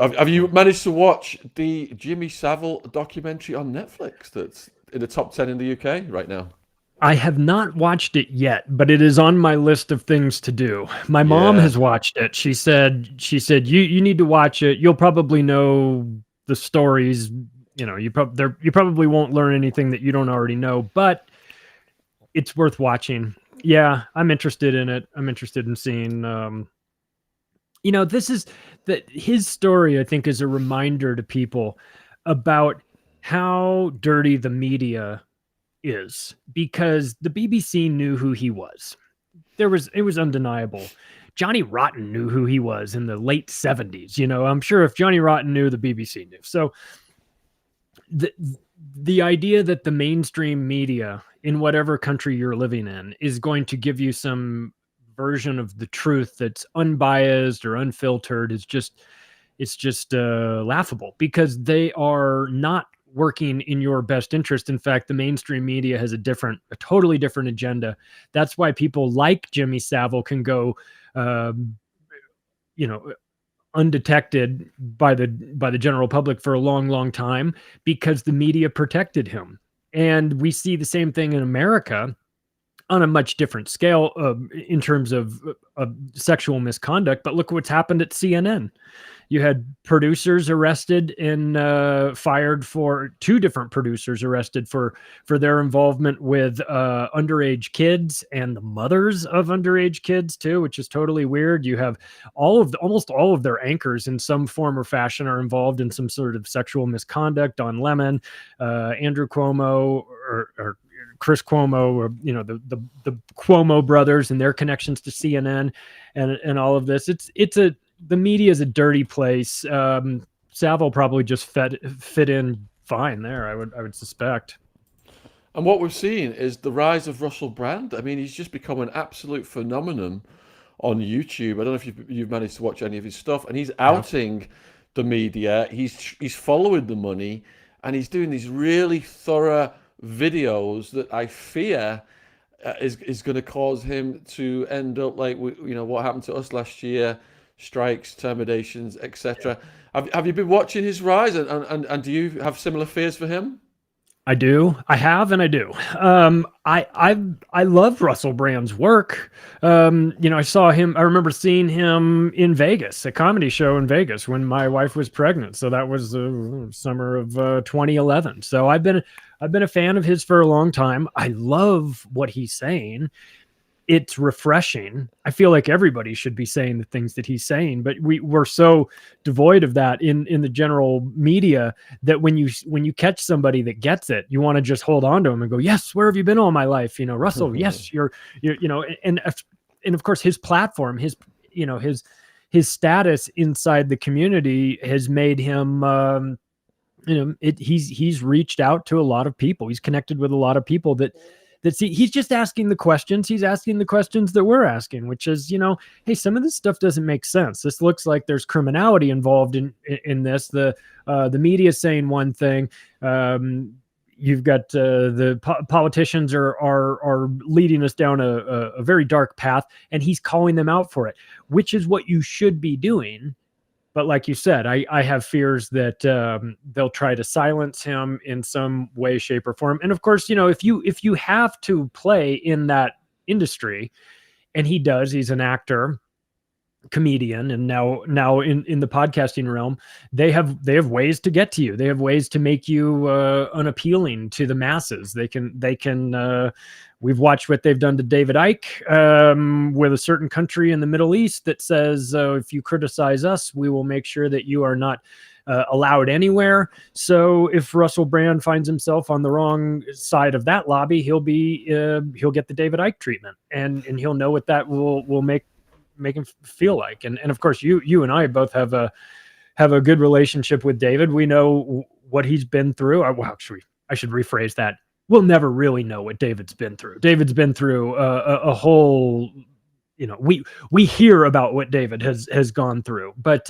Speaker 1: Have you managed to watch the Jimmy Savile documentary on Netflix that's in the top 10 in the UK right now?
Speaker 6: I have not watched it yet, but it is on my list of things to do. My mom has watched it. She said you need to watch it. You'll probably know the stories. You know, you probably won't learn anything that you don't already know, but it's worth watching. Yeah, I'm interested in it. I'm interested in seeing. You know, his story, I think, is a reminder to people about how dirty the media is, because the BBC knew who he was. It was undeniable. Johnny Rotten knew who he was in the late 70s. You know, I'm sure if Johnny Rotten knew, the BBC knew. So the idea that the mainstream media in whatever country you're living in is going to give you some version of the truth that's unbiased or unfiltered is just laughable, because they are not working in your best interest. In fact, the mainstream media has a totally different agenda. That's why people like Jimmy Savile can go, undetected by the general public for a long, long time, because the media protected him. And we see the same thing in America on a much different scale in terms of sexual misconduct. But look what's happened at CNN. You had producers arrested and fired for 2 different producers arrested for their involvement with underage kids and the mothers of underage kids too, which is totally weird. You have almost all of their anchors in some form or fashion are involved in some sort of sexual misconduct. Don Lemon, Andrew Cuomo, or Chris Cuomo, or the Cuomo brothers and their connections to CNN and all of this. The media is a dirty place. Savile probably just fit in fine there, I would suspect.
Speaker 1: And what we've seen is the rise of Russell Brand. I mean, he's just become an absolute phenomenon on YouTube. I don't know if you've managed to watch any of his stuff, and he's outing the media. He's following the money, and he's doing these really thorough videos that I fear is going to cause him to end up like what happened to us last year. Strikes, terminations, etc. Have you been watching his rise, and do you have similar fears for him?
Speaker 6: I do. I have, and I do. I love Russell Brand's work. I saw him. I remember seeing him in Vegas, a comedy show in Vegas, when my wife was pregnant. So that was the summer of 2011. So I've been a fan of his for a long time. I love what he's saying. It's refreshing. I feel like everybody should be saying the things that he's saying, but we're so devoid of that in the general media that when you catch somebody that gets it, you want to just hold on to him and go, yes, where have you been all my life? Russell, yes, you're and of course his platform, his status inside the community has made him, he's reached out to a lot of people. He's connected with a lot of people that see, he's just asking the questions. He's asking the questions that we're asking, which is, hey, some of this stuff doesn't make sense. This looks like there's criminality involved in this. The media is saying one thing. You've got the politicians are leading us down a very dark path, and he's calling them out for it, which is what you should be doing. But like you said, I have fears that they'll try to silence him in some way, shape, or form. And of course, if you have to play in that industry, and he does, he's an actor, comedian, and now in the podcasting realm, they have ways to get to you. They have ways to make you unappealing to the masses. They can. We've watched what they've done to David Icke with a certain country in the Middle East that says, if you criticize us, we will make sure that you are not allowed anywhere. So if Russell Brand finds himself on the wrong side of that lobby, he'll get the David Icke treatment, and he'll know what that will make him feel like. And of course, you and I both have a good relationship with David. We know what he's been through. I should rephrase that. We'll never really know what David's been through. David's been through a whole, we hear about what David has gone through, but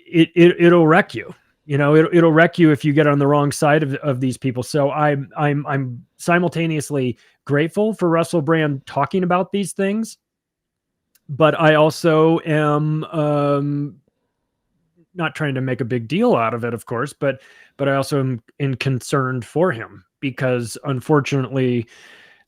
Speaker 6: it'll wreck you. It'll wreck you if you get on the wrong side of these people. So I'm simultaneously grateful for Russell Brand talking about these things, but I also am not trying to make a big deal out of it, of course, but I also am concerned for him, because unfortunately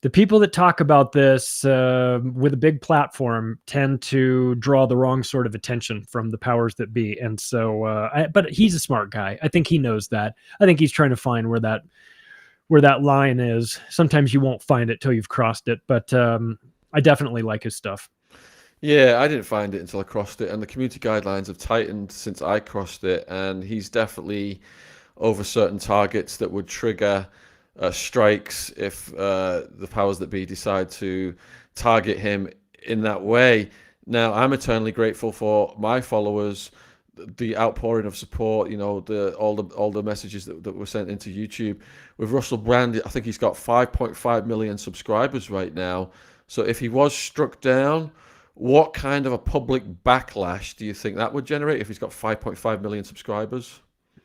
Speaker 6: the people that talk about this with a big platform tend to draw the wrong sort of attention from the powers that be. And so, but he's a smart guy. I think he knows that. I think he's trying to find where that line is. Sometimes you won't find it till you've crossed it, but I definitely like his stuff.
Speaker 1: Yeah, I didn't find it until I crossed it, and the community guidelines have tightened since I crossed it, and he's definitely over certain targets that would trigger strikes if the powers that be decide to target him in that way. Now, I'm eternally grateful for my followers, the outpouring of support, all the messages that were sent into YouTube. With Russell Brand, I think he's got 5.5 million subscribers right now. So if he was struck down, what kind of a public backlash do you think that would generate if he's got 5.5 million subscribers?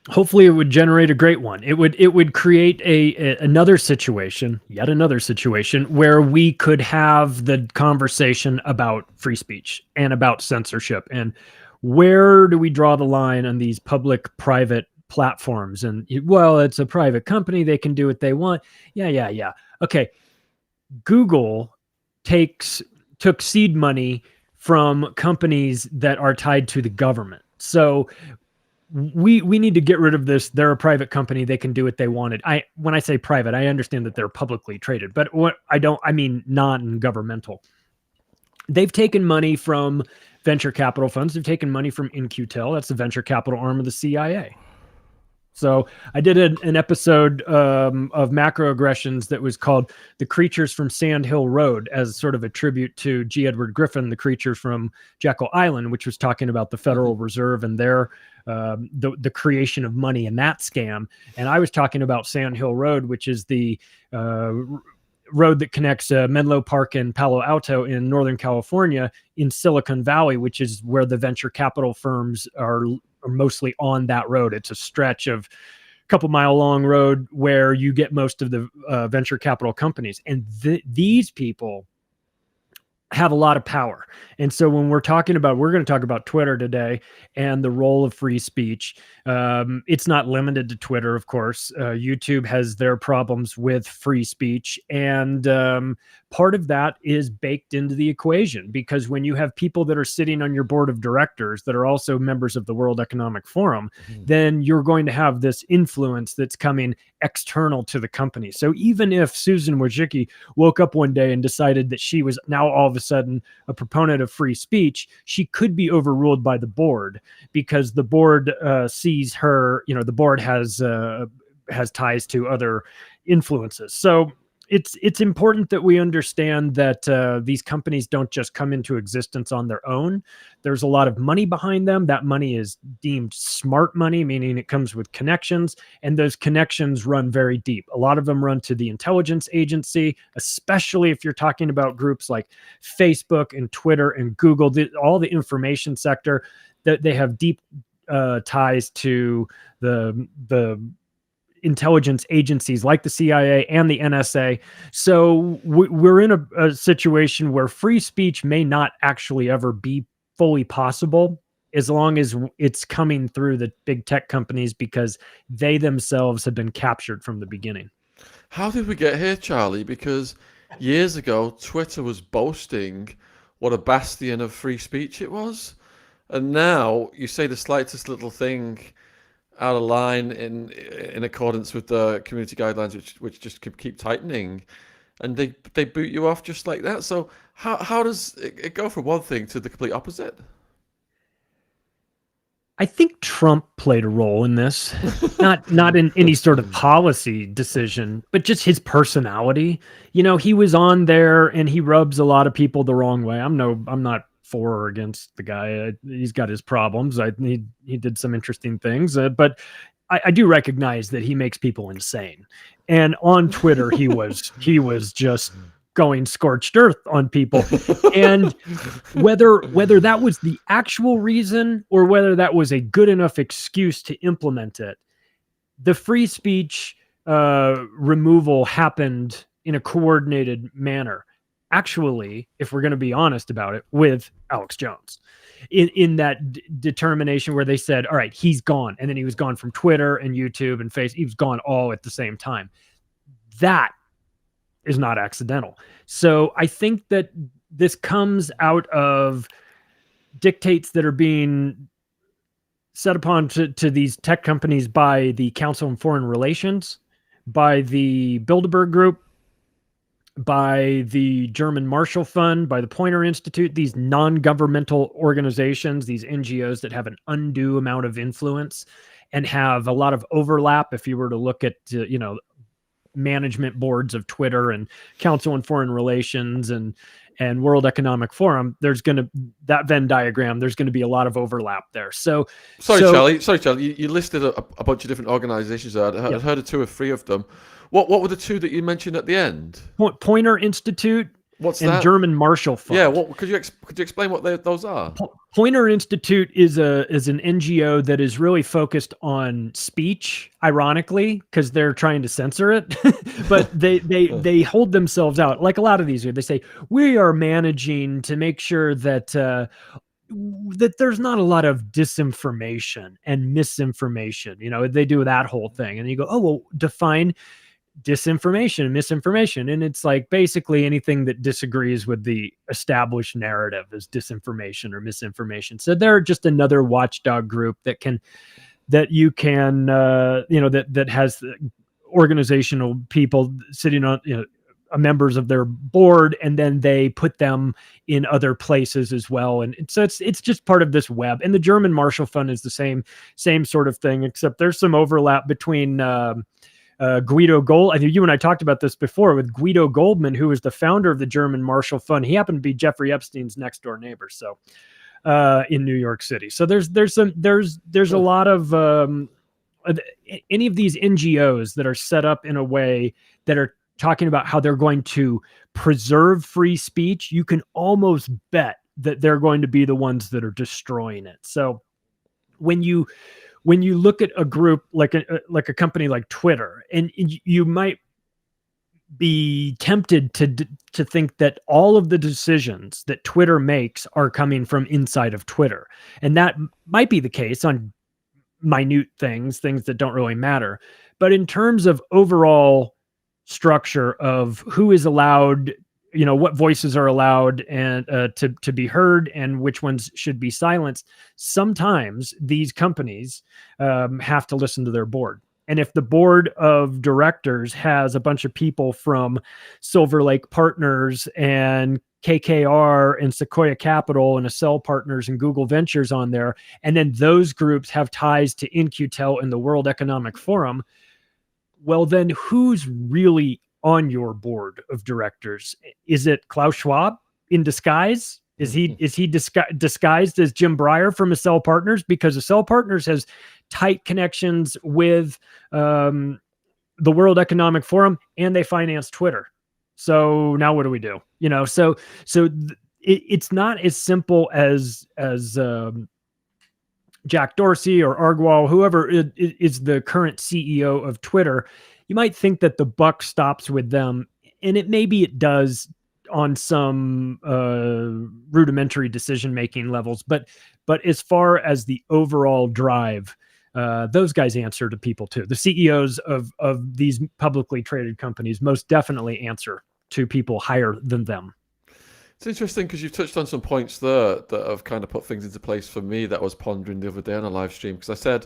Speaker 6: Hopefully it would generate a great one. It would create yet another situation where we could have the conversation about free speech and about censorship, and where do we draw the line on these public-private platforms, and well, it's a private company, they can do what they want. Yeah. Okay, Google took seed money from companies that are tied to the government. So we need to get rid of this. They're a private company, they can do what they wanted. When I say private, I understand that they're publicly traded, but I mean non-governmental. They've taken money from venture capital funds. They've taken money from In-Q-Tel. That's the venture capital arm of the CIA. So I did an episode of macroaggressions that was called "The Creatures from Sand Hill Road" as sort of a tribute to G. Edward Griffin, the creature from Jekyll Island, which was talking about the Federal Reserve and their the creation of money in that scam. And I was talking about Sand Hill Road, which is the road that connects Menlo Park and Palo Alto in Northern California in Silicon Valley, which is where the venture capital firms are mostly on that road. It's a stretch of a couple mile long road where you get most of the venture capital companies. And these people have a lot of power. And so when we're going to talk about Twitter today and the role of free speech. It's not limited to Twitter, of course. YouTube has their problems with free speech. And part of that is baked into the equation, because when you have people that are sitting on your board of directors that are also members of the World Economic Forum, then you're going to have this influence that's coming external to the company. So even if Susan Wojcicki woke up one day and decided that she was now all of a sudden a proponent of free speech, she could be overruled by the board, because the board sees her, the board has ties to other influences. So it's important that we understand that these companies don't just come into existence on their own. There's a lot of money behind them. That money is deemed smart money, meaning it comes with connections, and those connections run very deep. A lot of them run to the intelligence agency, especially if you're talking about groups like Facebook and Twitter and Google, all the information sector, that they have deep ties to the intelligence agencies like the CIA and the NSA. So we're in a situation where free speech may not actually ever be fully possible, as long as it's coming through the big tech companies, because they themselves have been captured from the beginning.
Speaker 1: How did we get here, Charlie? Because years ago, Twitter was boasting what a bastion of free speech it was. And now you say the slightest little thing out of line in accordance with the community guidelines, which just keep tightening, and they boot you off just like that. So how does it go from one thing to the complete opposite?
Speaker 6: I think Trump played a role in this, not in any sort of policy decision, but just his personality. He was on there and he rubs a lot of people the wrong way. I'm not for or against the guy. He's got his problems. He did some interesting things, but I do recognize that he makes people insane. And on Twitter, he was just going scorched earth on people. And whether that was the actual reason or whether that was a good enough excuse to implement it, the free speech removal happened in a coordinated manner. Actually, if we're going to be honest about it, with Alex Jones, in that determination where they said, all right, he's gone. And then he was gone from Twitter and YouTube and Facebook. He was gone all at the same time. That is not accidental. So I think that this comes out of dictates that are being set upon to these tech companies by the Council on Foreign Relations, by the Bilderberg Group, by the German Marshall Fund, by the Poynter Institute, these non-governmental organizations, these NGOs that have an undue amount of influence and have a lot of overlap. If you were to look at, management boards of Twitter and Council on Foreign Relations and World Economic Forum, that Venn diagram, there's going to be a lot of overlap there. Sorry,
Speaker 1: Charlie, you listed a bunch of different organizations there. I'd heard of 2 or 3 of them. What were the 2 that you mentioned at the end?
Speaker 6: Poynter Institute.
Speaker 1: What's
Speaker 6: and
Speaker 1: that?
Speaker 6: German Marshall Fund.
Speaker 1: Yeah, could you explain what those are?
Speaker 6: Poynter Institute is an NGO that is really focused on speech, ironically, because they're trying to censor it. But they hold themselves out, like a lot of these. They say, we are managing to make sure that that there's not a lot of disinformation and misinformation. They do that whole thing, and you go, oh, well, define disinformation and misinformation, and it's like basically anything that disagrees with the established narrative is disinformation or misinformation. So they're just another watchdog group that you can that has organizational people sitting on members of their board, and then they put them in other places as well. And so it's just part of this web. And the German Marshall Fund is the same sort of thing, except there's some overlap between Guido Gold. I think you and I talked about this before with Guido Goldman, who was the founder of the German Marshall Fund. He happened to be Jeffrey Epstein's next door neighbor. So in New York City. So there's a lot of any of these NGOs that are set up in a way that are talking about how they're going to preserve free speech. You can almost bet that they're going to be the ones that are destroying it. So when you look at a group like a company like Twitter, and you might be tempted to think that all of the decisions that Twitter makes are coming from inside of Twitter. And that might be the case on minute things that don't really matter. But in terms of overall structure of who is allowed, what voices are allowed and to be heard and which ones should be silenced, sometimes these companies have to listen to their board. And if the board of directors has a bunch of people from Silver Lake Partners and KKR and Sequoia Capital and Accel Partners and Google Ventures on there, and then those groups have ties to In-Q-Tel and the World Economic Forum, well, then who's really on your board of directors? Is it Klaus Schwab in disguise? Is he disguised as Jim Breyer from Accel Partners? Because Accel Partners has tight connections with the World Economic Forum, and they finance Twitter. So now what do we do? It's not as simple as Jack Dorsey or Argwal, whoever is the current CEO of Twitter. You might think that the buck stops with them, and it does on some rudimentary decision-making levels. But as far as the overall drive, those guys answer to people too. The CEOs of these publicly traded companies most definitely answer to people higher than them.
Speaker 1: It's interesting because you've touched on some points there that have kind of put things into place for me that I was pondering the other day on a live stream. Because I said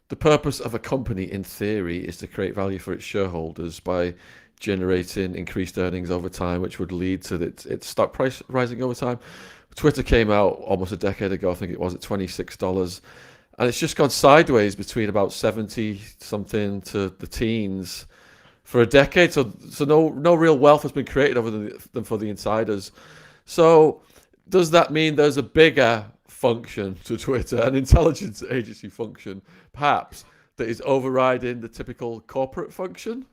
Speaker 1: the purpose of a company, in theory, is to create value for its shareholders by generating increased earnings over time, which would lead to its stock price rising over time. Twitter came out almost a decade ago, I think it was, at $26. And it's just gone sideways between about 70 something to the teens for a decade. So no real wealth has been created other than for the insiders. So does that mean there's a bigger function to Twitter, an intelligence agency function, perhaps, that is overriding the typical corporate function?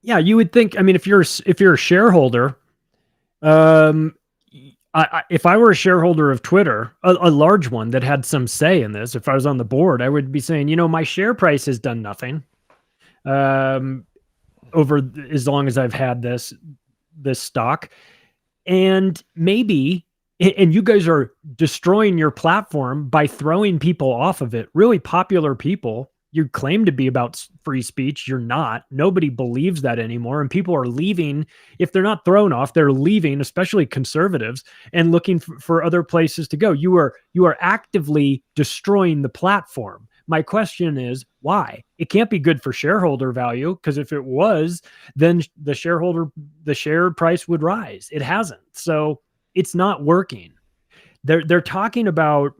Speaker 6: Yeah, you would think. I mean, if you're a shareholder, if I were a shareholder of Twitter, a large one that had some say in this, if I was on the board, I would be saying, my share price has done nothing over as long as I've had this stock, and maybe, and you guys are destroying your platform by throwing people off of it, really popular people. You claim to be about free speech. You're not. Nobody believes that anymore. And people are leaving. If they're not thrown off, they're leaving, especially conservatives, and looking for other places to go. You are actively destroying the platform. My question is, why? It can't be good for shareholder value, because if it was, then the share price would rise. It hasn't. So it's not working. They're talking about,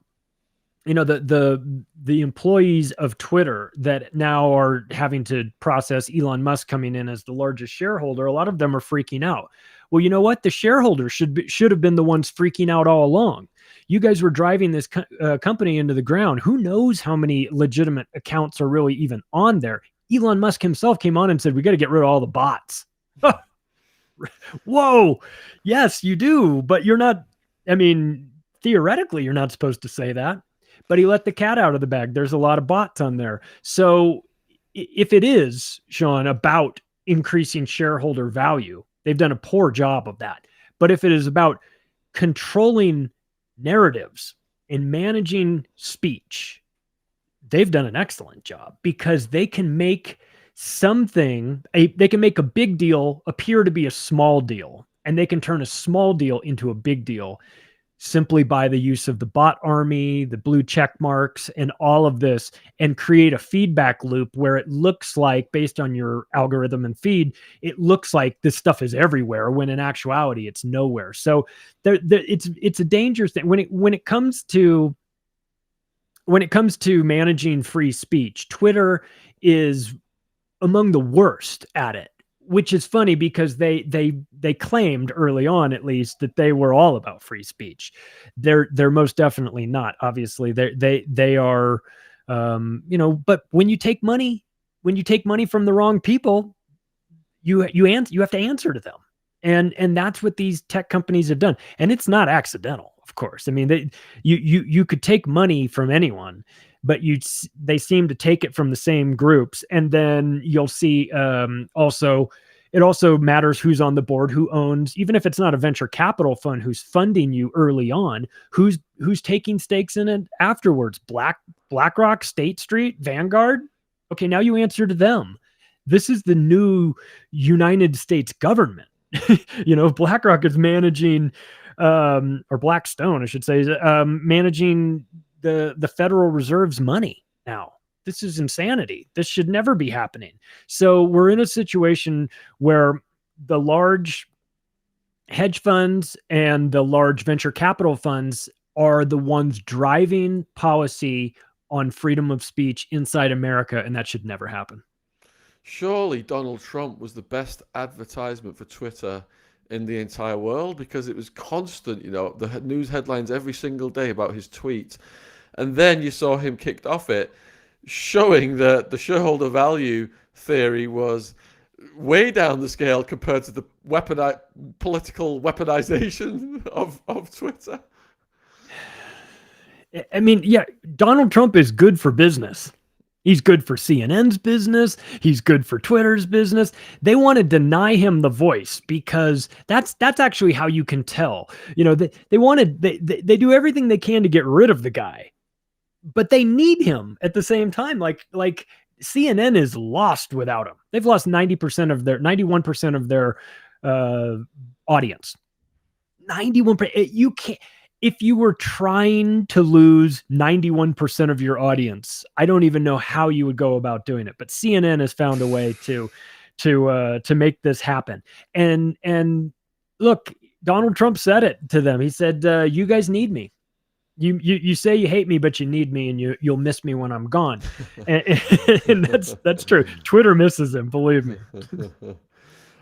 Speaker 6: the employees of Twitter that now are having to process Elon Musk coming in as the largest shareholder. A lot of them are freaking out. Well, you know what? The shareholders should have been the ones freaking out all along. You guys were driving this company into the ground. Who knows how many legitimate accounts are really even on there? Elon Musk himself came on and said, we got to get rid of all the bots. Whoa. Yes, you do. But you're not, theoretically, you're not supposed to say that. But he let the cat out of the bag. There's a lot of bots on there. So if it is, Sean, about increasing shareholder value, they've done a poor job of that. But if it is about controlling narratives in managing speech, they've done an excellent job, because they can make they can make a big deal appear to be a small deal, and they can turn a small deal into a big deal simply by the use of the bot army, the blue check marks, and all of this, and create a feedback loop where it looks like, based on your algorithm and feed, it looks like this stuff is everywhere, when in actuality it's nowhere. So it's a dangerous thing when it comes to managing free speech. Twitter is among the worst at it, which is funny, because they claimed early on, at least, that they were all about free speech. They're most definitely not. Obviously, they are, but when you take money from the wrong people, you have to answer to them. And that's what these tech companies have done. And it's not accidental, of course. I mean, you could take money from anyone, but they seem to take it from the same groups. And then you'll see it also matters who's on the board, who owns, even if it's not a venture capital fund, who's funding you early on, who's taking stakes in it afterwards. BlackRock, State Street, Vanguard. Okay, now you answer to them. This is the new United States government. BlackRock is managing, or Blackstone, I should say, managing the Federal Reserve's money now. This is insanity. This should never be happening. So we're in a situation where the large hedge funds and the large venture capital funds are the ones driving policy on freedom of speech inside America, and that should never happen.
Speaker 1: Surely Donald Trump was the best advertisement for Twitter in the entire world, because it was constant, the news headlines every single day about his tweets. And then you saw him kicked off it, showing that the shareholder value theory was way down the scale compared to the political weaponization of Twitter.
Speaker 6: I mean, yeah, Donald Trump is good for business. He's good for CNN's business. He's good for Twitter's business. They want to deny him the voice, because that's actually how you can tell. They do everything they can to get rid of the guy, but they need him at the same time. Like CNN is lost without him. They've lost 91% of their audience. 91%. You can't. If you were trying to lose 91% of your audience, I don't even know how you would go about doing it. But CNN has found a way to make this happen. And look, Donald Trump said it to them. He said, "You guys need me. You say you hate me, but you need me, and you'll miss me when I'm gone." and that's true. Twitter misses him, believe me.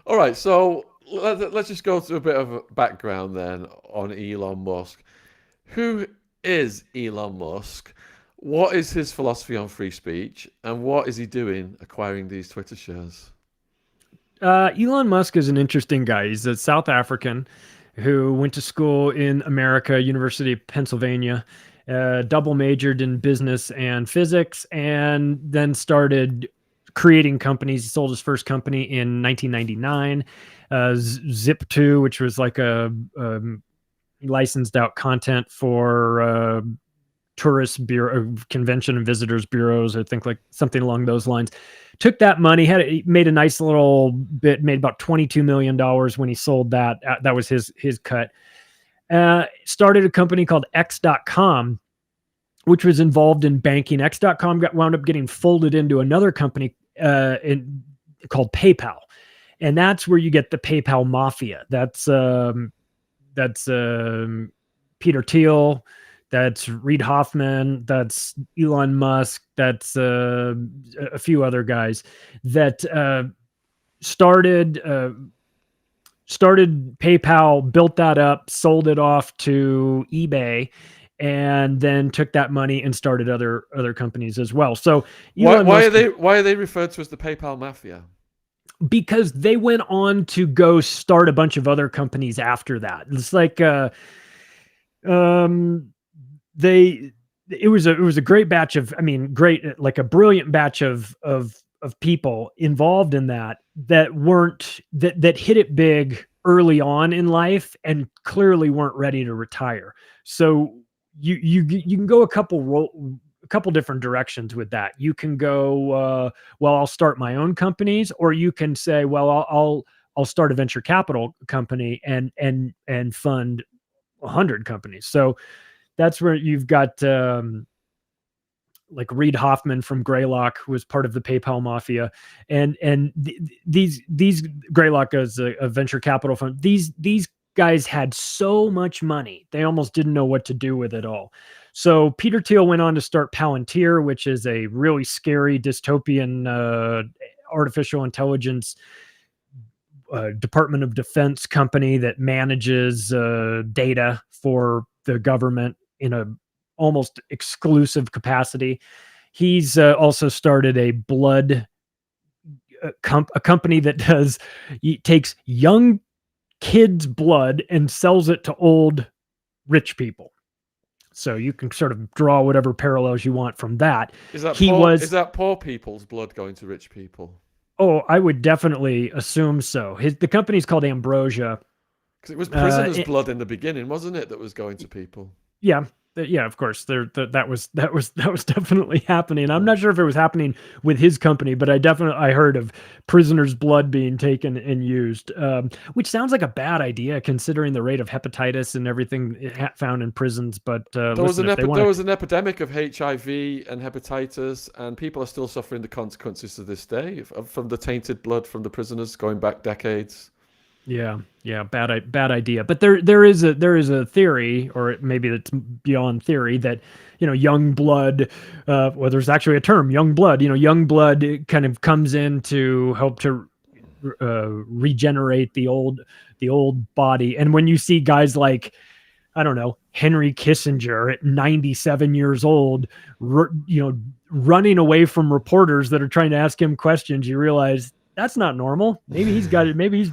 Speaker 1: All right, so let's just go through a bit of a background then on Elon Musk. Who is Elon Musk? What is his philosophy on free speech? And what is he doing acquiring these Twitter shares?
Speaker 6: Elon Musk is an interesting guy. He's a South African who went to school in America, University of Pennsylvania, double majored in business and physics, and then started creating companies. He sold his first company in 1999, Zip2, which was like a licensed out content for tourist bureau, convention and visitors bureaus, I think, like something along those lines. Took that money, made a nice little bit, made about $22 million when he sold that. That was his cut. Started a company called X.com, which was involved in banking. X.com wound up getting folded into another company called PayPal. And that's where you get the PayPal mafia. That's Peter Thiel, that's Reid Hoffman, that's Elon Musk, that's a few other guys that started PayPal, built that up, sold it off to eBay, and then took that money and started other companies as well. So
Speaker 1: why are they referred to as the PayPal mafia?
Speaker 6: Because they went on to go start a bunch of other companies after that. It's like it was a great batch of, like a brilliant batch of people involved in that hit it big early on in life and clearly weren't ready to retire. So you can go a couple different directions with that. You can go, well, I'll start my own companies, or you can say, well, I'll start a venture capital company and fund 100 companies. So that's where you've got like Reid Hoffman from Greylock, who was part of the PayPal mafia, and these Greylock is a venture capital fund. These guys had so much money, they almost didn't know what to do with it all. So Peter Thiel went on to start Palantir, which is a really scary dystopian artificial intelligence Department of Defense company that manages data for the government in a almost exclusive capacity. He's also started a blood a company that takes young kids' blood and sells it to old rich people. So you can sort of draw whatever parallels you want from that.
Speaker 1: Is that poor people's blood going to rich people?
Speaker 6: Oh, I would definitely assume so. The company's called Ambrosia.
Speaker 1: Because it was prisoners' blood in the beginning, wasn't it, that was going to people?
Speaker 6: Yeah. Yeah, of course. That was definitely happening. I'm not sure if it was happening with his company, but I heard of prisoners' blood being taken and used, which sounds like a bad idea considering the rate of hepatitis and everything found in prisons. But
Speaker 1: there was an epidemic of HIV and hepatitis, and people are still suffering the consequences to this day from the tainted blood from the prisoners going back decades.
Speaker 6: Yeah, bad idea. But there is a theory, or maybe it's beyond theory, that young blood. Well, there's actually a term, young blood. Young blood kind of comes in to help to regenerate the old body. And when you see guys like, I don't know, Henry Kissinger at 97 years old, running away from reporters that are trying to ask him questions, you realize that's not normal. Maybe he's got it. Maybe he's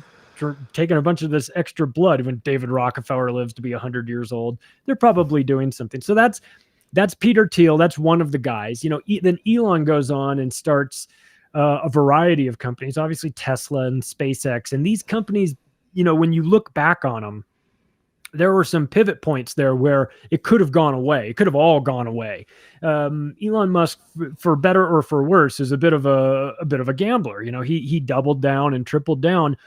Speaker 6: taking a bunch of this extra blood. When David Rockefeller lives to be 100 years old, they're probably doing something. So that's Peter Thiel. That's one of the guys. Then Elon goes on and starts a variety of companies, obviously Tesla and SpaceX. And these companies, when you look back on them, there were some pivot points there where it could have gone away. It could have all gone away. Elon Musk, for better or for worse, is a bit of a gambler. He doubled down and tripled down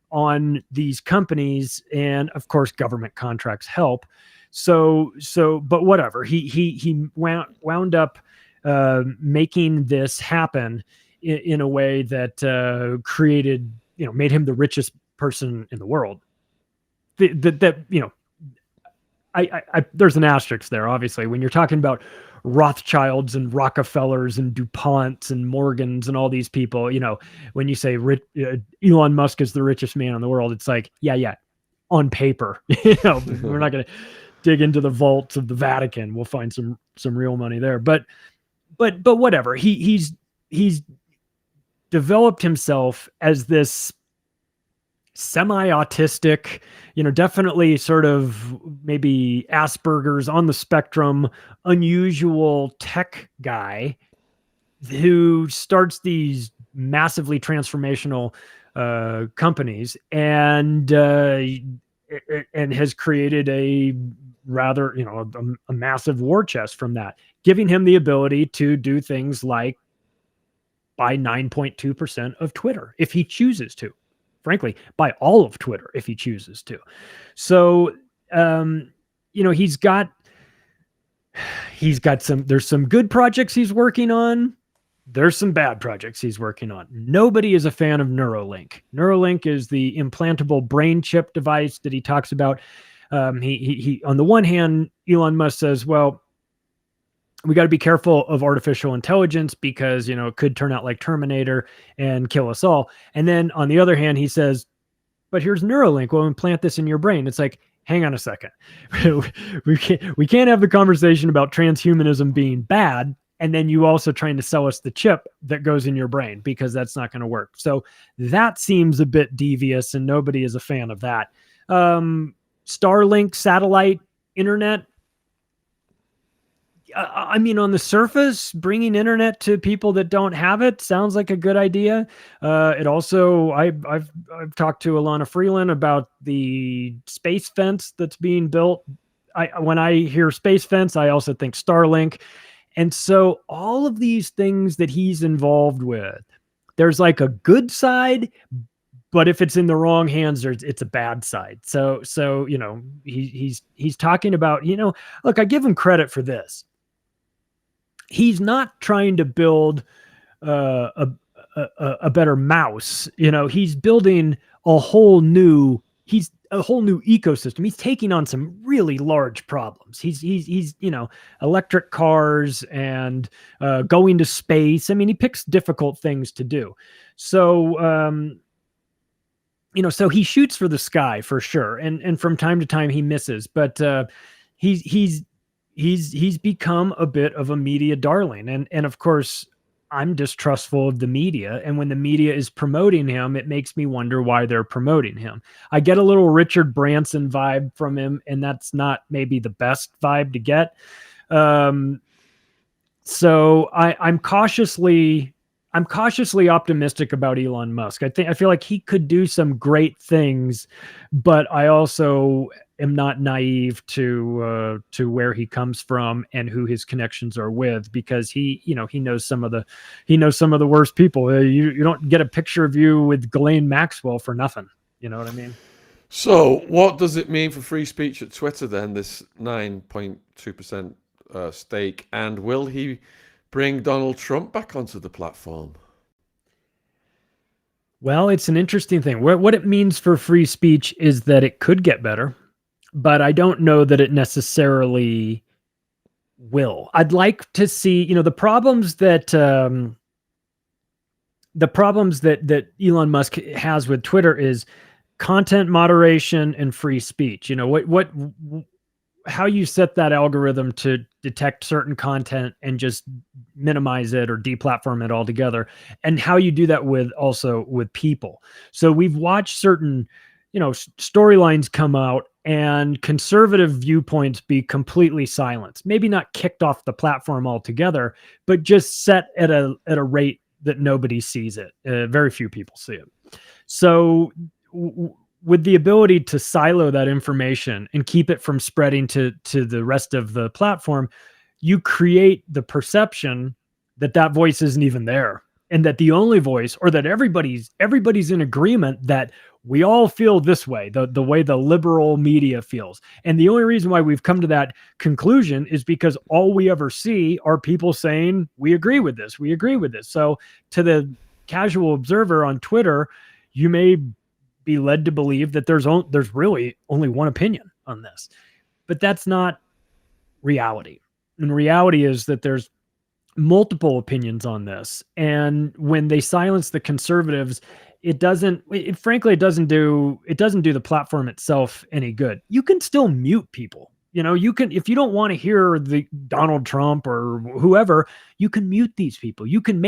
Speaker 6: on these companies, and of course government contracts help. So but whatever, he wound up making this happen in a way that created, made him the richest person in the world. There's an asterisk there, obviously, when you're talking about Rothschilds and Rockefellers and DuPonts and Morgans and all these people. When you say Elon Musk is the richest man in the world, it's like, yeah, on paper. We're not going to dig into the vaults of the Vatican. We'll find some real money there. But whatever. He's developed himself as this semi-autistic, definitely sort of maybe Asperger's on the spectrum, unusual tech guy who starts these massively transformational companies and has created a rather, a massive war chest from that, giving him the ability to do things like buy 9.2% of Twitter if he chooses to. Frankly, buy all of Twitter if he chooses to. So, he's got there's some good projects he's working on. There's some bad projects he's working on. Nobody is a fan of Neuralink. Neuralink is the implantable brain chip device that he talks about. He on the one hand, Elon Musk says, well, we got to be careful of artificial intelligence because, it could turn out like Terminator and kill us all. And then on the other hand, he says, but here's Neuralink. We'll implant this in your brain. It's like, hang on a second. we can't have the conversation about transhumanism being bad, and then you also trying to sell us the chip that goes in your brain, because that's not going to work. So seems a bit devious, and nobody is a fan of that. Starlink satellite internet, I mean, on the surface, bringing internet to people that don't have it sounds like a good idea. It also, I've talked to Alana Freeland about the space fence that's being built. When I hear space fence, I also think Starlink. And so all of these things that he's involved with, there's like a good side, but if it's in the wrong hands, it's a bad side. So he's talking about, look, I give him credit for this. He's not trying to build a better mouse. He's building a whole new ecosystem. He's taking on some really large problems. He's electric cars and going to space. I mean, he picks difficult things to do. So so he shoots for the sky for sure, and from time to time he misses, but he's become a bit of a media darling, and of course I'm distrustful of the media, and when the media is promoting him, it makes me wonder why they're promoting him. I get a little Richard Branson vibe from him, and that's not maybe the best vibe to get. So I'm cautiously optimistic about Elon Musk. I feel like he could do some great things, but I also am not naive to where he comes from and who his connections are with, because he knows some of the worst people. You don't get a picture of you with Ghislaine Maxwell for nothing. You know what I mean?
Speaker 1: So what does it mean for free speech at Twitter then, this 9.2% stake, and will he bring Donald Trump back onto the platform?
Speaker 6: Well, it's an interesting thing. What it means for free speech is that it could get better, but I don't know that it necessarily will. I'd like to see, the problems that Elon Musk has with Twitter is content moderation and free speech. How you set that algorithm to detect certain content and just minimize it or deplatform it altogether, and how you do that with people. So we've watched certain, storylines come out and conservative viewpoints be completely silenced, maybe not kicked off the platform altogether, but just set at a rate that nobody sees it. Very few people see it. So with the ability to silo that information and keep it from spreading to the rest of the platform, you create the perception that voice isn't even there, and that the only voice, or that everybody's in agreement that we all feel this way, the way the liberal media feels. And the only reason why we've come to that conclusion is because all we ever see are people saying, we agree with this, we agree with this. So to the casual observer on Twitter, you may be led to believe that there's really only one opinion on this, but that's not reality. And reality is that there's multiple opinions on this. And when they silence the conservatives, it doesn't do the platform itself any good. You can still mute people. You can, if you don't want to hear the Donald Trump or whoever, you can mute these people. You can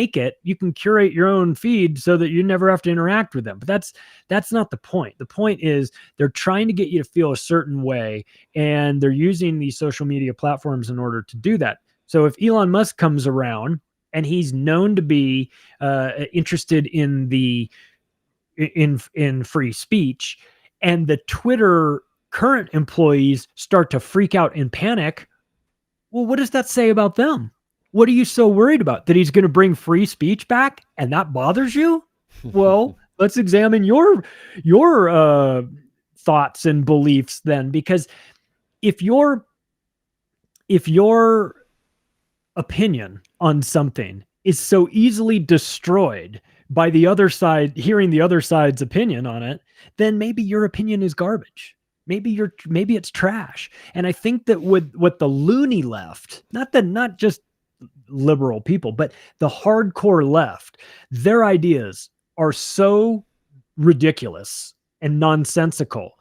Speaker 6: curate your own feed so that you never have to interact with them. But that's not the point. The point is they're trying to get you to feel a certain way, and they're using these social media platforms in order to do that. So if Elon Musk comes around and he's known to be interested in free speech, and the Twitter current employees start to freak out and panic, well, what does that say about them? What are you so worried about? That he's going to bring free speech back, and that bothers you? Well, let's examine your thoughts and beliefs then, because if your opinion on something is so easily destroyed by the other side hearing the other side's opinion on it, then maybe your opinion is garbage. Maybe it's trash. And I think that with what the loony left, not just liberal people, but the hardcore left, their ideas are so ridiculous and nonsensical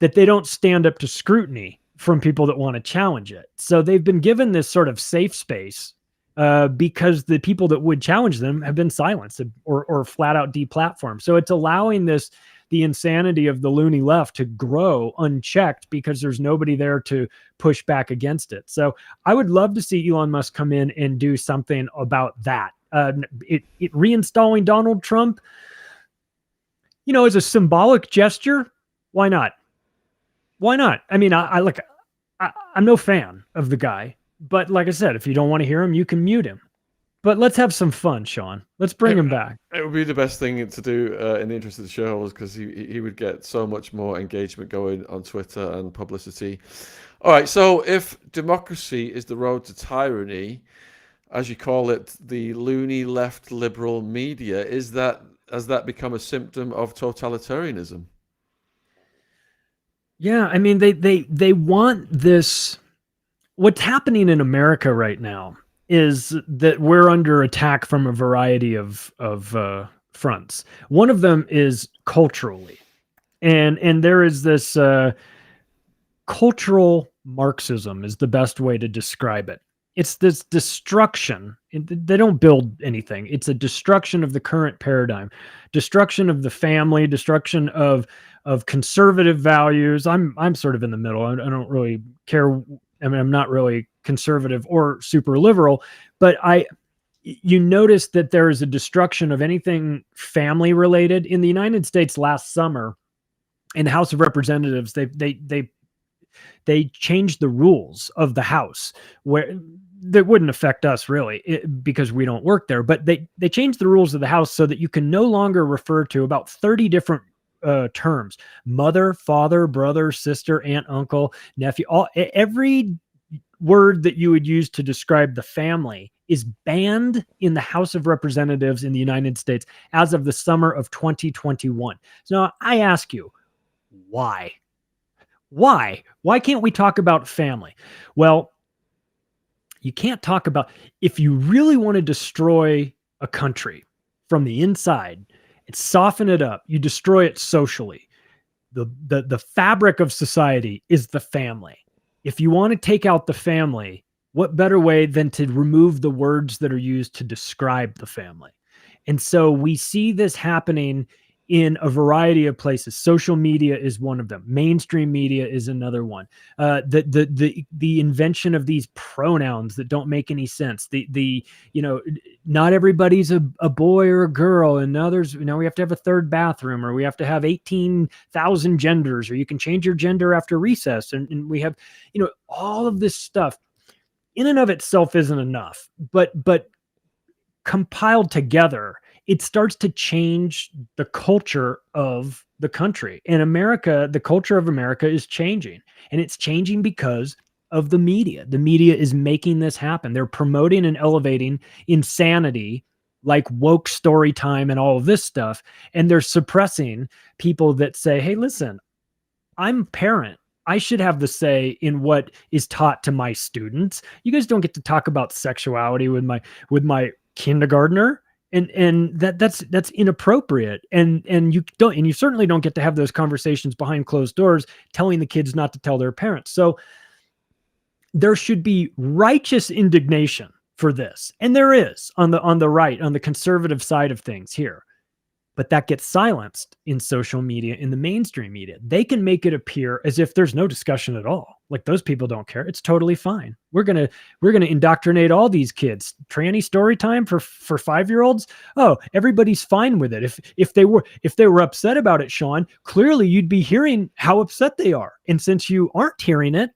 Speaker 6: that they don't stand up to scrutiny from people that want to challenge it. So they've been given this sort of safe space because the people that would challenge them have been silenced or flat out deplatformed. So it's allowing this the insanity of the loony left to grow unchecked because there's nobody there to push back against it. So I would love to see Elon Musk come in and do something about that. It reinstalling Donald Trump, as a symbolic gesture, why not? Why not? I mean, I'm no fan of the guy, but like I said, if you don't want to hear him, you can mute him. But let's have some fun, Sean. Let's bring him back.
Speaker 1: It would be the best thing to do in the interest of the shareholders, because he would get so much more engagement going on Twitter and publicity. All right, so if democracy is the road to tyranny, as you call it, the loony left liberal media, has that become a symptom of totalitarianism?
Speaker 6: Yeah, I mean, they want this. What's happening in America right now is that we're under attack from a variety of fronts. One of them is culturally, and there is this cultural Marxism is the best way to describe it. It's this destruction. They don't build anything. It's a destruction of the current paradigm, destruction of the family, destruction of conservative values. I'm sort of in the middle. I don't really care. I mean, I'm not really conservative or super liberal, but you notice that there is a destruction of anything family related in the United States. Last summer in the House of Representatives, they changed the rules of the House where that wouldn't affect us really because we don't work there, but they changed the rules of the House so that you can no longer refer to about 30 different terms: mother, father, brother, sister, aunt, uncle, nephew. Every word that you would use to describe the family is banned in the House of Representatives in the United States as of the summer of 2021. So now I ask you, why? Why can't we talk about family? Well, you can't talk about, if you really want to destroy a country from the inside and soften it up, you destroy it socially. The fabric of society is the family. If you want to take out the family, what better way than to remove the words that are used to describe the family? And so we see this happening in a variety of places. Social media is one of them. Mainstream media is another one. The invention of these pronouns that don't make any sense. Not everybody's a boy or a girl, and now we have to have a third bathroom, or we have to have 18,000 genders, or you can change your gender after recess, and we have all of this stuff. In and of itself isn't enough, but compiled together, it starts to change the culture of the country. In America, the culture of America is changing, and it's changing because of the media. The media is making this happen. They're promoting and elevating insanity like woke story time and all of this stuff. And they're suppressing people that say, hey, listen, I'm a parent. I should have the say in what is taught to my students. You guys don't get to talk about sexuality with my kindergartner. And that's inappropriate. And you certainly don't get to have those conversations behind closed doors, telling the kids not to tell their parents. So there should be righteous indignation for this. And there is on the right, on the conservative side of things here. But that gets silenced in social media, in the mainstream media. They can make it appear as if there's no discussion at all. Like, those people don't care. It's totally fine. We're gonna indoctrinate all these kids. Tranny story time for 5-year-olds. Oh, everybody's fine with it. If they were upset about it, Sean, clearly you'd be hearing how upset they are. And since you aren't hearing it,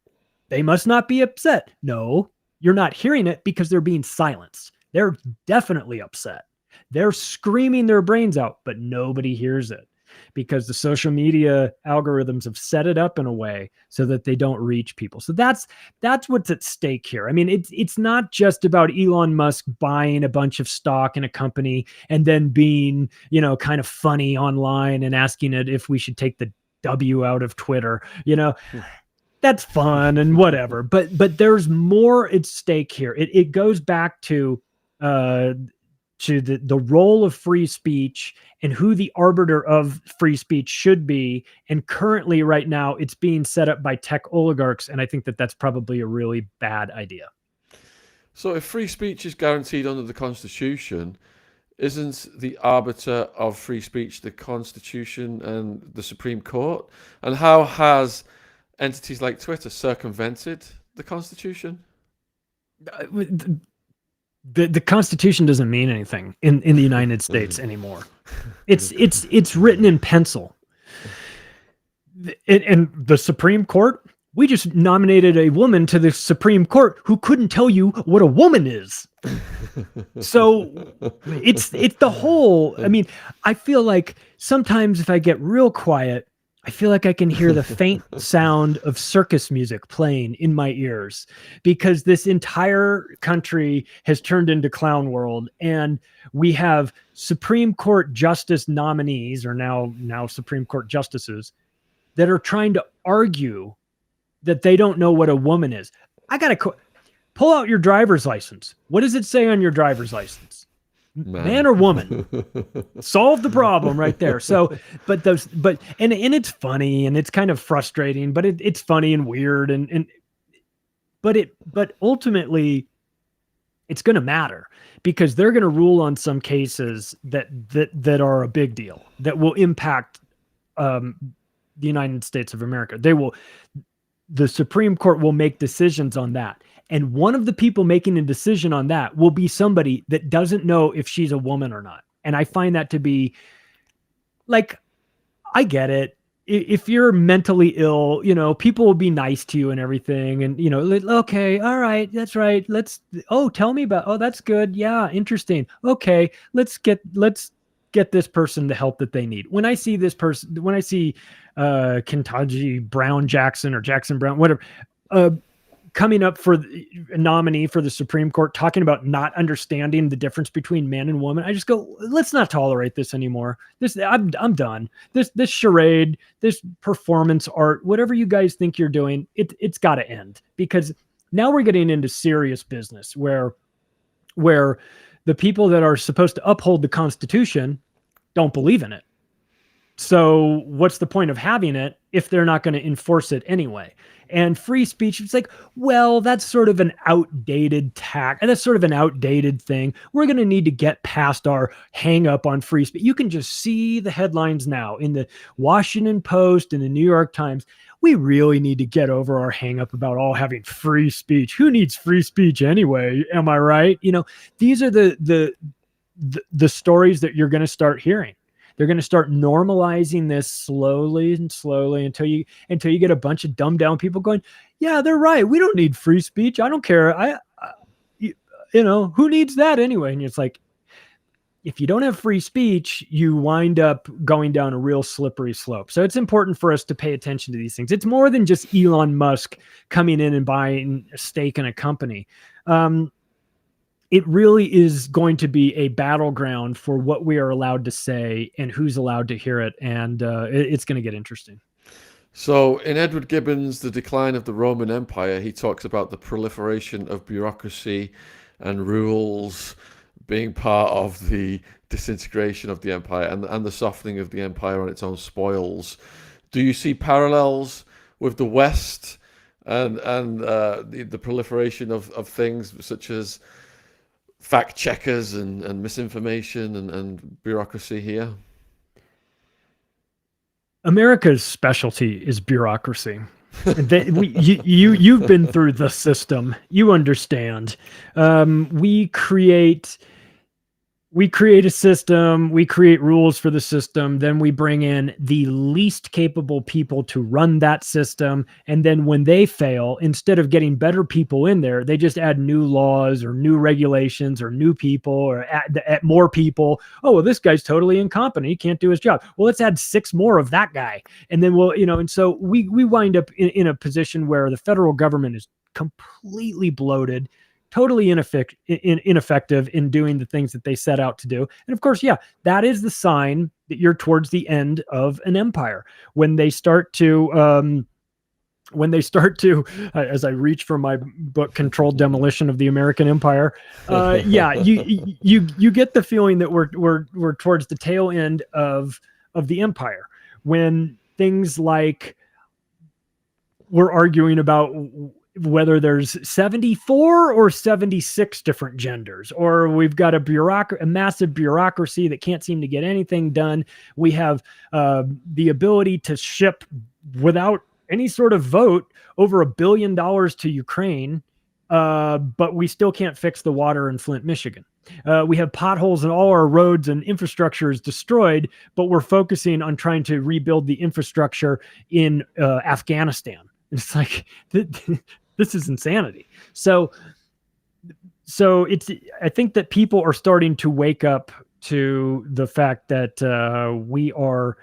Speaker 6: they must not be upset. No, you're not hearing it because they're being silenced. They're definitely upset. They're screaming their brains out, but nobody hears it because the social media algorithms have set it up in a way so that they don't reach people. So that's what's at stake here. I mean, it's not just about Elon Musk buying a bunch of stock in a company and then being, kind of funny online and asking it if we should take the W out of Twitter, That's fun and whatever, but there's more at stake here. It goes back to the role of free speech and who the arbiter of free speech should be. And currently, right now, it's being set up by tech oligarchs. And I think that that's probably a really bad idea.
Speaker 1: So if free speech is guaranteed under the Constitution, isn't the arbiter of free speech the Constitution and the Supreme Court? And how has entities like Twitter circumvented the Constitution?
Speaker 6: The Constitution doesn't mean anything in the United States anymore. It's written in pencil. And the Supreme Court, we just nominated a woman to the Supreme Court who couldn't tell you what a woman is. So it's the whole, I mean, I feel like sometimes if I get real quiet, I feel like I can hear the faint sound of circus music playing in my ears, because this entire country has turned into clown world, and we have Supreme Court justice nominees, or now Supreme Court justices, that are trying to argue that they don't know what a woman is. I got to pull out your driver's license. What does it say on your driver's license? Man or woman? Solve the problem right there. So, but it's funny and it's kind of frustrating, but it's funny and weird but ultimately it's going to matter, because they're going to rule on some cases that are a big deal, that will impact the United States of America. The Supreme Court will make decisions on that. And one of the people making a decision on that will be somebody that doesn't know if she's a woman or not. And I find that to be, like, I get it. If you're mentally ill, people will be nice to you and everything. And, okay, all right, that's right. Tell me about, that's good. Yeah, interesting. Okay, let's get this person the help that they need. When I see Ketanji Brown Jackson or Jackson Brown, whatever, coming up for a nominee for the Supreme Court, talking about not understanding the difference between man and woman, I just go, let's not tolerate this anymore. I'm done. This charade, this performance art, whatever you guys think you're doing, it's got to end, because now we're getting into serious business where the people that are supposed to uphold the Constitution don't believe in it. So what's the point of having it if they're not going to enforce it anyway? And free speech, it's like, well, that's sort of an outdated tack. And that's sort of an outdated thing. We're going to need to get past our hang up on free speech. You can just see the headlines now in the Washington Post and the New York Times. We really need to get over our hang up about all having free speech. Who needs free speech anyway? Am I right? These are the stories that you're going to start hearing. They're going to start normalizing this slowly and slowly until you get a bunch of dumbed down people going, yeah, they're right. We don't need free speech. I don't care. Who needs that anyway? And it's like, if you don't have free speech, you wind up going down a real slippery slope. So it's important for us to pay attention to these things. It's more than just Elon Musk coming in and buying a stake in a company. It really is going to be a battleground for what we are allowed to say and who's allowed to hear it. And it's going to get interesting.
Speaker 1: So in Edward Gibbon's The Decline of the Roman Empire, he talks about the proliferation of bureaucracy and rules being part of the disintegration of the empire and the softening of the empire on its own spoils. Do you see parallels with the West and the proliferation of things such as fact checkers and misinformation and bureaucracy here?
Speaker 6: America's specialty is bureaucracy. You've been through the system. You understand. We create a system, we create rules for the system, then we bring in the least capable people to run that system. And then when they fail, instead of getting better people in there, they just add new laws or new regulations or new people or add more people. Oh, well, this guy's totally incompetent. He can't do his job. Well, let's add 6 more of that guy. And then and so we wind up in a position where the federal government is completely bloated, totally ineffective in doing the things that they set out to do. And of course, that is the sign that you're towards the end of an empire. When they start to, as I reach for my book, Controlled Demolition of the American Empire, you get the feeling that we're towards the tail end of the empire, when things like we're arguing about whether there's 74 or 76 different genders, or we've got a massive bureaucracy that can't seem to get anything done. We have the ability to ship without any sort of vote over $1 billion to Ukraine, but we still can't fix the water in Flint, Michigan. We have potholes in all our roads and infrastructure is destroyed, but we're focusing on trying to rebuild the infrastructure in Afghanistan. It's like, this is insanity. So I think that people are starting to wake up to the fact that we are,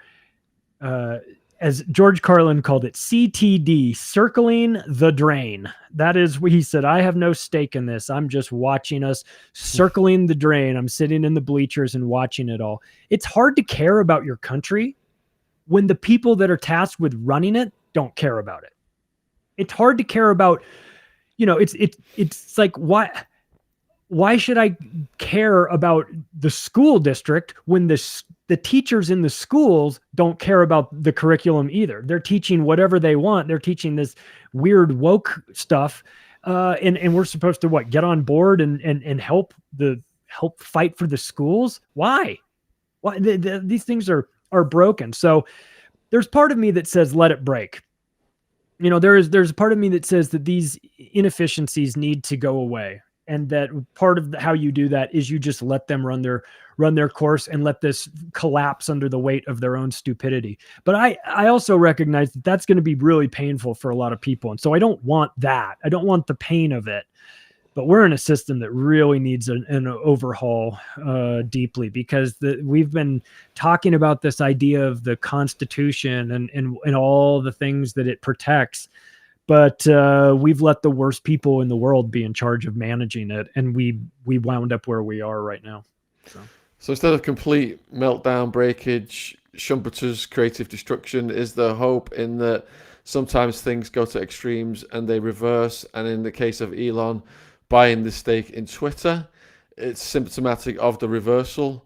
Speaker 6: as George Carlin called it, CTD, circling the drain. That is what he said. I have no stake in this. I'm just watching us circling the drain. I'm sitting in the bleachers and watching it all. It's hard to care about your country when the people that are tasked with running it don't care about it. It's hard to care about, it's like, why should I care about the school district when the teachers in the schools don't care about the curriculum either? They're teaching whatever they want. They're teaching this weird woke stuff. And we're supposed to get on board and help fight for the schools. Why? These things are broken. So there's part of me that says, let it break. There's a part of me that says that these inefficiencies need to go away. And that part of how you do that is you just let them run their course and let this collapse under the weight of their own stupidity. But I also recognize that that's going to be really painful for a lot of people. And so I don't want that. I don't want the pain of it. But we're in a system that really needs an overhaul deeply, because we've been talking about this idea of the Constitution and all the things that it protects. But we've let the worst people in the world be in charge of managing it, and we wound up where we are right now.
Speaker 1: So instead of complete meltdown, breakage, Schumpeter's creative destruction, is the hope in that sometimes things go to extremes and they reverse? And in the case of Elon buying the stake in Twitter, it's symptomatic of the reversal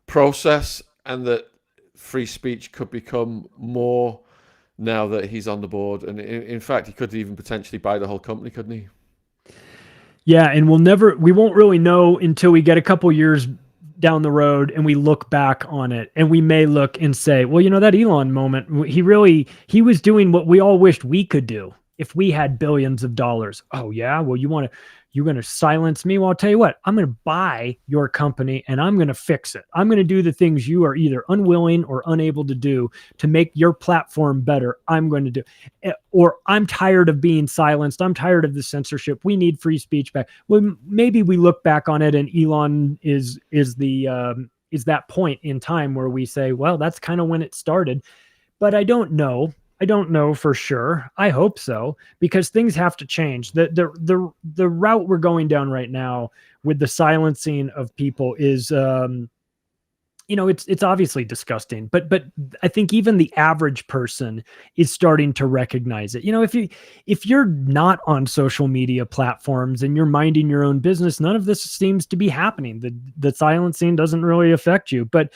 Speaker 1: process, and that free speech could become more now that he's on the board. And in fact, he could even potentially buy the whole company, couldn't he?
Speaker 6: Yeah, and we won't really know until we get a couple years down the road and we look back on it, and we may look and say, well, that Elon moment, he was doing what we all wished we could do if we had billions of dollars. Oh yeah, well, you're going to silence me? Well, I'll tell you what, I'm going to buy your company and I'm going to fix it. I'm going to do the things you are either unwilling or unable to do to make your platform better. I'm going to do, or I'm tired of being silenced. I'm tired of the censorship. We need free speech back. Well, maybe we look back on it and Elon is that point in time where we say, well, that's kind of when it started. But I don't know. I don't know for sure. I hope so, because things have to change. The route we're going down right now with the silencing of people is, it's obviously disgusting. But I think even the average person is starting to recognize it. If you're not on social media platforms and you're minding your own business, none of this seems to be happening. The silencing doesn't really affect you. But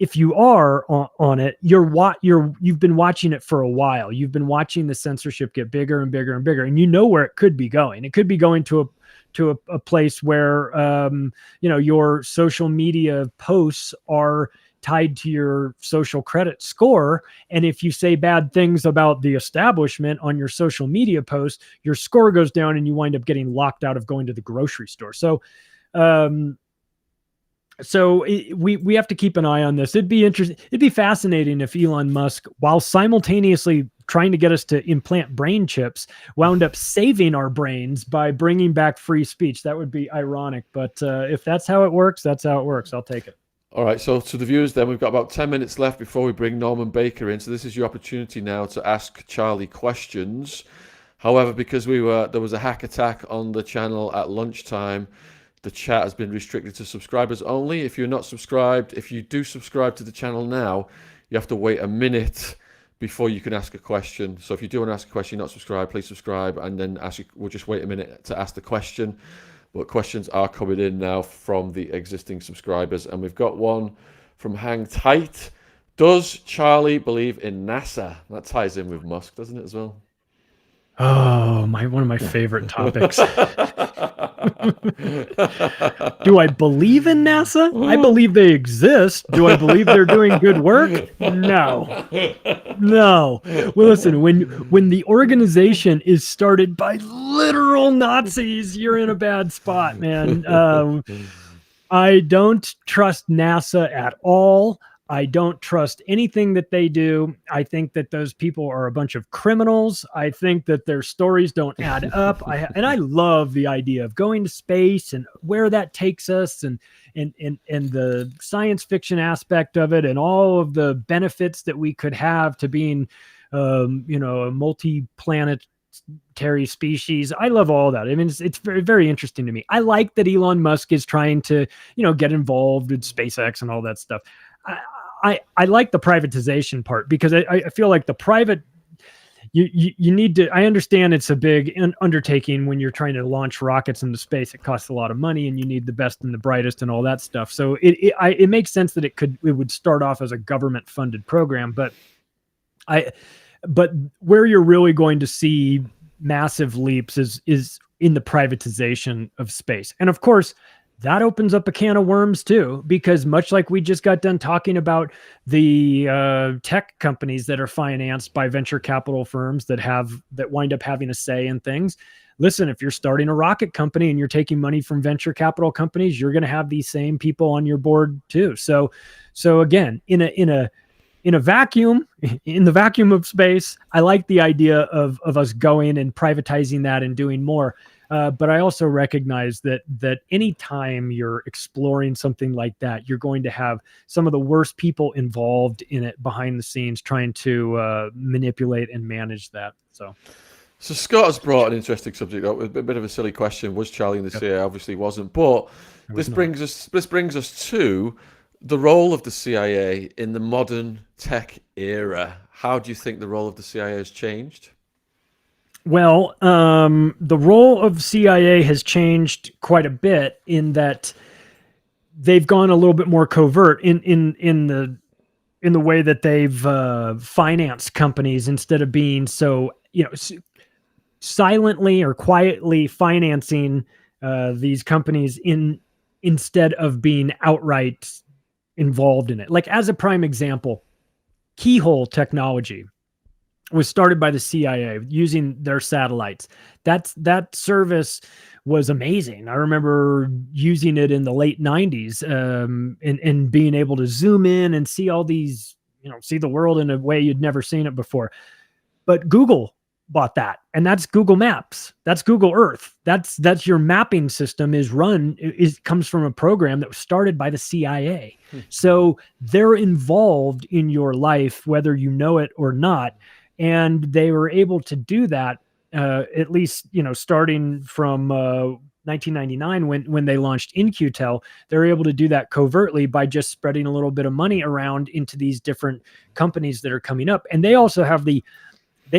Speaker 6: if you are on it, you've been watching it for a while. You've been watching the censorship get bigger and bigger and bigger, and you know where it could be going. It could be going to a place where your social media posts are tied to your social credit score, and if you say bad things about the establishment on your social media post, your score goes down, and you wind up getting locked out of going to the grocery store. So we have to keep an eye on this. It'd be interesting. It'd be fascinating if Elon Musk, while simultaneously trying to get us to implant brain chips, wound up saving our brains by bringing back free speech. That would be ironic. But if that's how it works, that's how it works. I'll take it.
Speaker 1: All right. So to the viewers then, we've got about 10 minutes left before we bring Norman Baker in. So this is your opportunity now to ask Charlie questions. However, because there was a hack attack on the channel at lunchtime, the chat has been restricted to subscribers only. If you're not subscribed, if you do subscribe to the channel now, you have to wait a minute before you can ask a question. So if you do want to ask a question, you're not subscribed, please subscribe, and then we'll just wait a minute to ask the question. But questions are coming in now from the existing subscribers. And we've got one from Hang Tight. Does Charlie believe in NASA? That ties in with Musk, doesn't it, as well?
Speaker 6: Oh, one of my favorite topics. Do I believe in NASA? I believe they exist. Do I believe they're doing good work? No. Well, listen, when the organization is started by literal Nazis, you're in a bad spot, man. I don't trust NASA at all. I don't trust anything that they do. I think that those people are a bunch of criminals. I think that their stories don't add up. I love the idea of going to space and where that takes us, and the science fiction aspect of it, and all of the benefits that we could have to being, a multi-planetary species. I love all that. I mean, it's very, very interesting to me. I like that Elon Musk is trying to, get involved with SpaceX and all that stuff. I like the privatization part, because I feel like the private, you need to, I understand it's a big undertaking when you're trying to launch rockets into space. It costs a lot of money, and you need the best and the brightest and all that stuff. So it makes sense that it would start off as a government funded program, but where you're really going to see massive leaps is in the privatization of space. And of course, that opens up a can of worms too, because much like we just got done talking about the tech companies that are financed by venture capital firms that wind up having a say in things. Listen, if you're starting a rocket company and you're taking money from venture capital companies, you're going to have these same people on your board too. So again, in a vacuum, in the vacuum of space, I like the idea of us going and privatizing that and doing more. But I also recognize that anytime you're exploring something like that, you're going to have some of the worst people involved in it behind the scenes trying to manipulate and manage that. So
Speaker 1: Scott has brought an interesting subject up with a bit of a silly question. Was Charlie in the CIA? Obviously wasn't. But this brings us to the role of the CIA in the modern tech era. How do you think the role of the CIA has changed?
Speaker 6: Well, the role of CIA has changed quite a bit in that they've gone a little bit more covert in the way that they've financed companies, instead of being so, silently or quietly financing these companies instead of being outright involved in it. Like, as a prime example, Keyhole technology was started by the CIA using their satellites. That service was amazing. I remember using it in the late 90s, and being able to zoom in and see all these, see the world in a way you'd never seen it before. But Google bought that, and that's Google Maps. That's Google Earth. That's your mapping system comes from a program that was started by the CIA. So they're involved in your life, whether you know it or not. And they were able to do that, at least, starting from 1999 when they launched In-Q-Tel. They're able to do that covertly by just spreading a little bit of money around into these different companies that are coming up. And they also have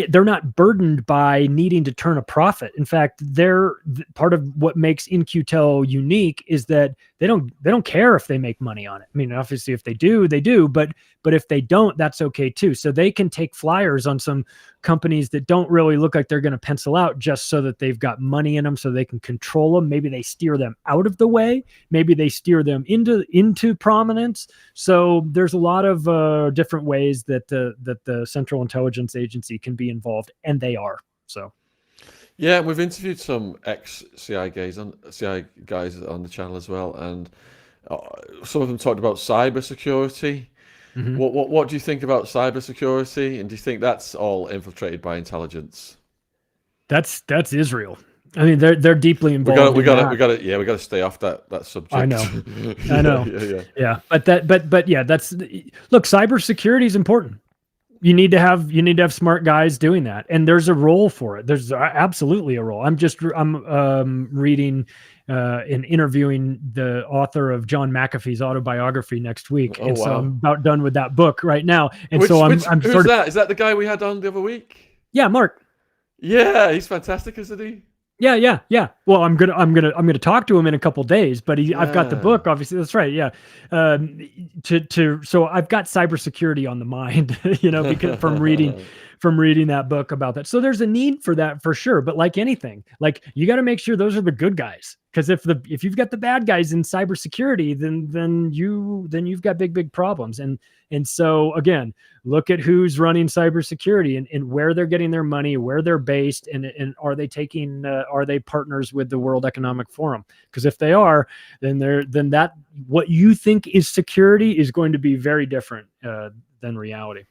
Speaker 6: they're not burdened by needing to turn a profit. In fact, part of what makes In-Q-Tel unique is that they don't care if they make money on it. I mean, obviously, if they do, they do. But if they don't, that's okay too. So they can take flyers on some companies that don't really look like they're going to pencil out, just so that they've got money in them, so they can control them. Maybe they steer them out of the way. Maybe they steer them into prominence. So there's a lot of different ways that the Central Intelligence Agency can be involved, and they are. So.
Speaker 1: Yeah, we've interviewed some ex-CIA guys on the channel as well, and some of them talked about cybersecurity. Mm-hmm. What do you think about cybersecurity, and do you think that's all infiltrated by intelligence?
Speaker 6: That's Israel. I mean, they're deeply involved.
Speaker 1: We got to stay off that subject.
Speaker 6: I know. Yeah. But yeah, look, cybersecurity is important. You need to have smart guys doing that, and there's a role for it. There's absolutely a role. I'm reading and interviewing the author of John McAfee's autobiography next week, so I'm about done with that book right now. And who's
Speaker 1: that? Is that the guy we had on the other week?
Speaker 6: Yeah, Mark. Yeah,
Speaker 1: he's fantastic, isn't he?
Speaker 6: Yeah. Well, I'm gonna talk to him in a couple days, but I've got the book. Obviously, that's right. Yeah. So I've got cybersecurity on the mind, because from from reading that book about that. So there's a need for that for sure. But like anything, like you got to make sure those are the good guys. Because if you've got the bad guys in cybersecurity, then you've got big problems. And so again, look at who's running cybersecurity and where they're getting their money, where they're based, and are they partners with the World Economic Forum? Because if they are, then that what you think is security is going to be very different than reality.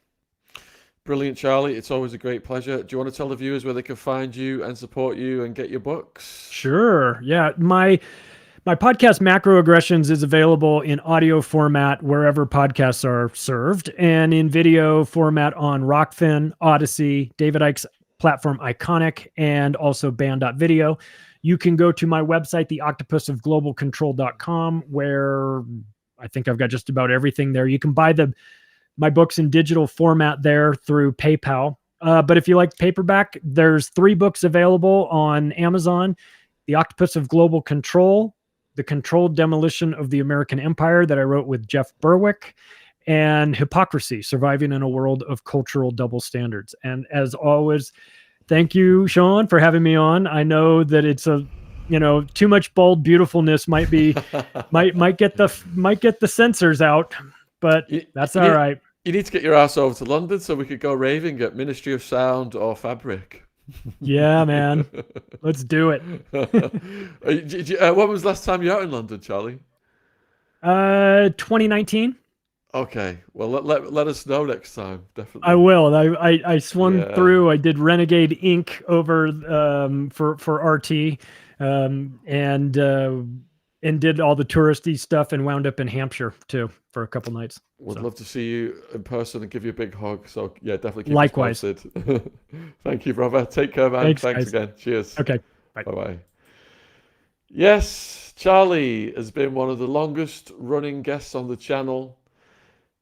Speaker 1: Brilliant, Charlie. It's always a great pleasure. Do you want to tell the viewers where they can find you and support you and get your books?
Speaker 6: Sure. Yeah. My podcast, Macroaggressions, is available in audio format wherever podcasts are served, and in video format on Rockfin, Odyssey, David Icke's platform Iconic, and also Band.video. You can go to my website, theoctopusofglobalcontrol.com, where I think I've got just about everything there. You can buy my books in digital format there through PayPal. But if you like paperback, there's 3 books available on Amazon: The Octopus of Global Control, The Controlled Demolition of the American Empire, that I wrote with Jeff Berwick, and Hypocrisy: Surviving in a World of Cultural Double Standards. And as always, thank you, Sean, for having me on. I know that it's too much bold beautifulness might get the censors out, but that's all right.
Speaker 1: You need to get your ass over to London so we could go raving at Ministry of Sound or Fabric.
Speaker 6: Yeah, man. Let's do it.
Speaker 1: When was the last time you were out in London, Charlie?
Speaker 6: 2019.
Speaker 1: Okay. Well, let us know next time. Definitely.
Speaker 6: I will. I swung through. I did Renegade Inc. over for RT, and did all the touristy stuff and wound up in Hampshire too for a couple nights.
Speaker 1: Would love to see you in person and give you a big hug. So yeah, definitely keep
Speaker 6: likewise.
Speaker 1: us posted. Thank you, brother. Take care, man. Thanks again. Cheers.
Speaker 6: Okay.
Speaker 1: Bye. Yes, Charlie has been one of the longest running guests on the channel.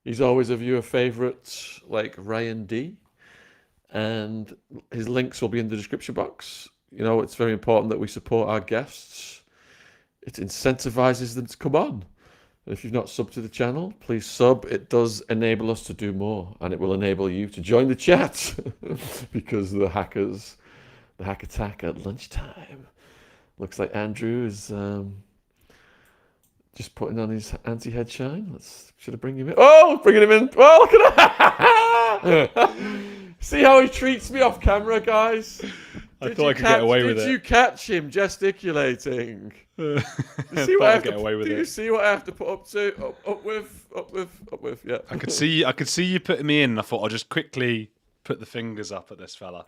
Speaker 1: He's always a viewer favorite, like Ryan D. And his links will be in the description box. You know, it's very important that we support our guests. It incentivizes them to come on. If you've not subbed to the channel, please sub. It does enable us to do more, and it will enable you to join the chat because the hack attack at lunchtime. Looks like Andrew is just putting on his anti-head shine. Should I bring him in? Oh, bringing him in. Oh, look at that. See how he treats me off camera, guys?
Speaker 2: I thought I could get away with it.
Speaker 1: Did you catch him gesticulating? Do you see what I have to put up with? Yeah.
Speaker 2: I could see you putting me in. And I thought I'll just quickly put the fingers up at this fella.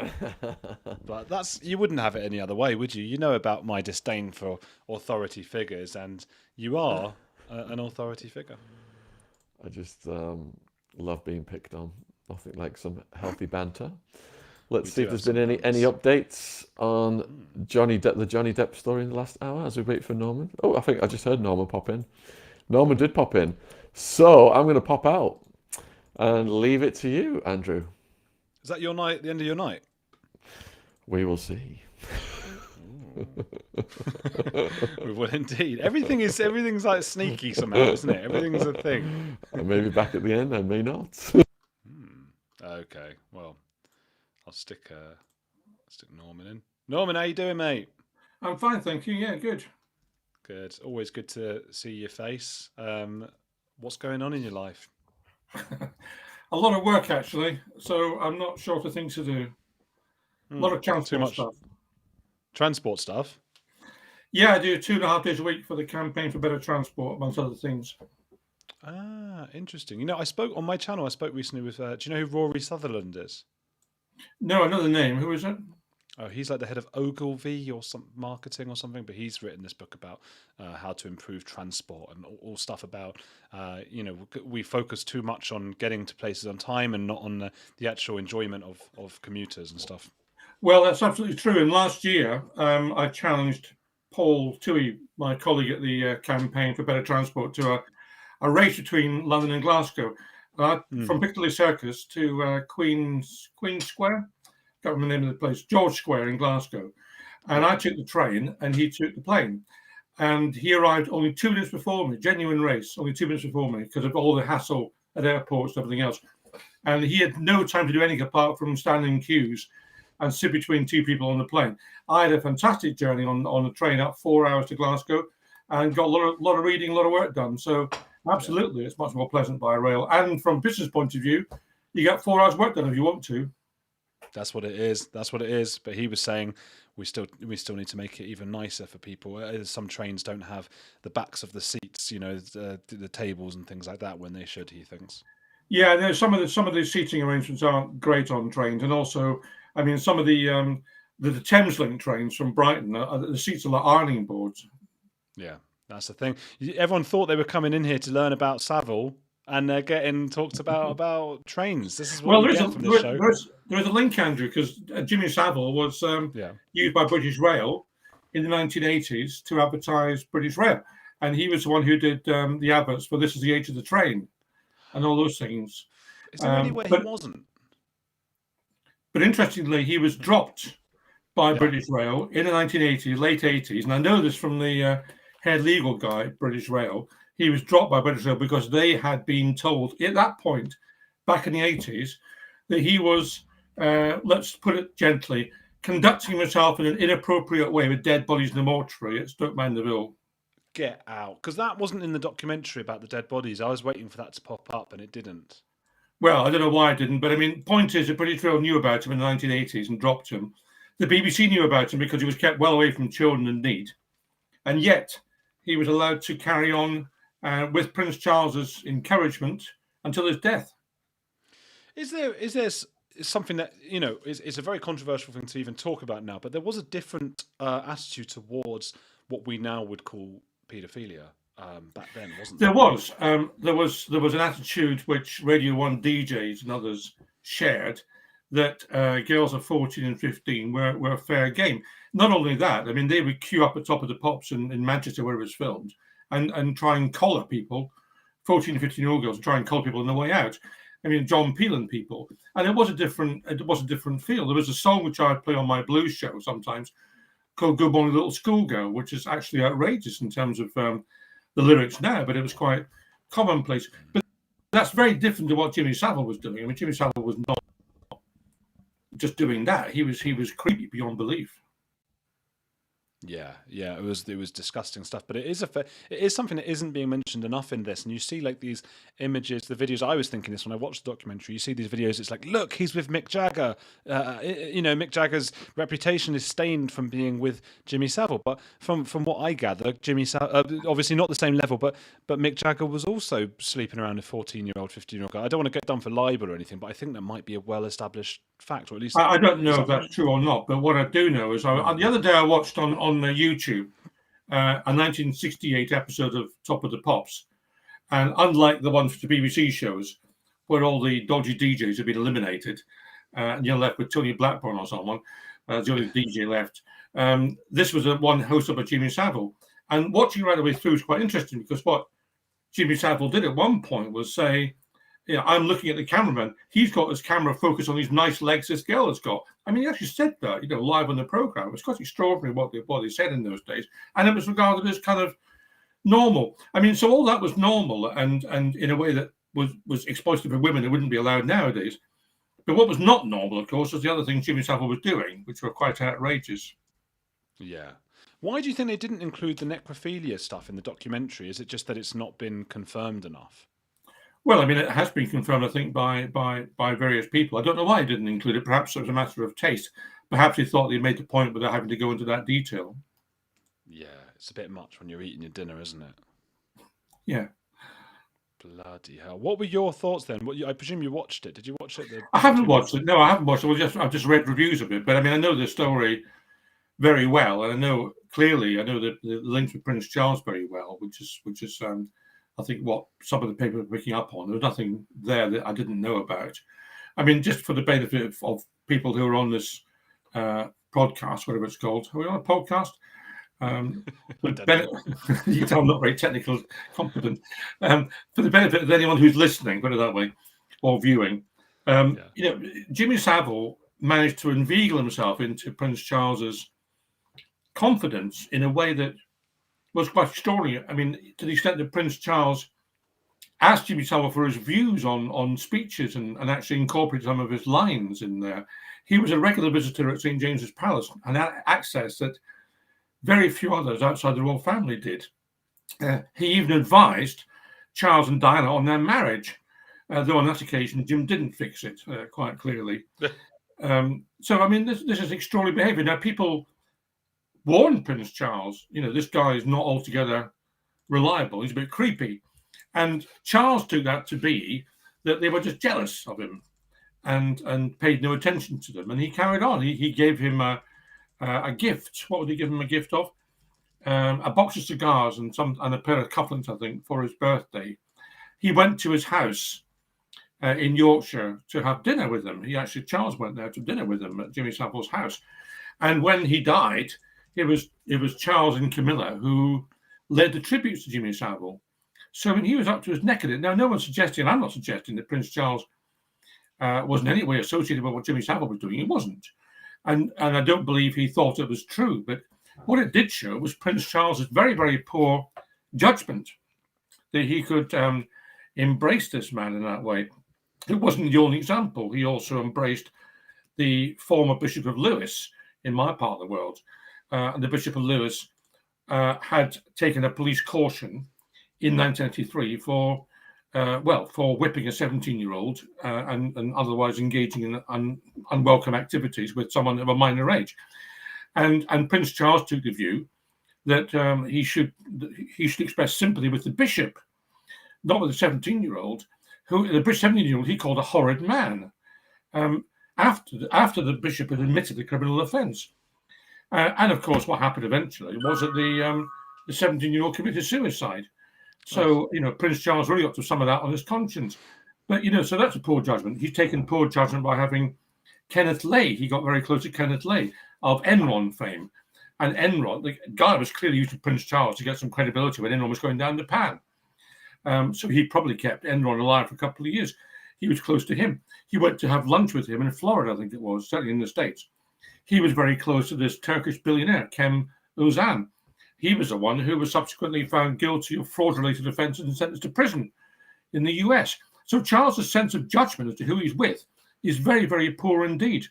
Speaker 2: But you wouldn't have it any other way, would you? You know about my disdain for authority figures, and you are an authority figure.
Speaker 1: I just love being picked on. Nothing like some healthy banter. Let's see if there's been any updates on the Johnny Depp story in the last hour as we wait for Norman. Oh, I think I just heard Norman pop in. Norman did pop in. So I'm going to pop out and leave it to you, Andrew.
Speaker 2: Is that your night, the end of your night?
Speaker 1: We will see.
Speaker 2: We will indeed. Everything's like sneaky somehow, isn't it? Everything's a thing.
Speaker 1: I may be back at the end, I may not.
Speaker 2: Okay, well, I'll stick Norman in. Norman, how you doing, mate?
Speaker 7: I'm fine, thank you. Yeah, good.
Speaker 2: Good. Always good to see your face. What's going on in your life?
Speaker 7: A lot of work, actually. So I'm not short of things to do. A lot of transport stuff.
Speaker 2: Transport stuff?
Speaker 7: Yeah, I do 2.5 days a week for the Campaign for Better Transport, amongst other things.
Speaker 2: Ah, interesting. You know, I spoke on my channel. I spoke recently with. Do you know who Rory Sutherland is?
Speaker 7: No, I know the name. Who is it?
Speaker 2: Oh, he's like the head of Ogilvy or some marketing or something. But he's written this book about how to improve transport and all stuff about. We focus too much on getting to places on time and not on the actual enjoyment of commuters and stuff.
Speaker 7: Well, that's absolutely true. And last year, I challenged Paul Toohey, my colleague at the Campaign for Better Transport, to a race between London and Glasgow, from Piccadilly Circus to Queen Square. Can't remember the name of the place, George Square in Glasgow. And I took the train and he took the plane. And he arrived only 2 minutes before me, genuine race, only 2 minutes before me because of all the hassle at airports and everything else. and he had no time to do anything apart from stand in queues and sit between two people on the plane. I had a fantastic journey on the train up 4 hours to Glasgow, and got a lot of reading, a lot of work done. So absolutely, it's much more pleasant by rail. And from a business point of view, you get 4 hours work done if you want to.
Speaker 2: That's what it is. That's what it is. But he was saying we still need to make it even nicer for people. Some trains don't have the backs of the seats, you know, the tables and things like that when they should, he thinks.
Speaker 7: Yeah, no, some of the seating arrangements aren't great on trains, and also, I mean, some of the Thameslink trains from Brighton, the seats are like ironing boards.
Speaker 2: Yeah, that's the thing. Everyone thought they were coming in here to learn about Savile, and they're getting talked about trains. This is what you get from this show.
Speaker 7: There is a link, Andrew, because Jimmy Savile was used by British Rail in the 1980s to advertise British Rail, and he was the one who did the adverts for "This Is the Age of the Train" and all those things.
Speaker 2: Is there any way he wasn't?
Speaker 7: But interestingly, he was dropped by British Rail in the 1980s, late 80s, and I know this from the head legal guy at British Rail. He was dropped by British Rail because they had been told at that point, back in the 80s, that he was, let's put it gently, conducting himself in an inappropriate way with dead bodies in the mortuary at Stoke Mandeville.
Speaker 2: Get out. Because that wasn't in the documentary about the dead bodies. I was waiting for that to pop up, and it didn't.
Speaker 7: Well, I don't know why it didn't, but I mean, point is that British Rail knew about him in the 1980s and dropped him. The BBC knew about him because he was kept well away from children in need. And yet, he was allowed to carry on with Prince Charles's encouragement until his death.
Speaker 2: Is there something that, you know, is a very controversial thing to even talk about now, but there was a different attitude towards what we now would call paedophilia back then, wasn't there?
Speaker 7: There was an attitude which Radio 1 DJs and others shared, that girls of 14 and 15 were fair game. Not only that, I mean, they would queue up at top of the pops in Manchester where it was filmed and try and collar people, 14 and 15-year-old girls, try and collar people on the way out. I mean, John Peel and people. And it was a different feel. There was a song which I play on my blues show sometimes called Good Morning Little Schoolgirl, which is actually outrageous in terms of the lyrics now, but it was quite commonplace. But that's very different to what Jimmy Savile was doing. I mean, Jimmy Savile was not just doing that. He was creepy beyond belief.
Speaker 2: Yeah, it was disgusting stuff. But it is something that isn't being mentioned enough in this. And you see like these images, the videos. I was thinking this when I watched the documentary. You see these videos. It's like, look, he's with Mick Jagger. You know, Mick Jagger's reputation is stained from being with Jimmy Savile. But from what I gather, Jimmy Savile, obviously not the same level, but Mick Jagger was also sleeping around a 14-year-old, 15-year-old guy. I don't want to get done for libel or anything, but I think that might be a well-established fact, or at least
Speaker 7: I don't know if that's true or not. But what I do know is, the other day I watched on YouTube a 1968 episode of Top of the Pops, and unlike the ones for the BBC shows where all the dodgy DJs have been eliminated and you're left with Tony Blackburn or someone, the only DJ left, this was one hosted by Jimmy Savile. And watching right away through is quite interesting, because what Jimmy Savile did at one point was say, I'm looking at the cameraman. He's got his camera focused on these nice legs this girl has got. I mean, he actually said that, live on the program. It was quite extraordinary what they said in those days, and it was regarded as kind of normal. I mean, so all that was normal, and in a way that was exploitative for women that wouldn't be allowed nowadays. But what was not normal, of course, was the other things Jimmy Savile was doing, which were quite outrageous.
Speaker 2: Yeah. Why do you think they didn't include the necrophilia stuff in the documentary? Is it just that it's not been confirmed enough?
Speaker 7: Well, I mean, it has been confirmed, I think, by various people. I don't know why he didn't include it. Perhaps it was a matter of taste. Perhaps he thought he made the point without having to go into that detail.
Speaker 2: Yeah, it's a bit much when you're eating your dinner, isn't it?
Speaker 7: Yeah.
Speaker 2: Bloody hell. What were your thoughts then? I presume you watched it. Did you watch it?
Speaker 7: I haven't watched it. No, I haven't watched it. I've just read reviews of it. But I mean, I know the story very well. And I know the links with Prince Charles very well, which is I think what some of the papers were picking up on. There was nothing there that I didn't know about. I mean, just for the benefit of people who are on this podcast, whatever it's called. Are we on a podcast? You can tell I'm not very technical, competent. For the benefit of anyone who's listening, put it that way, or viewing, Jimmy Savile managed to inveigle himself into Prince Charles's confidence in a way that was quite extraordinary. I mean, to the extent that Prince Charles asked Jimmy Savile for his views on speeches and actually incorporated some of his lines in there. He was a regular visitor at St. James's Palace and had access that very few others outside the royal family did. He even advised Charles and Diana on their marriage, though on that occasion Jim didn't fix it quite clearly. So, I mean, this is extraordinary behavior. Now, people warned Prince Charles, this guy is not altogether reliable. He's a bit creepy. And Charles took that to be that they were just jealous of him and paid no attention to them. And he carried on. He gave him a gift. What would he give him a gift of? A box of cigars and a pair of cufflinks, I think, for his birthday. He went to his house in Yorkshire to have dinner with him. Charles went there to dinner with him at Jimmy Savile's house. And when he died, it was Charles and Camilla who led the tributes to Jimmy Savile. So, I mean, he was up to his neck in it. Now, no one's suggesting, I'm not suggesting that Prince Charles was in any way associated with what Jimmy Savile was doing. He wasn't. And I don't believe he thought it was true. But what it did show was Prince Charles's very, very poor judgment that he could embrace this man in that way. It wasn't the only example. He also embraced the former Bishop of Lewis in my part of the world. And the Bishop of Lewis had taken a police caution in 1983 for whipping a 17-year-old and otherwise engaging in unwelcome activities with someone of a minor age. And Prince Charles took the view that he should express sympathy with the bishop, not with the 17-year-old, who the 17-year-old he called a horrid man, after the bishop had admitted the criminal offence. And of course, what happened eventually was that the 17-year-old committed suicide. So, Prince Charles really got to some of that on his conscience. But, so that's a poor judgment. He's taken poor judgment by having Kenneth Lay. He got very close to Kenneth Lay of Enron fame. And Enron, the guy was clearly used to Prince Charles to get some credibility when Enron was going down the pan. So he probably kept Enron alive for a couple of years. He was close to him. He went to have lunch with him in Florida, I think it was, certainly in the States. He was very close to this Turkish billionaire, Kem Ozan. He was the one who was subsequently found guilty of fraud-related offences and sentenced to prison in the US. So Charles's sense of judgment as to who he's with is very, very poor indeed.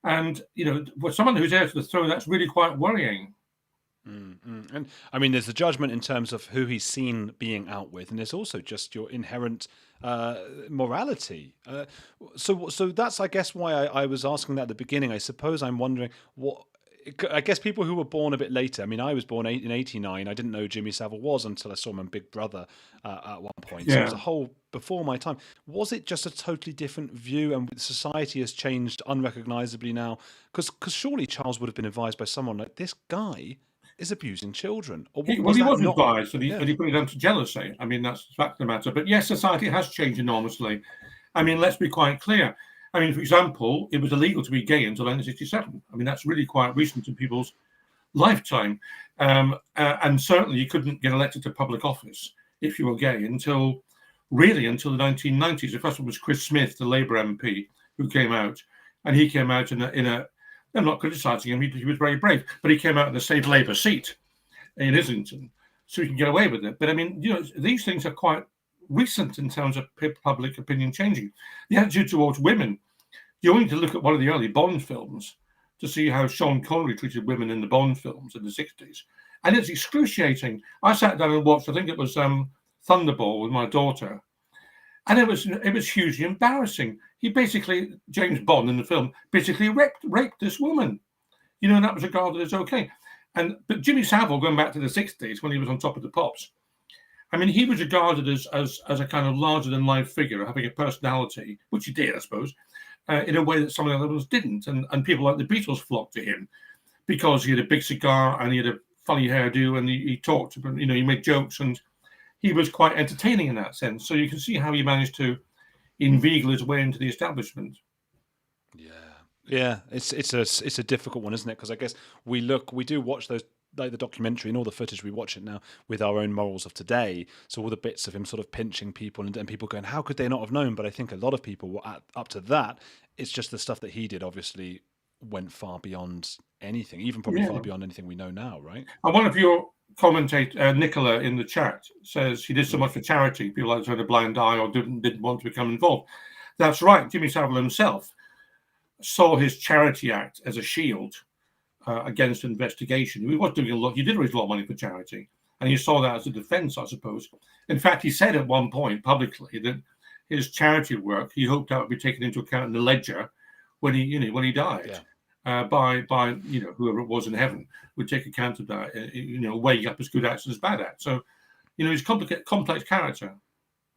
Speaker 7: And, for someone who's heir to the throne, that's really quite worrying.
Speaker 2: And I mean, there's the judgment in terms of who he's seen being out with, and there's also just your inherent morality. So that's, I guess, why I was asking that at the beginning. I suppose I'm wondering I guess people who were born a bit later. I mean, I was born in '89. I didn't know who Jimmy Savile was until I saw him on Big Brother at one point. Yeah. So it was a whole before my time. Was it just a totally different view, and society has changed unrecognisably now? Because surely Charles would have been advised by someone like, this guy is abusing children. Or
Speaker 7: he wasn't advised, but he put it down to jealousy. I mean, that's the fact of the matter. But yes, society has changed enormously. I mean, let's be quite clear. I mean, for example, it was illegal to be gay until 1967. I mean, that's really quite recent in people's lifetime. And certainly you couldn't get elected to public office if you were gay until the 1990s. The first one was Chris Smith, the Labour MP, who came out. And he came out in a I'm not criticising him, he was very brave, but he came out in the Save Labour seat in Islington, so he can get away with it. But I mean, these things are quite recent in terms of public opinion changing. The attitude towards women, you only need to look at one of the early Bond films to see how Sean Connery treated women in the Bond films in the 60s. And it's excruciating. I sat down and watched, I think it was Thunderball with my daughter. And it was hugely embarrassing. He basically, James Bond in the film, basically raped this woman. And that was regarded as okay. But Jimmy Savile, going back to the 60s when he was on Top of the Pops, I mean, he was regarded as a kind of larger-than-life figure, having a personality, which he did, I suppose, in a way that some of the others didn't. And people like the Beatles flocked to him because he had a big cigar and he had a funny hairdo and he talked, he made jokes and he was quite entertaining in that sense. So you can see how he managed to inveigle his way into the establishment.
Speaker 2: Yeah, it's a difficult one, isn't it? Because I guess we do watch those, like the documentary and all the footage, we watch it now with our own morals of today. So all the bits of him sort of pinching people and people going, how could they not have known? But I think a lot of people were up to that. It's just the stuff that he did obviously went far beyond anything, even probably far beyond anything we know now, right?
Speaker 7: And one of your commentator Nicola in the chat says he did so much for charity. People either turned a blind eye or didn't want to become involved. That's right. Jimmy Savile himself saw his charity act as a shield against investigation. He was doing a lot. He did raise a lot of money for charity, and he saw that as a defense, I suppose. In fact, he said at one point publicly that his charity work, he hoped that would be taken into account in the ledger when he died. By whoever it was in heaven would take account of that, weighing up his good acts and his bad acts. So, he's a complex character.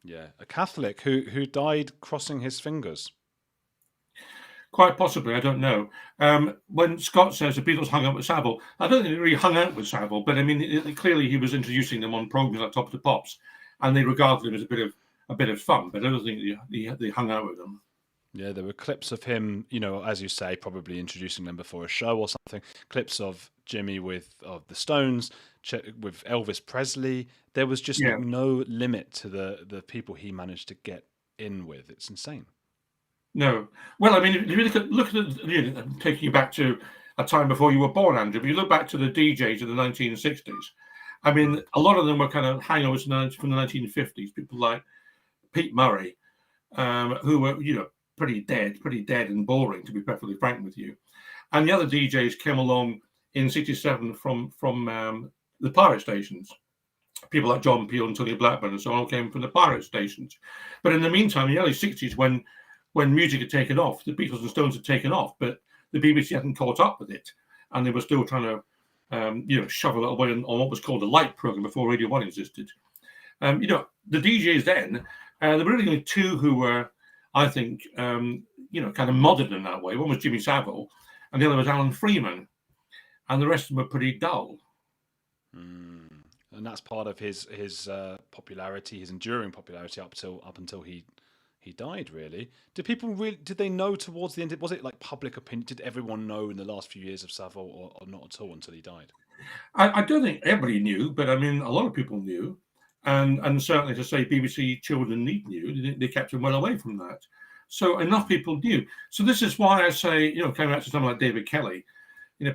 Speaker 2: Yeah, a Catholic who died crossing his fingers.
Speaker 7: Quite possibly, I don't know. When Scott says the Beatles hung out with Savile, I don't think they really hung out with Savile, but I mean, clearly he was introducing them on programs like Top of the Pops, and they regarded him as a bit of fun. But I don't think they hung out with them.
Speaker 2: Yeah, there were clips of him, as you say, probably introducing them before a show or something. Clips of Jimmy with the Stones, with Elvis Presley. There was just no limit to the people he managed to get in with. It's insane.
Speaker 7: No. Well, I mean, if you look at taking you back to a time before you were born, Andrew, but you look back to the DJs of the 1960s, I mean, a lot of them were kind of hangovers from the 1950s, people like Pete Murray, who were, pretty dead and boring, to be perfectly frank with you. And the other DJs came along in 67 from the pirate stations. People like John Peel and Tony Blackburn and so on came from the pirate stations. But in the meantime, in the early 60s, when music had taken off, the Beatles and Stones had taken off, but the BBC hadn't caught up with it. And they were still trying to, shovel it away on what was called a light program before Radio 1 existed. The DJs then, there were really only two who were, I think, kind of modern in that way. One was Jimmy Savile, and the other was Alan Freeman, and the rest of them were pretty dull.
Speaker 2: And that's part of his popularity, his enduring popularity up until he died. Really, did they know towards the end? Was it like public opinion? Did everyone know in the last few years of Savile, or not at all until he died?
Speaker 7: I don't think everybody knew, but I mean, a lot of people knew. And certainly to say BBC Children Need knew, they kept him well away from that. So enough people knew. So this is why I say, coming back to someone like David Kelly,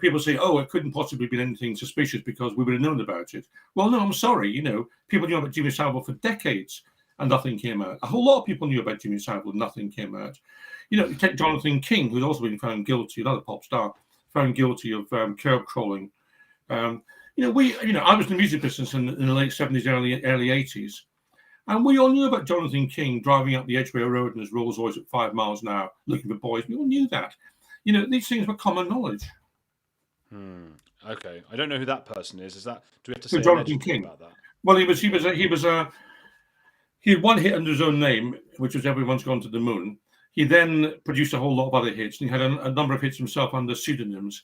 Speaker 7: people say, oh, it couldn't possibly be anything suspicious because we would have known about it. Well, no, I'm sorry. People knew about Jimmy Savile for decades and nothing came out. A whole lot of people knew about Jimmy Savile and nothing came out. You take Jonathan King, who's also been found guilty, another pop star, found guilty of curb crawling. I was in the music business in the late 70s, early 80s. And we all knew about Jonathan King driving up the Edgware Road in his Rolls Royce at 5 miles an hour, looking for boys. We all knew that. These things were common knowledge.
Speaker 2: Okay. I don't know who that person is. Do we have to say
Speaker 7: Jonathan King
Speaker 2: about that?
Speaker 7: Well, he had one hit under his own name, which was Everyone's Gone to the Moon. He then produced a whole lot of other hits, and he had a number of hits himself under pseudonyms.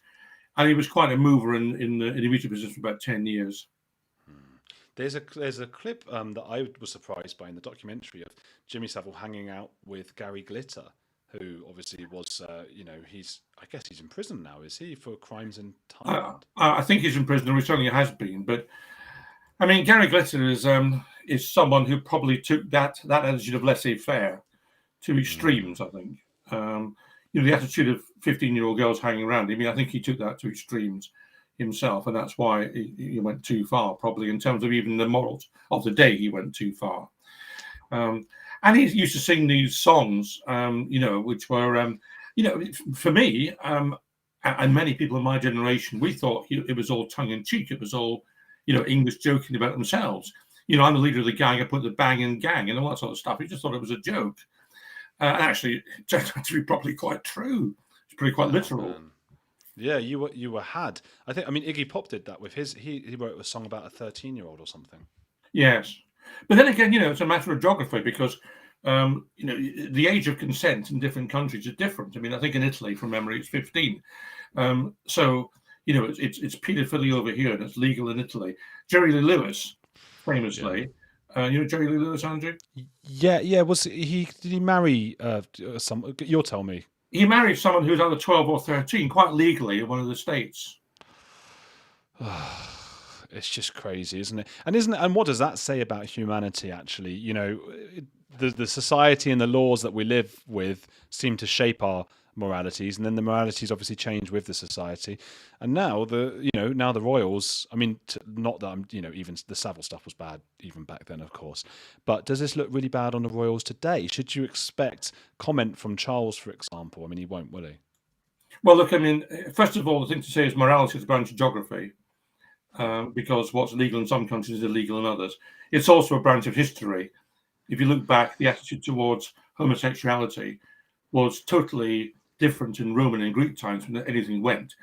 Speaker 7: And he was quite a mover in the music business for about 10 years.
Speaker 2: There's a clip that I was surprised by in the documentary of Jimmy Savile hanging out with Gary Glitter, who obviously was, I guess he's in prison now, is he, for crimes in Thailand?
Speaker 7: I think he's in prison, or he certainly has been. But I mean, Gary Glitter is someone who probably took that attitude of laissez-faire to extremes. I think. The attitude of 15-year-old girls hanging around him. I think he took that to extremes himself, and that's why he went too far, probably in terms of even the morals of the day. He went too far, and he used to sing these songs, which were, for me and many people in my generation, we thought it was all tongue in cheek. It was all, English joking about themselves. I'm the leader of the gang. I put the bang in gang and all that sort of stuff. He just thought it was a joke. And actually, it turned out to be probably quite true. It's pretty quite literal.
Speaker 2: Yeah, you were had. I think. Iggy Pop did that with his. He wrote a song about a 13-year-old or something.
Speaker 7: Yes, but then again, it's a matter of geography because the age of consent in different countries is different. I think in Italy, from memory, it's 15. So it's paedophilia over here, and it's legal in Italy. Jerry Lee Lewis, famously. Yeah. Jerry Lee Lewis, Andrew?
Speaker 2: Yeah. Did he marry some? You'll tell me.
Speaker 7: He married someone who was either 12 or 13, quite legally, in one of the states.
Speaker 2: It's just crazy, isn't it? And what does that say about humanity? Actually, the society and the laws that we live with seem to shape our moralities, and then the moralities obviously change with the society. And now the royals, I mean, not that I'm, even the Savile stuff was bad even back then, of course, but does this look really bad on the royals today? Should you expect comment from Charles, for example? I mean, he won't, will he?
Speaker 7: Well, look, I mean, first of all, the thing to say is morality is a branch of geography, because what's legal in some countries is illegal in others. It's also a branch of history. If you look back, the attitude towards homosexuality was totally different in Roman and Greek times when anything went.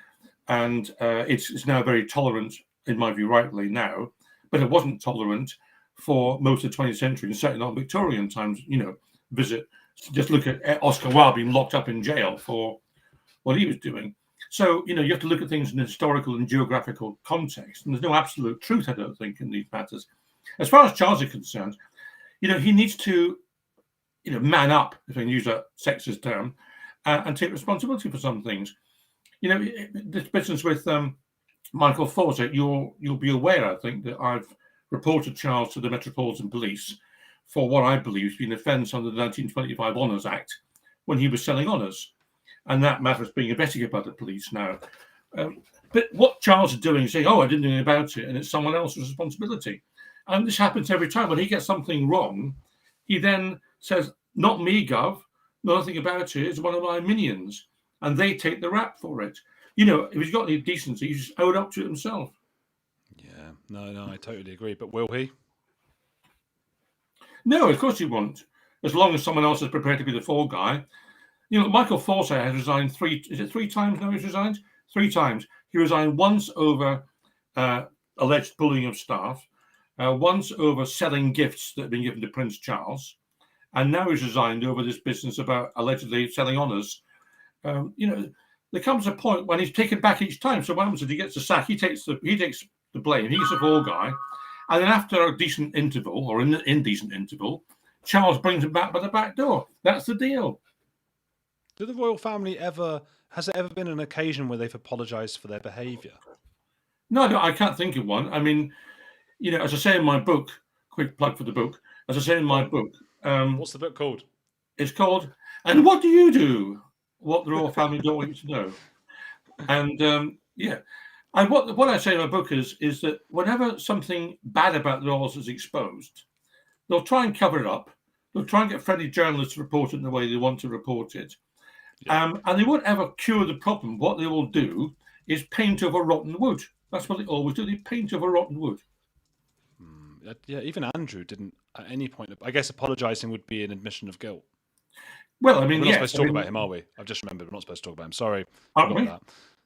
Speaker 7: And it's now very tolerant, in my view, rightly now, but it wasn't tolerant for most of the 20th century, and certainly not Victorian times. Just look at Oscar Wilde being locked up in jail for what he was doing. So, you have to look at things in historical and geographical context, and there's no absolute truth, I don't think, in these matters. As far as Charles is concerned, he needs to, man up, if I can use a sexist term, and take responsibility for some things. This business with Michael Fawcett, you'll be aware, I think, that I've reported Charles to the Metropolitan Police for what I believe to be an offence under the 1925 Honours Act when he was selling honours. And that matter is being investigated by the police now. But what Charles is doing is saying, I didn't do anything about it, and it's someone else's responsibility. And this happens every time. When he gets something wrong, he then says, not me, Gov, nothing about it, it's one of my minions. And they take the rap for it. If he's got any decency, he's just owed up to it himself.
Speaker 2: Yeah, no, I totally agree. But will he?
Speaker 7: No, of course he won't. As long as someone else is prepared to be the fall guy. Michael Fawcett has resigned three times now he's resigned? 3 times. He resigned once over alleged bullying of staff, once over selling gifts that had been given to Prince Charles, and now he's resigned over this business about allegedly selling honours. There comes a point when he's taken back each time. So what happens is he gets the sack, he takes the blame, he's the fall guy, and then after a decent interval, or an indecent interval, Charles brings him back by the back door. That's the deal.
Speaker 2: Do the royal family has there ever been an occasion where they've apologised for their behaviour?
Speaker 7: No, I can't think of one. I mean, as I say in my book, quick plug for the book, as I say in my book.
Speaker 2: What's the book called?
Speaker 7: It's called, And What Do You Do? What the royal family don't want you to know. And and what I say in my book is that whenever something bad about the royals is exposed, they'll try and cover it up. They'll try and get friendly journalists to report it in the way they want to report it. Yeah. And they won't ever cure the problem. What they will do is paint over rotten wood. That's what they always do. They paint over rotten wood.
Speaker 2: Yeah, even Andrew didn't at any point. I guess apologising would be an admission of guilt.
Speaker 7: Well, I mean,
Speaker 2: we're not supposed to talk about him, are we? I've just remembered we're not supposed to talk about him. Sorry.
Speaker 7: Aren't we?
Speaker 2: That.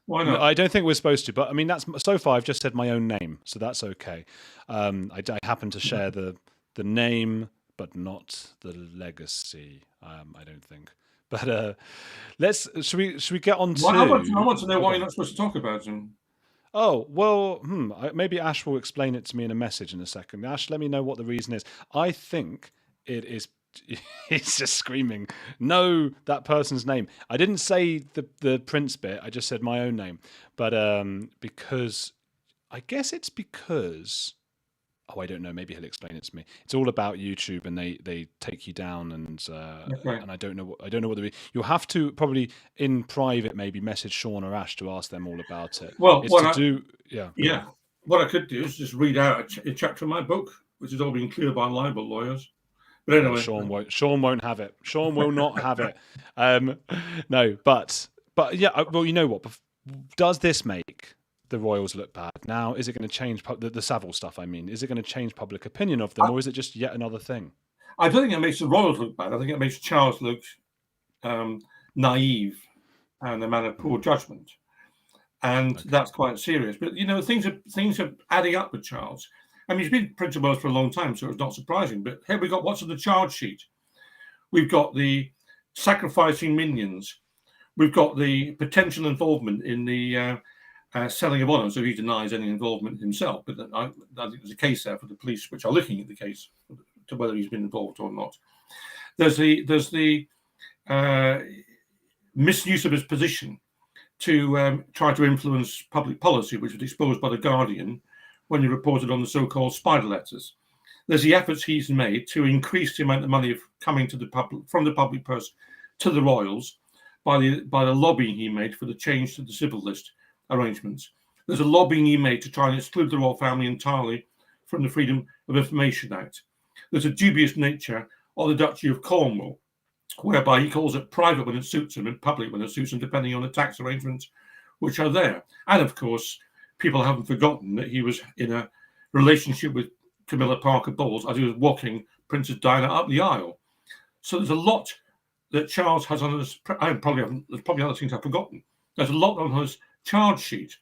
Speaker 7: Why not?
Speaker 2: No, I don't think we're supposed to, but I mean, that's so far I've just said my own name, so that's okay. I happen to share the name, but not the legacy. I don't think. But should we get on to?
Speaker 7: Well, I want to know why you're not supposed to talk about him.
Speaker 2: Oh, well, maybe Ash will explain it to me in a message in a second. Ash, let me know what the reason is. I think it is. He's just screaming, no, that person's name. I didn't say the prince bit. I just said my own name. But because I guess it's because. Oh, I don't know. Maybe he'll explain it to me. It's all about YouTube, and they take you down, and I don't know what you'll have to probably in private maybe message Sean or Ash to ask them all about it.
Speaker 7: Well,
Speaker 2: yeah.
Speaker 7: What I could do is just read out a chapter from my book, which has all been cleared by libel lawyers. But anyway,
Speaker 2: Sean won't have it. Sean will not have it. No, but yeah. Well, you know what? Does this make the royals look bad now? Is it going to change the Savile stuff? I mean, is it going to change public opinion of them, or is it just yet another thing?
Speaker 7: I don't think it makes the royals look bad. I think it makes Charles look naive and a man of poor judgment, and that's quite serious. But things are adding up with Charles. I mean, he's been Prince of Wales for a long time, so it's not surprising. But here we got what's on the charge sheet. We've got the sacrificing minions. We've got the potential involvement in the selling of honours, so he denies any involvement himself. But I think there's a case there for the police, which are looking at the case to whether he's been involved or not. There's the misuse of his position to try to influence public policy, which was exposed by The Guardian when he reported on the so-called spider letters. There's the efforts he's made to increase the amount of money coming to the public from the public purse to the royals by the lobbying he made for the change to the civil list arrangements. There's a lobbying he made to try and exclude the royal family entirely from the Freedom of Information Act. There's a dubious nature of the Duchy of Cornwall, whereby he calls it private when it suits him and public when it suits him, depending on the tax arrangements which are there. And of course, people haven't forgotten that he was in a relationship with Camilla Parker Bowles as he was walking Princess Diana up the aisle. So there's a lot that Charles has on his, there's probably other things I've forgotten. There's a lot on his charge sheet,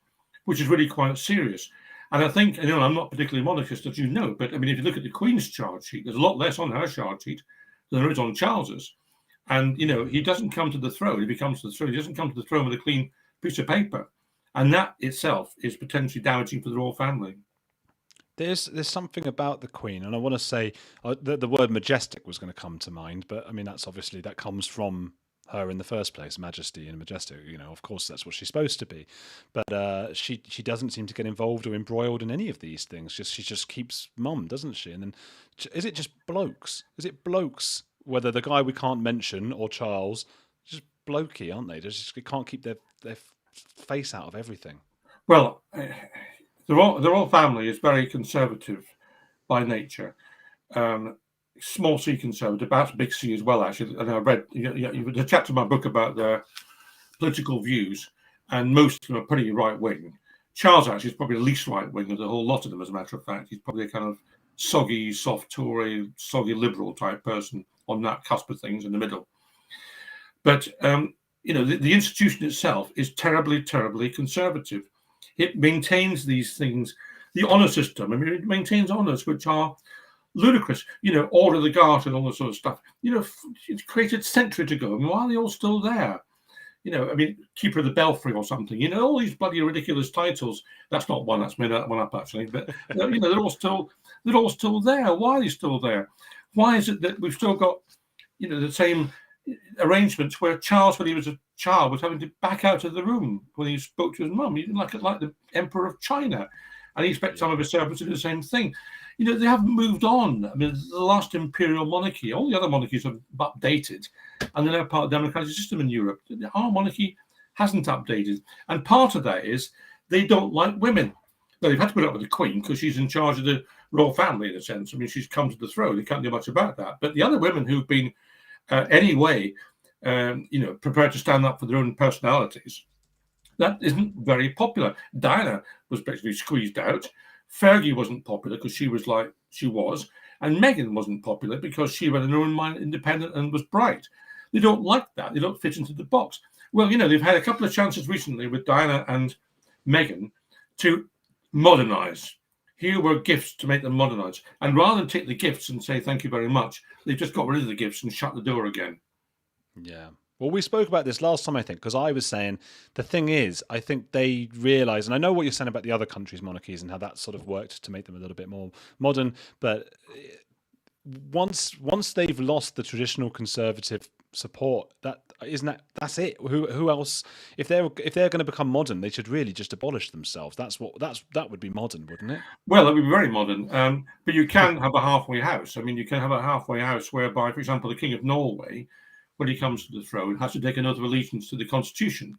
Speaker 7: which is really quite serious. And I think, I'm not particularly monarchist, as you know, but I mean, if you look at the Queen's charge sheet, there's a lot less on her charge sheet than there is on Charles's. And, he doesn't come to the throne. If he comes to the throne, he doesn't come to the throne with a clean piece of paper. And that itself is potentially damaging for the royal family.
Speaker 2: There's something about the Queen, and I want to say the word majestic was going to come to mind, but I mean, that comes from her in the first place, majesty and majestic. Of course, that's what she's supposed to be, but she doesn't seem to get involved or embroiled in any of these things. She just keeps mum, doesn't she? And then is it just blokes? Is it blokes? Whether the guy we can't mention or Charles, just blokey, aren't they? They can't keep their face out of everything.
Speaker 7: Well, the royal family is very conservative by nature. Small c conservative, perhaps big C as well, actually. And I read the chapter in my book about their political views, and most of them are pretty right-wing. Charles actually is probably the least right-wing of the whole lot of them, as a matter of fact. He's probably a kind of soggy, soft Tory, soggy liberal type person on that cusp of things in the middle. But, the institution itself is terribly, terribly conservative. It maintains these things, the honour system. I mean, it maintains honours which are ludicrous. Order of the Garter and all this sort of stuff. It's created centuries ago. I mean, why are they all still there? Keeper of the Belfry or something. All these bloody ridiculous titles. That's not one. That's made that one up actually. But they're all still there. Why are they still there? Why is it that we've still got the same arrangements where Charles, when he was a child, was having to back out of the room when he spoke to his mum? He didn't like the Emperor of China, and he expects some of his servants to do the same thing. They haven't moved on. I mean, the last imperial monarchy, all the other monarchies have updated, and they're now part of the democratic system in Europe. Our monarchy hasn't updated, and part of that is they don't like women. Now, they've had to put up with the Queen because she's in charge of the royal family in a sense. I mean, she's come to the throne. They can't do much about that. But the other women who've been anyway, prepared to stand up for their own personalities, that isn't very popular. Diana was basically squeezed out. Fergie wasn't popular because she was like she was. And Meghan wasn't popular because she had her own mind, independent, and was bright. They don't like that. They don't fit into the box. Well, they've had a couple of chances recently with Diana and Meghan to modernize. Here were gifts to make them modernize. And rather than take the gifts and say thank you very much, they've just got rid of the gifts and shut the door again.
Speaker 2: Yeah. Well, we spoke about this last time, I think, because I was saying the thing is, I think they realise, and I know what you're saying about the other countries' monarchies and how that sort of worked to make them a little bit more modern, but once they've lost the traditional conservative support, that's it. Who else? If they're going to become modern, they should really just abolish themselves. That would be modern, wouldn't it?
Speaker 7: Well, that would be very modern. But you can have a halfway house. I mean, you can have a halfway house whereby, for example, the King of Norway, when he comes to the throne, has to take an oath of allegiance to the Constitution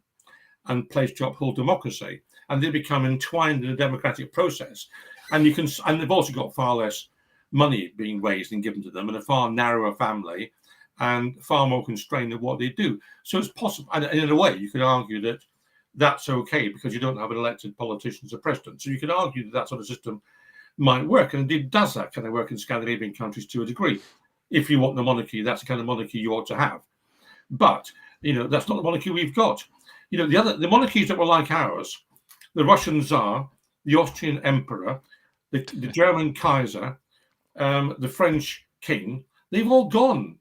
Speaker 7: and pledge to uphold democracy, and they become entwined in a democratic process. And they've also got far less money being raised and given to them, and a far narrower family, and far more constrained in what they do. So it's possible, and in a way, you could argue that that's okay because you don't have an elected politician as a president. So you could argue that sort of system might work, and indeed does that kind of work in Scandinavian countries to a degree. If you want the monarchy, that's the kind of monarchy you ought to have. But that's not the monarchy we've got. The monarchies that were like ours, the Russian Tsar, the Austrian Emperor, the German Kaiser, the French King, they've all gone.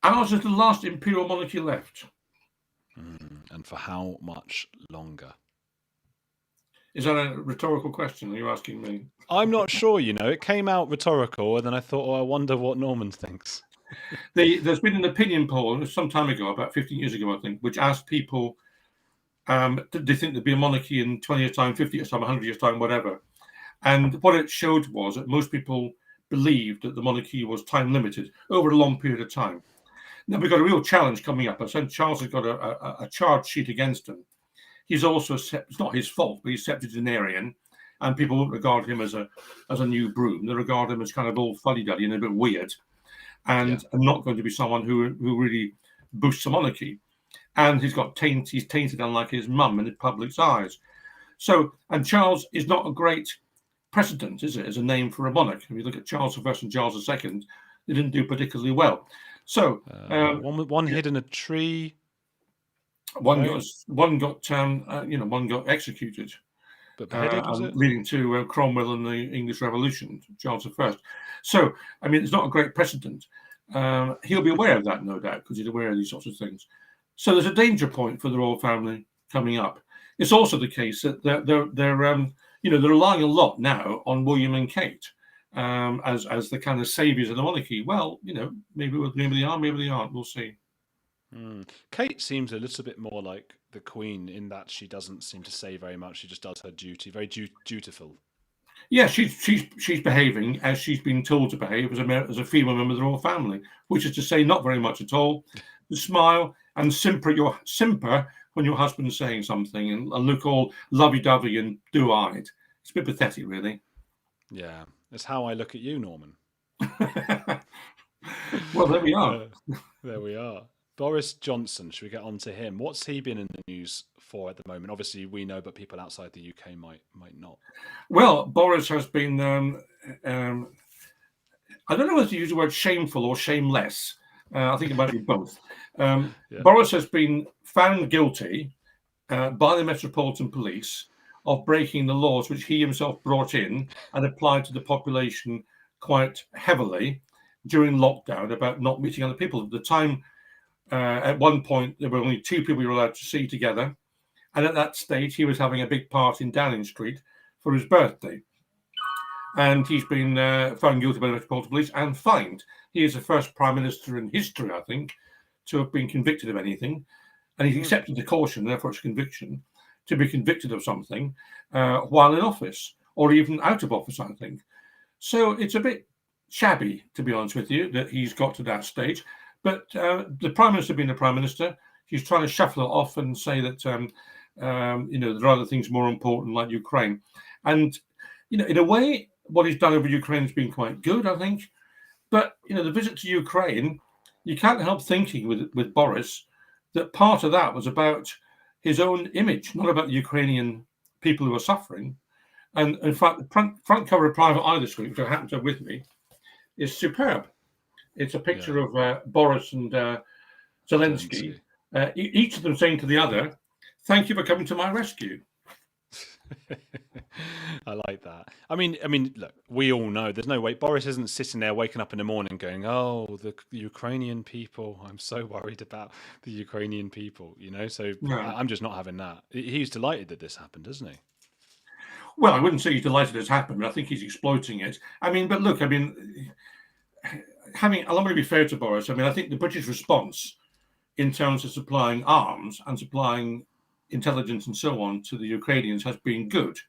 Speaker 7: Ours is the last imperial monarchy left.
Speaker 2: And for how much longer?
Speaker 7: Is that a rhetorical question? Are you asking me?
Speaker 2: I'm not sure, It came out rhetorical, and then I thought, I wonder what Norman thinks.
Speaker 7: There's been an opinion poll some time ago, about 15 years ago, I think, which asked people, do they think there'd be a monarchy in 20 years' time, 50 years' time, 100 years' time, whatever? And what it showed was that most people believed that the monarchy was time limited over a long period of time. Now we've got a real challenge coming up. I said Charles has got a charge sheet against him. He's also, it's not his fault, but he's septuagenarian, and people won't regard him as a new broom. They regard him as kind of old fuddy-duddy and a bit weird, and not going to be someone who really boosts the monarchy. And he's tainted unlike his mum in the public's eyes. So, and Charles is not a great precedent, is it, as a name for a monarch? If you look at Charles I and Charles II, they didn't do particularly well. So,
Speaker 2: one hid in a tree.
Speaker 7: One got executed,
Speaker 2: but beheaded, was it?
Speaker 7: leading to Cromwell and the English Revolution, Charles I. So, I mean, it's not a great precedent. He'll be aware of that, no doubt, because he's aware of these sorts of things. So there's a danger point for the royal family coming up. It's also the case that they're relying a lot now on William and Kate as the kind of saviors of the monarchy. Well, maybe they are, maybe they aren't. We'll see.
Speaker 2: Kate seems a little bit more like the Queen in that she doesn't seem to say very much. She just does her duty, very dutiful.
Speaker 7: Yeah, she's behaving as she's been told to behave as a female member of the royal family, which is to say not very much at all. To smile and simper when your husband's saying something and look all lovey-dovey and do-eyed. It's a bit pathetic, really.
Speaker 2: Yeah, that's how I look at you, Norman.
Speaker 7: Well, there we are.
Speaker 2: There we are. Boris Johnson, should we get on to him? What's he been in the news for at the moment? Obviously, we know, but people outside the UK might not.
Speaker 7: Well, Boris has been, I don't know whether to use the word shameful or shameless. I think it might be both. Boris has been found guilty by the Metropolitan Police of breaking the laws which he himself brought in and applied to the population quite heavily during lockdown about not meeting other people. At the time, at one point, there were only 2 people you were allowed to see together. And at that stage, he was having a big party in Downing Street for his birthday. And he's been found guilty by the Metropolitan Police and fined. He is the first Prime Minister in history, I think, to have been convicted of anything. And he's accepted the caution, therefore it's conviction, to be convicted of something while in office, or even out of office, I think. So it's a bit shabby, to be honest with you, that he's got to that stage. But the Prime Minister being the Prime Minister, he's trying to shuffle it off and say that, there are other things more important like Ukraine. And, in a way, what he's done over Ukraine has been quite good, I think. But, the visit to Ukraine, you can't help thinking with Boris that part of that was about his own image, not about the Ukrainian people who are suffering. And in fact, the front cover of Private Eye this week, which I happen to have with me, is superb. It's a picture of Boris and Zelensky, each of them saying to the other, "Thank you for coming to my rescue."
Speaker 2: I like that. I mean, look, we all know there's no way Boris isn't sitting there waking up in the morning going, "Oh, the Ukrainian people. I'm so worried about the Ukrainian people." So I'm just not having that. He's delighted that this happened, isn't he?
Speaker 7: Well, I wouldn't say he's delighted it's happened, but I think he's exploiting it. But look, I want to be fair to Boris. I think the British response in terms of supplying arms and supplying intelligence and so on to the Ukrainians has been good.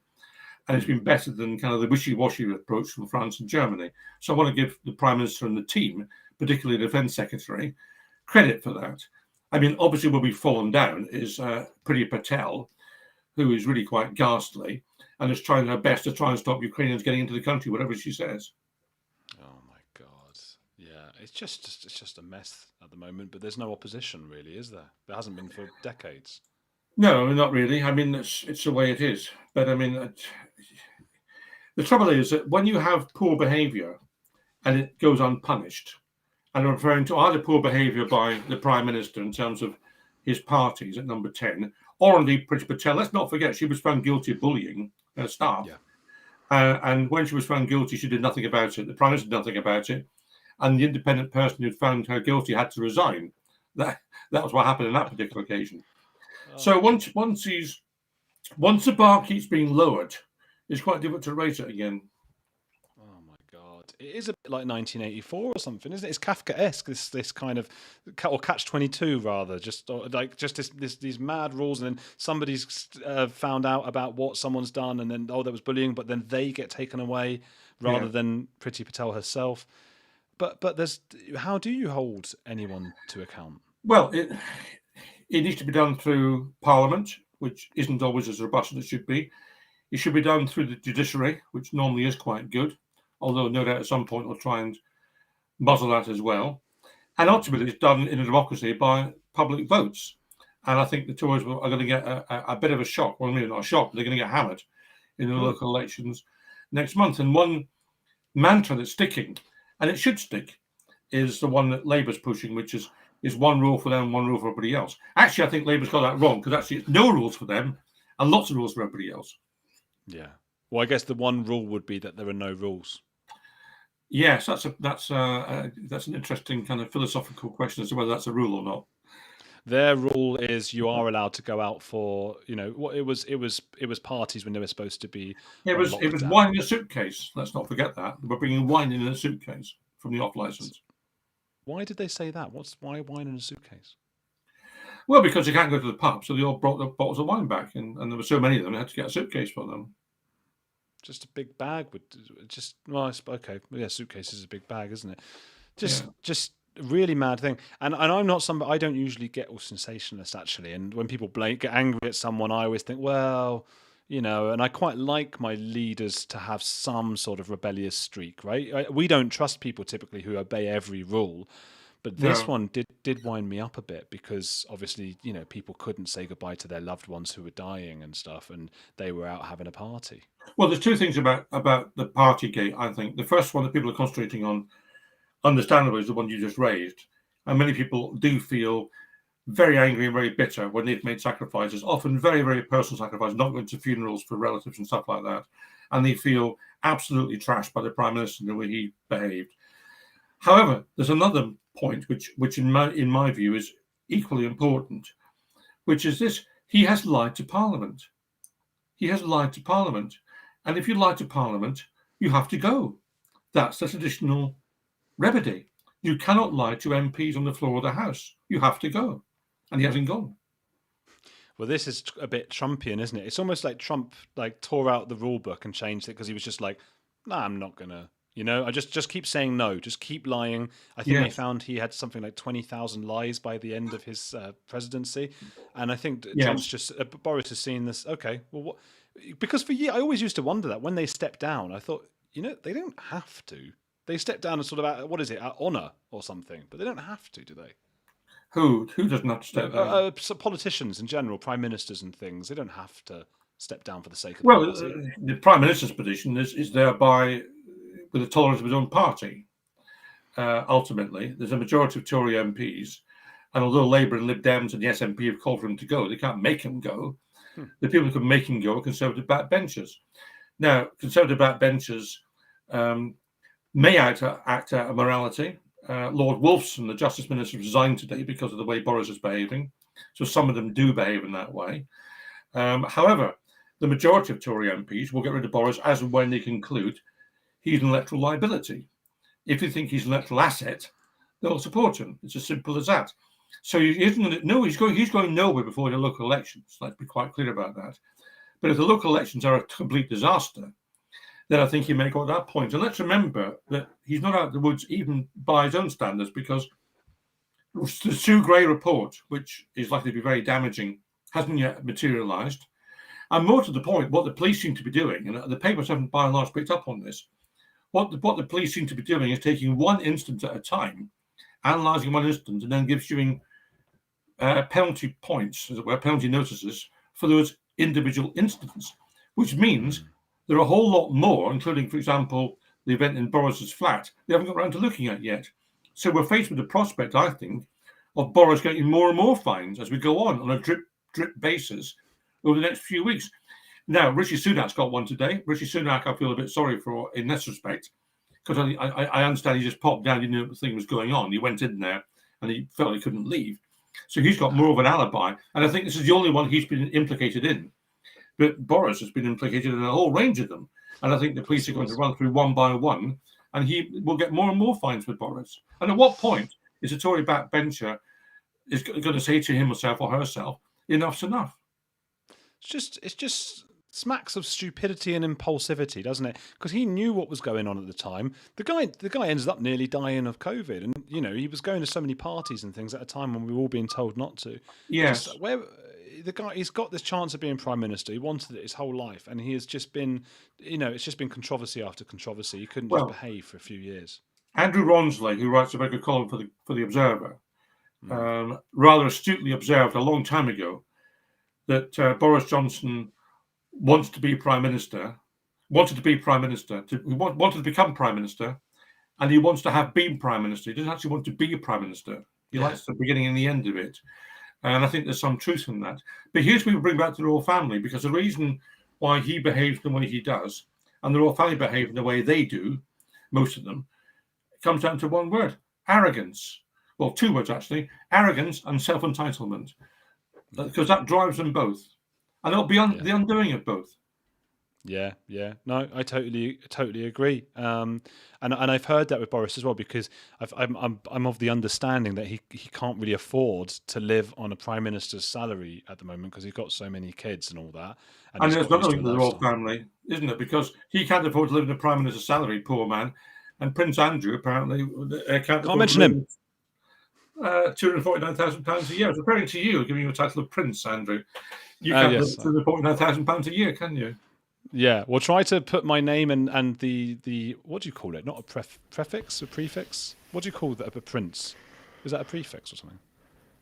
Speaker 7: And it's been better than kind of the wishy-washy approach from France and Germany. So I want to give the Prime Minister and the team, particularly the Defence Secretary, credit for that. Obviously where we've fallen down is Priti Patel, who is really quite ghastly and is trying her best to try and stop Ukrainians getting into the country, whatever she says.
Speaker 2: It's just a mess at the moment, but there's no opposition really, is there? There hasn't been for decades. No,
Speaker 7: not really. It's the way it is. But the trouble is that when you have poor behaviour and it goes unpunished, and I'm referring to either poor behaviour by the Prime Minister in terms of his parties at number 10, or indeed Priti Patel. Let's not forget she was found guilty of bullying her staff.
Speaker 2: Yeah.
Speaker 7: And when she was found guilty, she did nothing about it. The Prime Minister did nothing about it. And the independent person who'd found her guilty had to resign. That was what happened on that particular occasion. So once the bar keeps being lowered, it's quite difficult to raise it again.
Speaker 2: Oh my God! It is a bit like 1984 or something, isn't it? It's Kafkaesque. This kind of, or Catch-22 rather. Just these mad rules, and then somebody's found out about what someone's done, and then there was bullying, but then they get taken away rather than Priti Patel herself. But there's how do you hold anyone to account?
Speaker 7: Well, it needs to be done through Parliament, which isn't always as robust as it should be. It should be done through the judiciary, which normally is quite good, although no doubt at some point we'll try and muzzle that as well. And ultimately, it's done in a democracy by public votes. And I think the Tories are going to get a bit of a shock. Well, maybe not a shock, but they're going to get hammered in the local elections next month. And one mantra that's sticking, and it should stick, is the one that Labour's pushing, which is one rule for them, one rule for everybody else. Actually, I think Labour's got that wrong, because actually it's no rules for them and lots of rules for everybody else.
Speaker 2: Yeah. Well, I guess the one rule would be that there are no rules.
Speaker 7: Yes, that's an interesting kind of philosophical question as to whether that's a rule or not.
Speaker 2: Their rule is you are allowed to go out for, what it was parties when they were supposed to be.
Speaker 7: It was wine in a suitcase. Let's not forget that. We're bringing wine in a suitcase from the off license.
Speaker 2: Why did they say that? Why wine in a suitcase?
Speaker 7: Well, because they can't go to the pub, so they all brought the bottles of wine back, and there were so many of them, they had to get a suitcase for them.
Speaker 2: Just a big bag would just okay. Yeah, suitcase is a big bag, isn't it? Just a really mad thing. And I'm not somebody. I don't usually get all sensationalist actually. And when people get angry at someone, I always think, well, and I quite like my leaders to have some sort of rebellious streak, right? We don't trust people typically who obey every rule. But this one did wind me up a bit because obviously, people couldn't say goodbye to their loved ones who were dying and stuff, and they were out having a party.
Speaker 7: Well, there's two things about the party gate, I think. The first one that people are concentrating on, understandably, is the one you just raised. And many people do feel very angry and very bitter when they've made sacrifices, often very, very personal sacrifices, not going to funerals for relatives and stuff like that. And they feel absolutely trashed by the Prime Minister and the way he behaved. However, there's another point which in my view is equally important, which is this: he has lied to Parliament. He has lied to Parliament, and if you lie to Parliament, you have to go. That's the traditional remedy. You cannot lie to MPs on the floor of the House. You have to go, and he hasn't gone.
Speaker 2: Well, this is a bit Trumpian, isn't it? It's almost like Trump tore out the rule book and changed it because he was just like, "Nah, I'm not gonna." I just keep saying no, just keep lying. I think they found he had something like 20,000 lies by the end of his presidency. And I think Trump's just, Boris has seen this. Okay, well, what? Because for years, I always used to wonder that when they stepped down, I thought, they don't have to. They step down as sort of, what is it, honour or something, but they don't have to, do they?
Speaker 7: Who doesn't have to step down?
Speaker 2: Politicians in general, prime ministers and things, they don't have to step down for the sake of
Speaker 7: the Prime Minister's position is thereby with the tolerance of his own party. Ultimately, there's a majority of Tory MPs, and although Labour and Lib Dems and the SNP have called for him to go, they can't make him go. The people who can make him go are Conservative backbenchers. Now, Conservative backbenchers may act out of morality. Lord Wolfson, the Justice Minister, resigned today because of the way Boris is behaving. So some of them do behave in that way. However, the majority of Tory MPs will get rid of Boris as and when they conclude he's an electoral liability. If you think he's an electoral asset, they'll support him. It's as simple as that. So he's going nowhere before the local elections. Let's be quite clear about that. But if the local elections are a complete disaster, then I think he may go at that point. And let's remember that he's not out of the woods even by his own standards, because the Sue Gray report, which is likely to be very damaging, hasn't yet materialised. And more to the point, what the police seem to be doing, and the papers haven't by and large picked up on this, what the police seem to be doing is taking one instance at a time, analysing one instance, and then issuing penalty points, as it were, penalty notices for those individual instances, which means there are a whole lot more, including, for example, the event in Boris's flat, they haven't got around to looking at yet. So we're faced with the prospect, I think, of Boris getting more and more fines as we go on a drip basis over the next few weeks. Now, Rishi Sunak's got one today. Rishi Sunak, I feel a bit sorry for in this respect, because I understand he just popped down, he knew the thing was going on. He went in there and he felt he couldn't leave. So he's got more of an alibi. And I think this is the only one he's been implicated in. But Boris has been implicated in a whole range of them. And I think the police are going to run through one by one, and he will get more and more fines with Boris. And at what point is a Tory backbencher is going to say to him herself or herself, enough's enough?
Speaker 2: It's just smacks of stupidity and impulsivity, doesn't it? Because he knew what was going on at the time. The guy ended up nearly dying of COVID, and he was going to so many parties and things at a time when we were all being told not to.
Speaker 7: Yes.
Speaker 2: Just where the guy, he's got this chance of being prime minister. He wanted it his whole life, and he has just been, it's just been controversy after controversy. He couldn't just behave for a few years.
Speaker 7: Andrew Ronsley, who writes a very good column for the Observer, rather astutely observed a long time ago that Boris Johnson wanted to be prime minister, wanted to become prime minister, and he wants to have been prime minister. He doesn't actually want to be a prime minister. He likes the beginning and the end of it. And I think there's some truth in that. But here's what we bring back to the royal family, because the reason why he behaves the way he does, and the royal family behave the way they do, most of them, comes down to one word: arrogance. Well, two words actually: arrogance and self-entitlement, because that drives them both, and it'll be the undoing of both.
Speaker 2: Yeah. No, I totally agree. And I've heard that with Boris as well, because I'm of the understanding that he can't really afford to live on a prime minister's salary at the moment because he's got so many kids and all that.
Speaker 7: And there's nothing to the royal family, isn't it? Because he can't afford to live on a prime minister's salary, poor man. And Prince Andrew apparently can't
Speaker 2: mention him.
Speaker 7: £249,000 a year. I was referring to you, giving you a title of Prince Andrew. You can't live £249,000 a year, can you?
Speaker 2: Yeah, well, try to put my name and the what do you call it? Not a prefix, a prefix. What do you call that? A prince? Is that a prefix or something?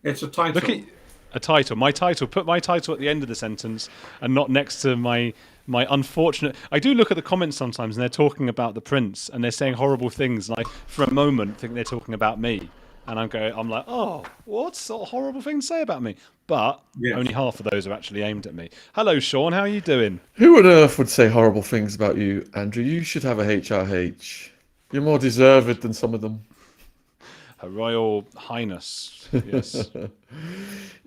Speaker 7: It's a title.
Speaker 2: Look at a title. My title. Put my title at the end of the sentence and not next to my unfortunate. I do look at the comments sometimes, and they're talking about the prince, and they're saying horrible things, and I, for a moment, think they're talking about me. And I'm like, oh, what's a horrible thing to say about me? But only half of those are actually aimed at me. Hello, Sean. How are you doing?
Speaker 1: Who on earth would say horrible things about you, Andrew? You should have a HRH. You're more deserved than some of them.
Speaker 2: Her Royal Highness. Yes.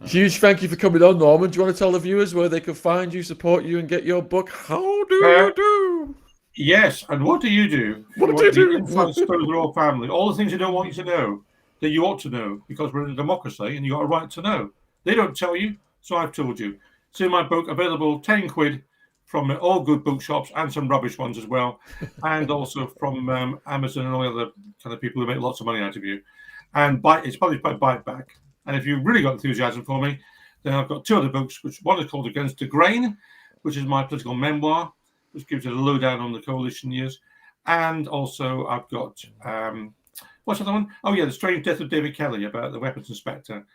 Speaker 1: Huge thank you for coming on, Norman. Do you want to tell the viewers where they can find you, support you, and get your book? How do you do?
Speaker 7: Yes, and what do you do?
Speaker 1: What do you do?
Speaker 7: Inside the royal family. All the things they don't want you to know, that you ought to know, because we're in a democracy and you've got a right to know. They don't tell you, so I've told you. It's in my book, available 10 quid from all good bookshops and some rubbish ones as well, and also from Amazon and all the other kind of people who make lots of money out of you. And it's published by Bite Back. And if you've really got enthusiasm for me, then I've got two other books, which one is called Against the Grain, which is my political memoir, which gives it a lowdown on the coalition years. And also I've got, what's the other one? Oh, yeah, The Strange Death of David Kelly, about the weapons inspector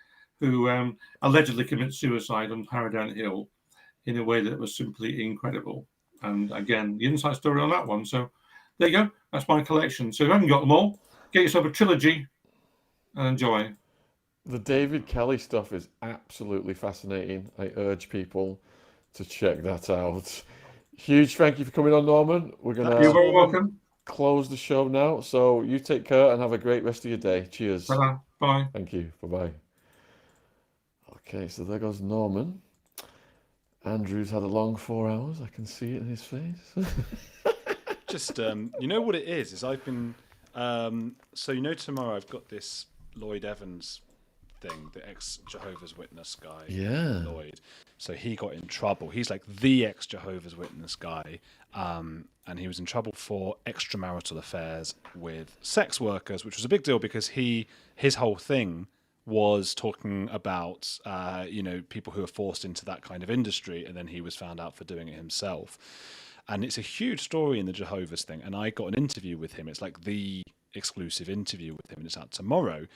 Speaker 7: who allegedly committed suicide on Harrowdown Hill in a way that was simply incredible. And again, the inside story on that one. So there you go. That's my collection. So if you haven't got them all, get yourself a trilogy and enjoy.
Speaker 1: The David Kelly stuff is absolutely fascinating. I urge people to check that out. Huge thank you for coming on, Norman. We're going
Speaker 7: You're very welcome.
Speaker 1: Close the show now. So you take care and have a great rest of your day. Cheers.
Speaker 7: Bye. Bye.
Speaker 1: Thank you. Bye-bye. Okay, so there goes Norman. Andrew's had a long 4 hours. I can see it in his face.
Speaker 2: Just, you know what it is I've been, so tomorrow I've got this Lloyd Evans thing, the ex-Jehovah's Witness guy.
Speaker 1: Yeah.
Speaker 2: Lloyd. So he got in trouble. He's like the ex-Jehovah's Witness guy. And he was in trouble for extramarital affairs with sex workers, which was a big deal because his whole thing was talking about, people who are forced into that kind of industry, and then he was found out for doing it himself. And it's a huge story in the Jehovah's thing. And I got an interview with him. It's like the exclusive interview with him, and it's out tomorrow.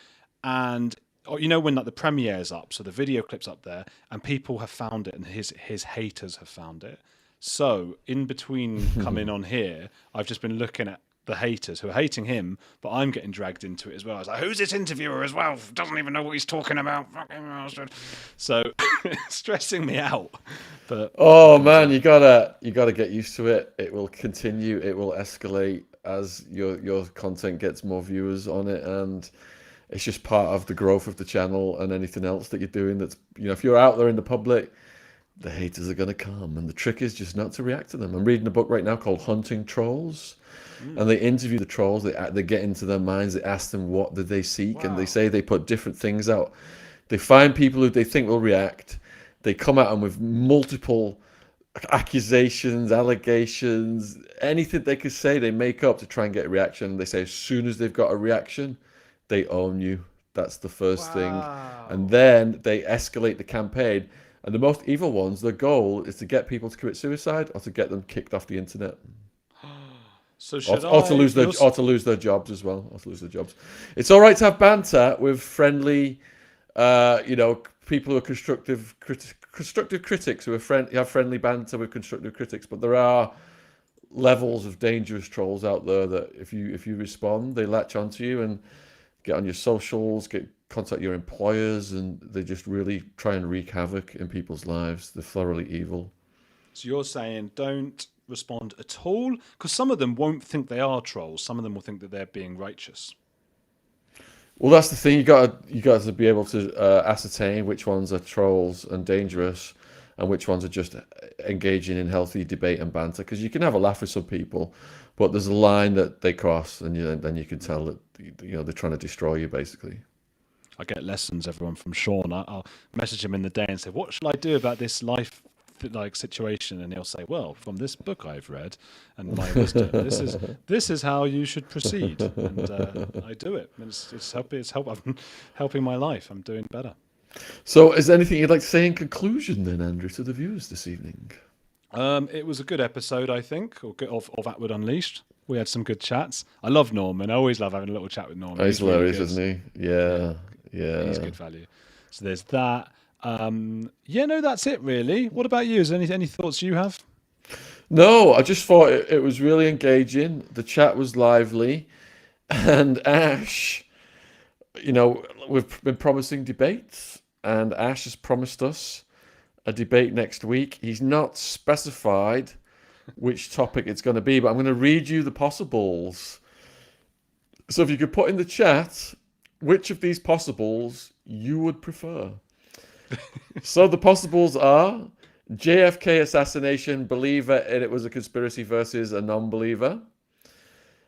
Speaker 2: And when like the premiere's up, so the video clip's up there, and people have found it, and his haters have found it. So in between coming on here, I've just been looking at the haters who are hating him, but I'm getting dragged into it as well. I was like, who's this interviewer as well? Doesn't even know what he's talking about. Fucking bastard. So it's stressing me out. But
Speaker 1: man, you gotta get used to it. It will continue. It will escalate as your content gets more viewers on it, and it's just part of the growth of the channel and anything else that you're doing. That's if you're out there in the public, the haters are going to come, and the trick is just not to react to them. I'm reading a book right now called Hunting Trolls, and they interview the trolls. They get into their minds. They ask them what did they seek, and they say they put different things out. They find people who they think will react. They come at them with multiple accusations, allegations, anything they could say, they make up to try and get a reaction. They say as soon as they've got a reaction, they own you. That's the first thing. And then they escalate the campaign. And the most evil ones, their goal is to get people to commit suicide or to get them kicked off the internet.
Speaker 2: So should
Speaker 1: or to lose their jobs as well. Or to lose their jobs. It's all right to have banter with friendly, people who are constructive critics who have friendly banter with constructive critics. But there are levels of dangerous trolls out there that if you respond, they latch onto you and get on your socials, contact your employers, and they just really try and wreak havoc in people's lives. They're thoroughly evil. So
Speaker 2: you're saying don't respond at all? Because some of them won't think they are trolls. Some of them will think that they're being righteous.
Speaker 1: Well, that's the thing. You got to be able to ascertain which ones are trolls and dangerous, and which ones are just engaging in healthy debate and banter. Because you can have a laugh with some people, but there's a line that they cross, and then you can tell that they're trying to destroy you, basically.
Speaker 2: I get lessons, everyone, from Sean. I'll message him in the day and say, "What shall I do about this life situation?" And he'll say, "Well, from this book I've read and my wisdom, this is how you should proceed." And I do it. I'm helping my life. I'm doing better.
Speaker 1: So, is there anything you'd like to say in conclusion, then, Andrew, to the viewers this evening?
Speaker 2: It was a good episode, I think, of Attwood Unleashed. We had some good chats. I love Norman. I always love having a little chat with Norman.
Speaker 1: He's hilarious, really, isn't he? Yeah.
Speaker 2: He's good value. So there's that. That's it really. What about you? Is there any thoughts you have?
Speaker 1: No, I just thought it was really engaging. The chat was lively, and Ash, we've been promising debates, and Ash has promised us a debate next week. He's not specified which topic it's going to be, but I'm going to read you the possibles. So if you could put in the chat which of these possibles you would prefer. So the possibles are JFK assassination, believer in it was a conspiracy versus a non-believer.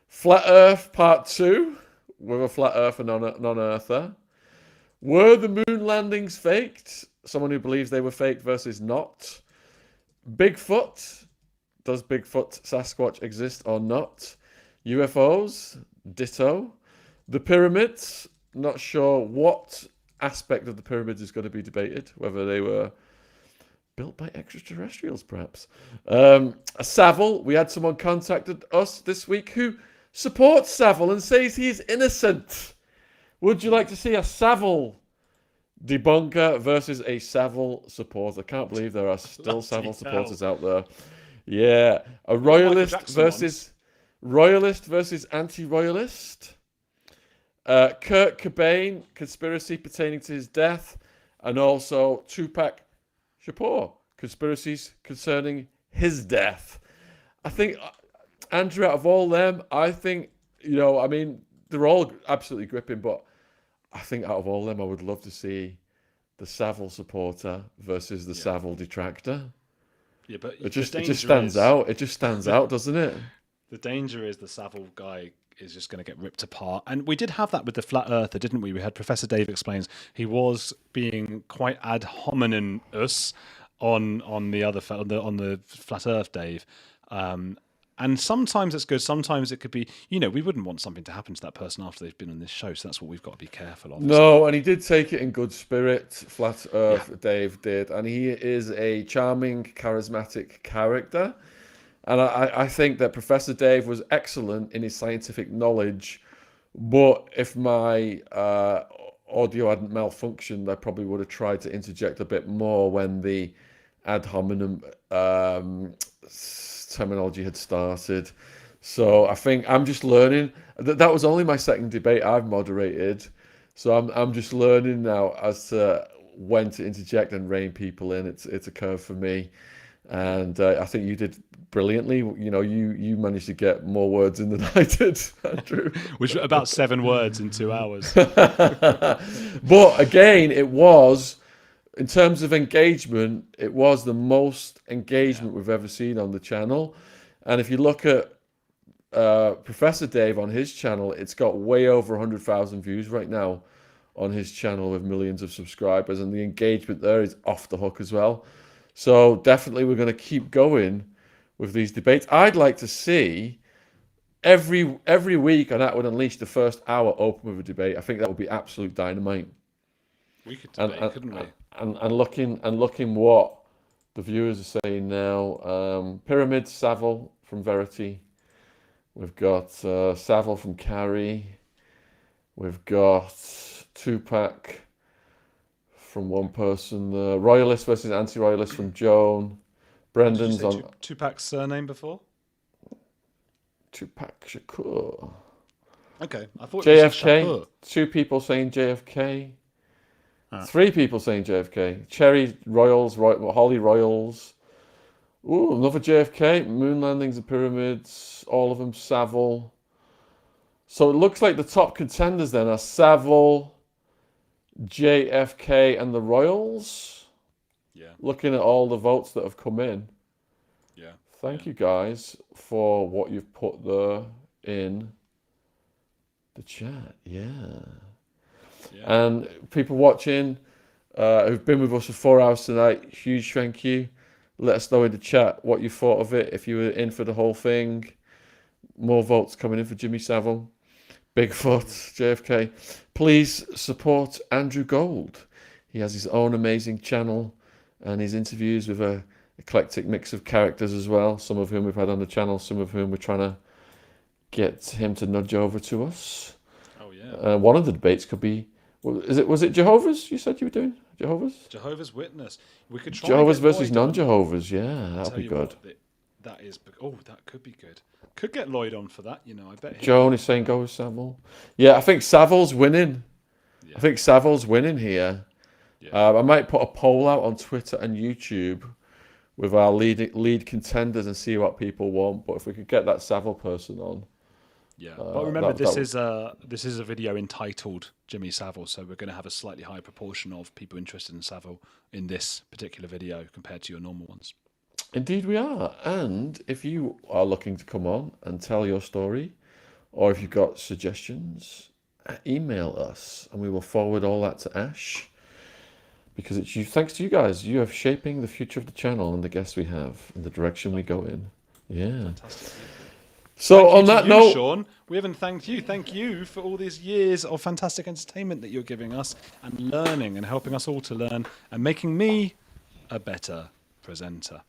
Speaker 1: Flat Earth Part 2, with a flat earth and non-earther. Were the moon landings faked? Someone who believes they were faked versus not. Bigfoot. Does Bigfoot Sasquatch exist or not? UFOs. Ditto. The pyramids. Not sure what aspect of the pyramids is going to be debated. Whether they were built by extraterrestrials, perhaps. Savile. We had someone contacted us this week who supports Savile and says he's innocent. Would you like to see a Savile debunker versus a Savile supporter? I can't believe there are still Savile supporters out there. Yeah. A royalist versus anti-royalist. Kurt Cobain, conspiracy pertaining to his death. And also Tupac Shakur, conspiracies concerning his death. I think, Andrew, out of all them, I think, they're all absolutely gripping, but I think out of all them, I would love to see the Savile supporter versus the Savile detractor. Yeah, but it just stands out. It just stands out, doesn't it?
Speaker 2: The danger is the Savile guy is just going to get ripped apart. And we did have that with the flat earther, didn't we? We had Professor Dave explains he was being quite ad hominem-us on the flat earth Dave. And sometimes it's good, sometimes it could be, we wouldn't want something to happen to that person after they've been on this show, so that's what we've got to be careful of.
Speaker 1: No, and he did take it in good spirit, Flat Earth Dave did, and he is a charming, charismatic character. And I think that Professor Dave was excellent in his scientific knowledge, but if my audio hadn't malfunctioned, I probably would have tried to interject a bit more when the ad hominem terminology had started. So I think I'm just learning. That was only my second debate I've moderated, so I'm just learning now as to when to interject and rein people in. It's a curve for me, and I think you did brilliantly. You managed to get more words in than I did, Andrew.
Speaker 2: Which were about 7 words in 2 hours.
Speaker 1: But again, it was, in terms of engagement, it was the most engagement we've ever seen on the channel. And if you look at Professor Dave on his channel, it's got way over 100,000 views right now on his channel with millions of subscribers. And the engagement there is off the hook as well. So definitely we're going to keep going with these debates. I'd like to see every week on Attwood Unleashed the first hour open with a debate. I think that would be absolute dynamite.
Speaker 2: We could debate, couldn't we?
Speaker 1: And looking what the viewers are saying now. Pyramid Savile from Verity. We've got Savile from Carrie. We've got Tupac from one person. Royalist versus anti-royalist from Joan. Brendan's
Speaker 2: Did you say
Speaker 1: on
Speaker 2: Tupac's surname before?
Speaker 1: Tupac Shakur.
Speaker 2: Okay, I thought you said
Speaker 1: JFK.
Speaker 2: Shakur.
Speaker 1: 2 people saying JFK. 3 people saying JFK. Cherry Royals, Holly Royals. Ooh, another JFK. Moon landings and pyramids. All of them Savile. So it looks like the top contenders then are Savile, JFK, and the Royals.
Speaker 2: Yeah.
Speaker 1: Looking at all the votes that have come in.
Speaker 2: Yeah.
Speaker 1: Thank you guys for what you've put there in the chat. Yeah. And people watching who've been with us for 4 hours tonight, huge thank you. Let us know in the chat what you thought of it, if you were in for the whole thing. More votes coming in for Jimmy Savile, Bigfoot, JFK. Please support Andrew Gold. He has his own amazing channel and his interviews with a eclectic mix of characters as well, some of whom we've had on the channel, some of whom we're trying to get him to nudge over to us.
Speaker 2: Oh yeah.
Speaker 1: One of the debates could be, was it Jehovah's you said you were doing? Jehovah's
Speaker 2: Witness. We could try
Speaker 1: Jehovah's
Speaker 2: and get
Speaker 1: versus
Speaker 2: Lloyd on.
Speaker 1: non-Jehovah's. Yeah, that'd be good.
Speaker 2: That could be good. Could get Lloyd on for that, I bet.
Speaker 1: Joan is saying go with Savile. Yeah, I think Savile's winning. Yeah. I think Savile's winning here. Yeah. I might put a poll out on Twitter and YouTube with our lead contenders and see what people want. But if we could get that Savile person on.
Speaker 2: Yeah, but remember, this is a video entitled Jimmy Savile, so we're going to have a slightly higher proportion of people interested in Savile in this particular video compared to your normal ones.
Speaker 1: Indeed we are. And if you are looking to come on and tell your story, or if you've got suggestions, email us and we will forward all that to Ash. Because it's you, thanks to you guys, you are shaping the future of the channel and the guests we have and the direction we go in. Yeah.
Speaker 2: Fantastic.
Speaker 1: So on that note,
Speaker 2: Sean, we haven't thanked you. Thank you for all these years of fantastic entertainment that you're giving us and learning and helping us all to learn and making me a better presenter.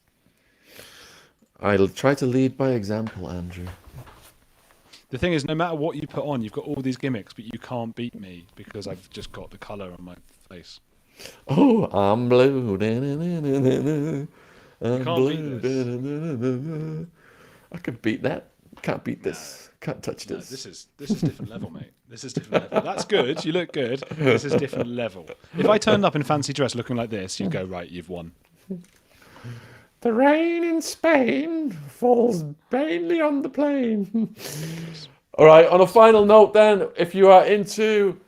Speaker 1: I'll try to lead by example, Andrew.
Speaker 2: The thing is, no matter what you put on, you've got all these gimmicks, but you can't beat me because I've just got the colour on my face.
Speaker 1: Oh, I'm blue.
Speaker 2: I'm blue.
Speaker 1: I could beat that. Can't beat this. Can't touch this.
Speaker 2: This is different level, mate. This is different level. That's good. You look good. This is different level. If I turned up in fancy dress looking like this, you'd go, right, you've won.
Speaker 1: The rain in Spain falls mainly on the plain. All right, on a final note then, if you are into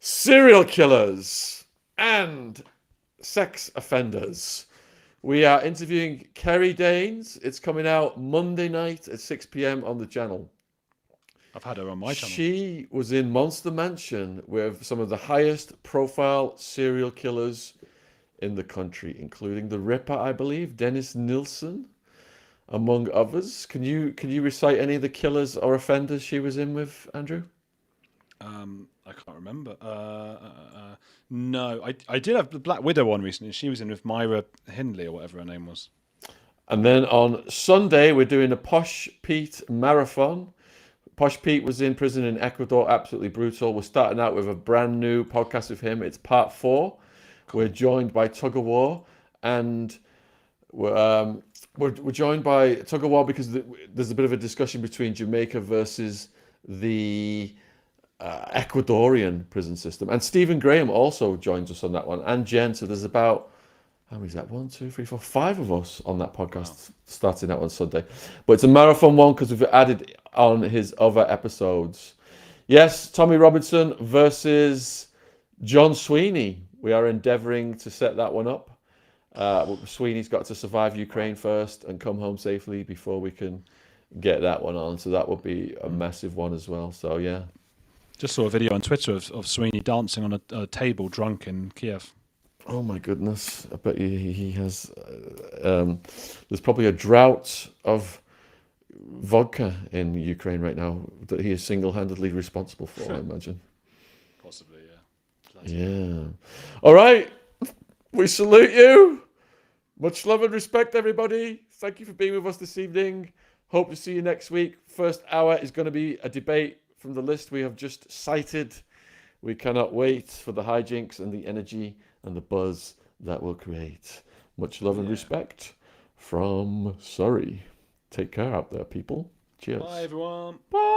Speaker 1: serial killers and sex offenders, we are interviewing Kerry Danes. It's coming out Monday night at 6 p.m. on the channel.
Speaker 2: I've had her on my channel.
Speaker 1: She was in Monster Mansion with some of the highest profile serial killers in the country, including the Ripper, I believe, Dennis Nilsen, among others. Can you recite any of the killers or offenders she was in with, Andrew?
Speaker 2: I can't remember. No, I did have the Black Widow one recently. She was in with Myra Hindley or whatever her name was.
Speaker 1: And then on Sunday, we're doing a Posh Pete marathon. Posh Pete was in prison in Ecuador, absolutely brutal. We're starting out with a brand new podcast with him. It's part 4. Cool. We're joined by Tug of War, and we're joined by Tug of War because there's a bit of a discussion between Jamaica versus the Ecuadorian prison system. And Stephen Graham also joins us on that one, and Jen. So there's about, how many is that? 1, 2, 3, 4, 5 of us on that podcast, starting out on Sunday. But it's a marathon one because we've added on his other episodes. Yes, Tommy Robinson versus John Sweeney. We are endeavouring to set that one up. Sweeney's got to survive Ukraine first and come home safely before we can get that one on. So that will be a massive one as well. So yeah.
Speaker 2: Just saw a video on Twitter of Sweeney dancing on a table drunk in Kiev.
Speaker 1: Oh my goodness! I bet he has. There's probably a drought of vodka in Ukraine right now that he is single-handedly responsible for. I imagine.
Speaker 2: Possibly, yeah.
Speaker 1: Yeah. All right. We salute you. Much love and respect, everybody. Thank you for being with us this evening. Hope to see you next week. First hour is going to be a debate from the list we have just cited. We cannot wait for the hijinks and the energy and the buzz that will create. Much love and respect from Surrey. Take care out there, people. Cheers.
Speaker 2: Bye, everyone.
Speaker 1: Bye.